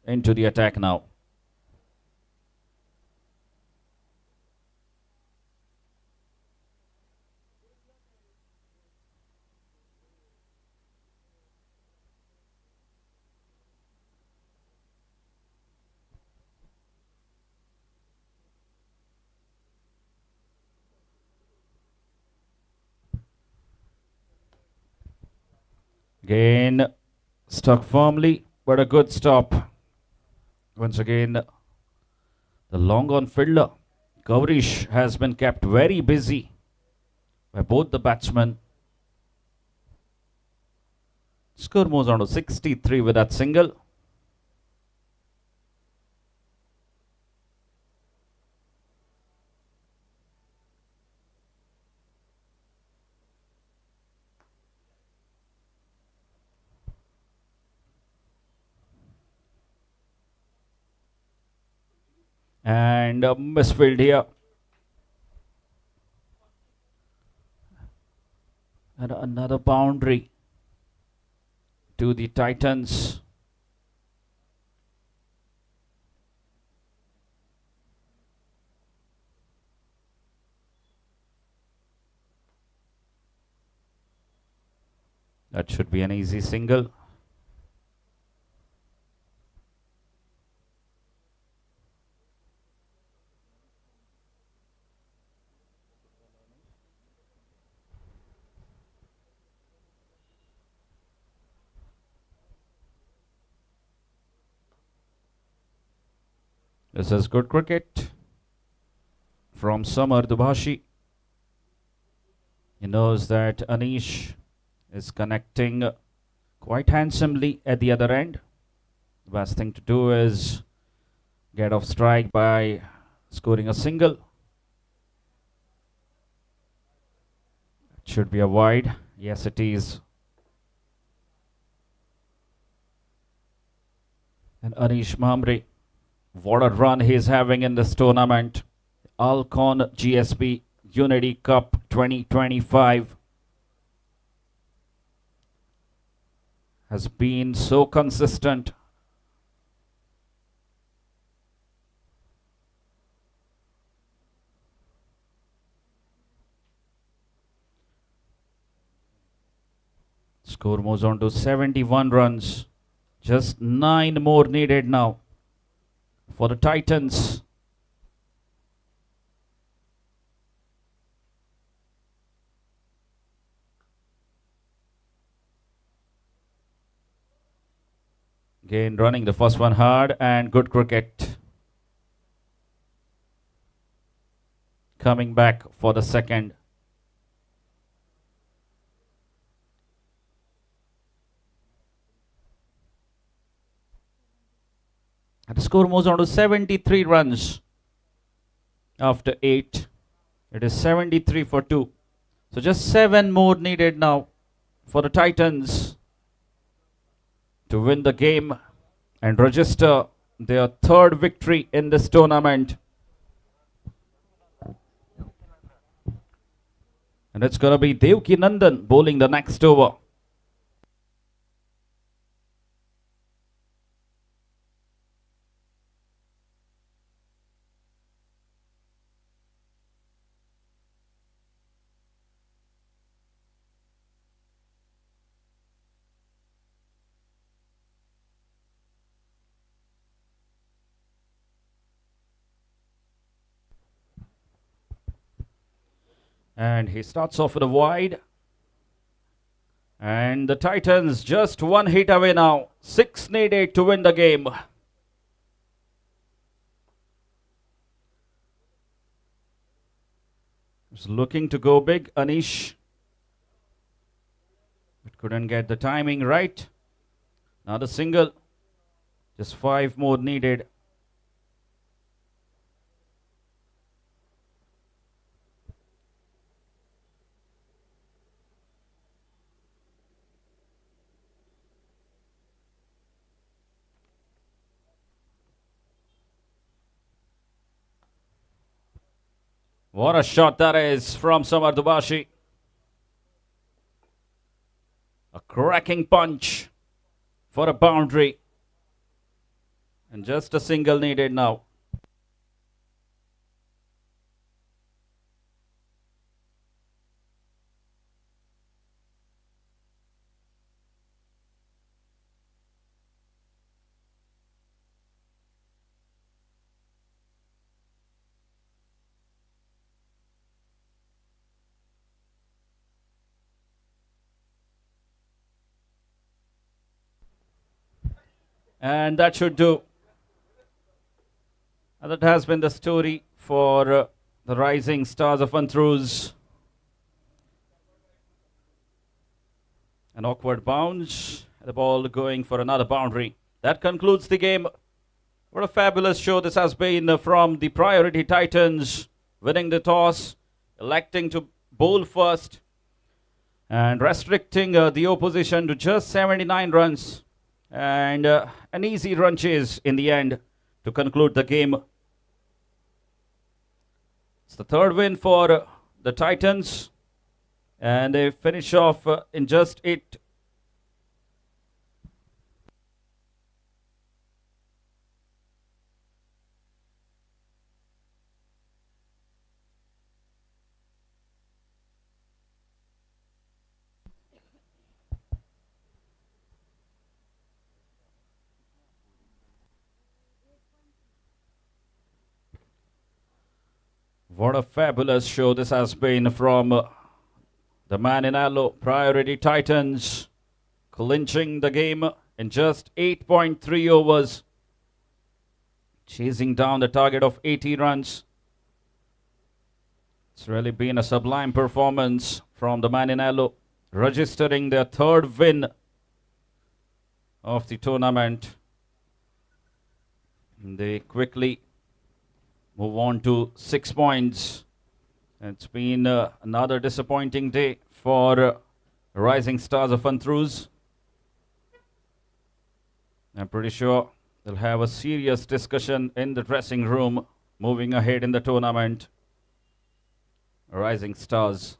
into the attack now. Again, stuck firmly, but a good stop. Once again, the long on fielder, Gaurish, has been kept very busy by both the batsmen. Score moves on to 63 with that single. And a misfield here. And another boundary to the Titans. That should be an easy single. This is good cricket from Samar Dubhashi. He knows that Anish is connecting quite handsomely at the other end. The best thing to do is get off strike by scoring a single. It should be a wide. Yes, it is. And Anish Mamre, what a run he is having in this tournament. ALCON GSB Unity Cup 2025 has been so consistent. Score moves on to 71 runs. Just 9 more needed now for the Titans. Again, running the first one hard and good cricket. coming back for the second. And the score moves on to 73 runs after 8. It is 73 for 2. So just 7 more needed now for the Titans to win the game and register their third victory in this tournament. And it's going to be Devki Nandan bowling the next over. And he starts off with a wide. And the Titans just one hit away now. 6 needed to win the game. He's looking to go big, Anish. But couldn't get the timing right. Another single. Just 5 more needed. What a shot that is from Samar Dubashi. A cracking punch for a boundary. And just a single needed now. And that should do. And that has been the story for the Rising Stars of ANTRUZ. An awkward bounce. The ball going for another boundary. That concludes the game. What a fabulous show this has been from the Priority Titans. Winning the toss, electing to bowl first, and restricting the opposition to just 79 runs. And an easy run chase in the end to conclude the game. It's the third win for the Titans. And they finish off in just 8. What a fabulous show this has been from the man in yellow, Priority Titans, clinching the game in just 8.3 overs, chasing down the target of 80 runs. It's really been a sublime performance from the man in yellow, registering their third win of the tournament. They quickly move on to 6 points. It's been another disappointing day for Rising Stars of ANTRUZ. I'm pretty sure they'll have a serious discussion in the dressing room moving ahead in the tournament. Rising Stars.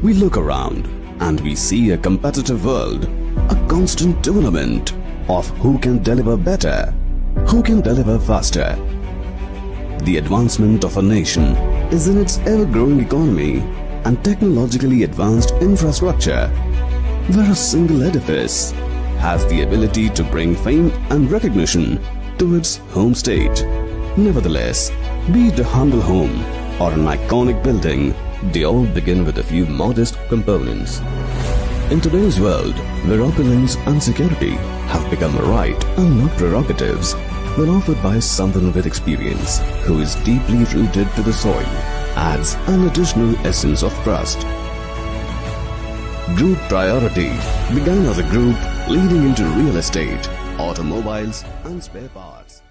We look around and we see a competitive world, a constant tournament of who can deliver better, who can deliver faster. The advancement of a nation is in its ever-growing economy and technologically advanced infrastructure, where a single edifice has the ability to bring fame and recognition to its home state. Nevertheless, be it a humble home or an iconic building, they all begin with a few modest components. In today's world, where opulence and security have become a right and not prerogatives, when offered by someone with experience who is deeply rooted to the soil, adds an additional essence of trust. Group Priority began as a group leading into real estate, automobiles and spare parts.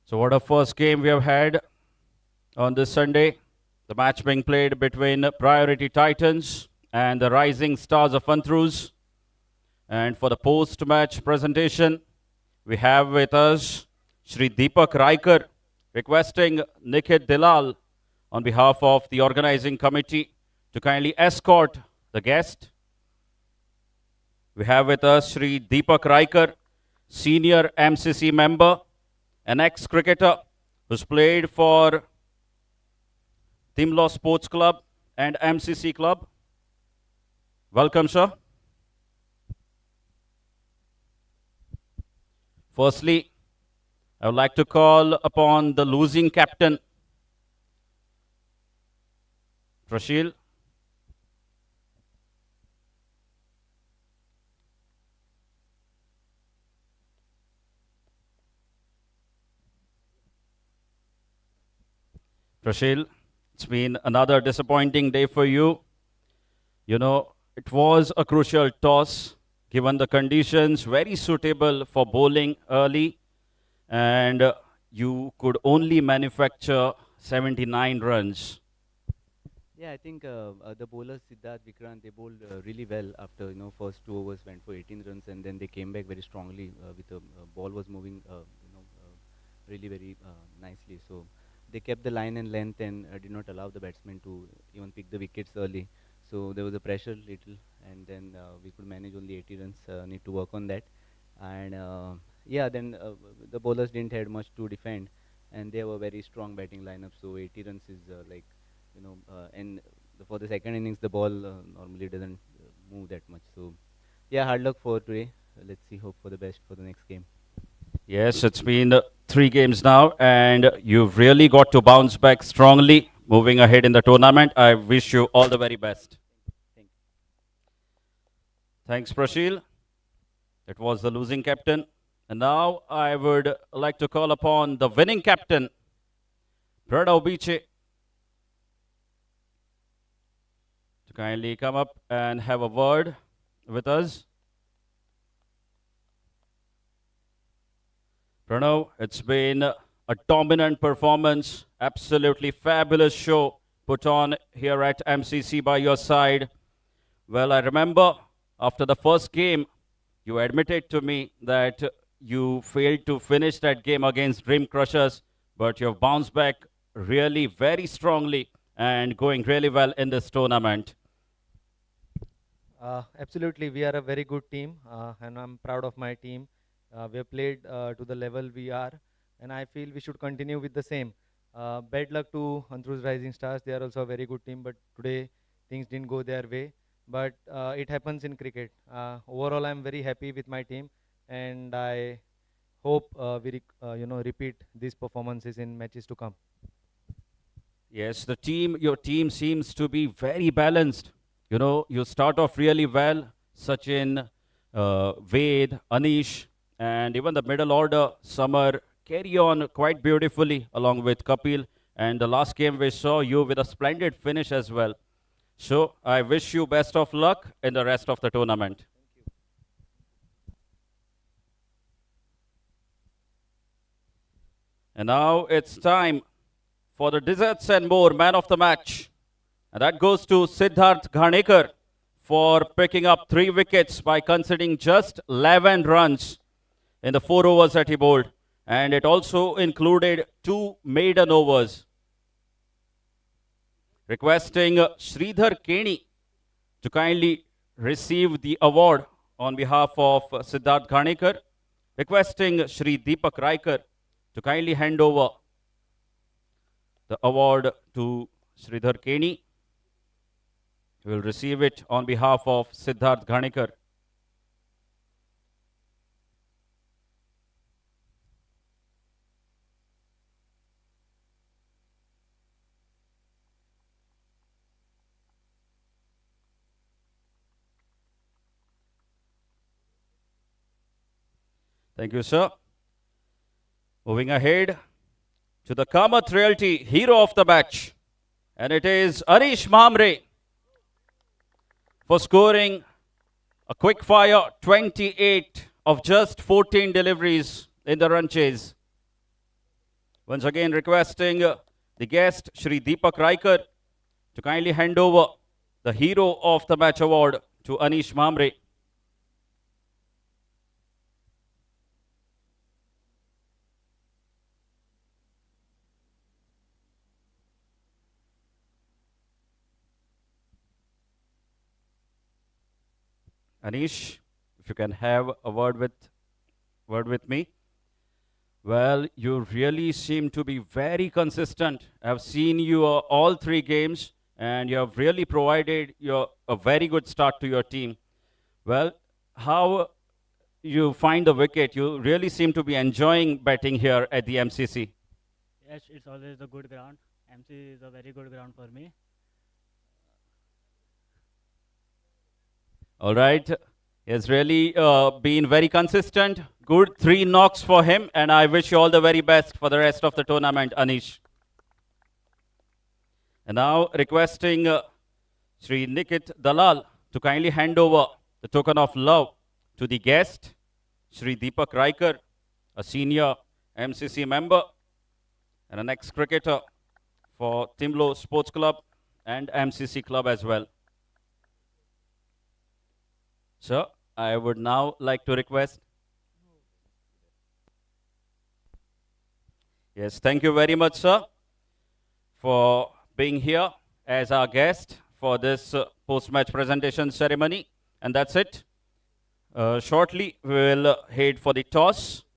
So what a first game we have had on this Sunday. The match being played between Priority Titans and the Rising Stars of ANTRUZ. And for the post-match presentation, we have with us Shri Deepak Raikar requesting Nikhit Dilal on behalf of the organizing committee to kindly escort the guest. We have with us Shri Deepak Raikar, senior MCC member, an ex-cricketer who's played for Timlaw Sports Club and MCC Club. Welcome, sir. Firstly, I would like to call upon the losing captain, Prashil. Prashil, it's been another disappointing day for you. You know, it was a crucial toss, given the conditions very suitable for bowling early, and you could only manufacture 79 runs. Yeah, I think the bowlers Siddharth, Vikrant, they bowled really well after first 2 overs went for 18 runs, and then they came back very strongly with the ball was moving really very nicely. So they kept the line and length and did not allow the batsmen to even pick the wickets early. So there was a pressure little, and then we could manage only 80 runs. Need to work on that, and yeah, then the bowlers didn't have much to defend, and they were very strong batting lineup. So 80 runs is and for the second innings, the ball normally doesn't move that much. So yeah, hard luck for today. Let's see, hope for the best for the next game. Yes, it's been 3 games now, and you've really got to bounce back strongly moving ahead in the tournament. I wish you all the very best. Thank you. Thanks, Prashil. It was the losing captain. And now I would like to call upon the winning captain, Pranav Biche, to kindly come up and have a word with us. Pranav, it's been a dominant performance, absolutely fabulous show put on here at MCC by your side. Well, I remember after the first game, you admitted to me that you failed to finish that game against Dream Crushers, but you've bounced back really very strongly and going really well in this tournament. Absolutely, we are a very good team, and I'm proud of my team. We have played to the level we are, and I feel we should continue with the same. Bad luck to ANTRUZ Rising Stars. They are also a very good team, but today things didn't go their way. But it happens in cricket. Overall, I'm very happy with my team, and I hope repeat these performances in matches to come. Yes, your team seems to be very balanced. You know, you start off really well, Sachin, Ved, Anish, and even the middle order, Samar, carry on quite beautifully along with Kapil. And the last game we saw you with a splendid finish as well. So I wish you best of luck in the rest of the tournament. And now it's time for the desserts and more man of the match. And that goes to Siddharth Ghanekar for picking up 3 wickets by conceding just 11 runs in the 4 overs that he bowled. And it also included 2 maiden overs. Requesting Sridhar Keni to kindly receive the award on behalf of Siddharth Ghanekar. Requesting Shri Deepak Raikar to kindly hand over the award to Sridhar Keni. He will receive it on behalf of Siddharth Ghanekar. Thank you, sir. Moving ahead to the Kamath Realty hero of the match. And it is Anish Mamre for scoring a quick fire 28 of just 14 deliveries in the run chase. Once again requesting the guest Shri Deepak Raikar to kindly hand over the hero of the match award to Anish Mamre. Anish, if you can have a word with me. Well, you really seem to be very consistent. I've seen you all 3 games, and you have really provided a very good start to your team. Well, how you find the wicket? You really seem to be enjoying batting here at the MCC. Yes, it's always a good ground. MC is a very good ground for me. All right. He has really been very consistent. Good 3 knocks for him, and I wish you all the very best for the rest of the tournament, Anish. And now requesting Sri Nikit Dalal to kindly hand over the token of love to the guest, Sri Deepak Raikar, a senior MCC member and an ex-cricketer for Timlo Sports Club and MCC Club as well. Sir, I would now like to request. Yes, thank you very much, sir, for being here as our guest for this post-match presentation ceremony. And that's it. Shortly, we will head for the toss.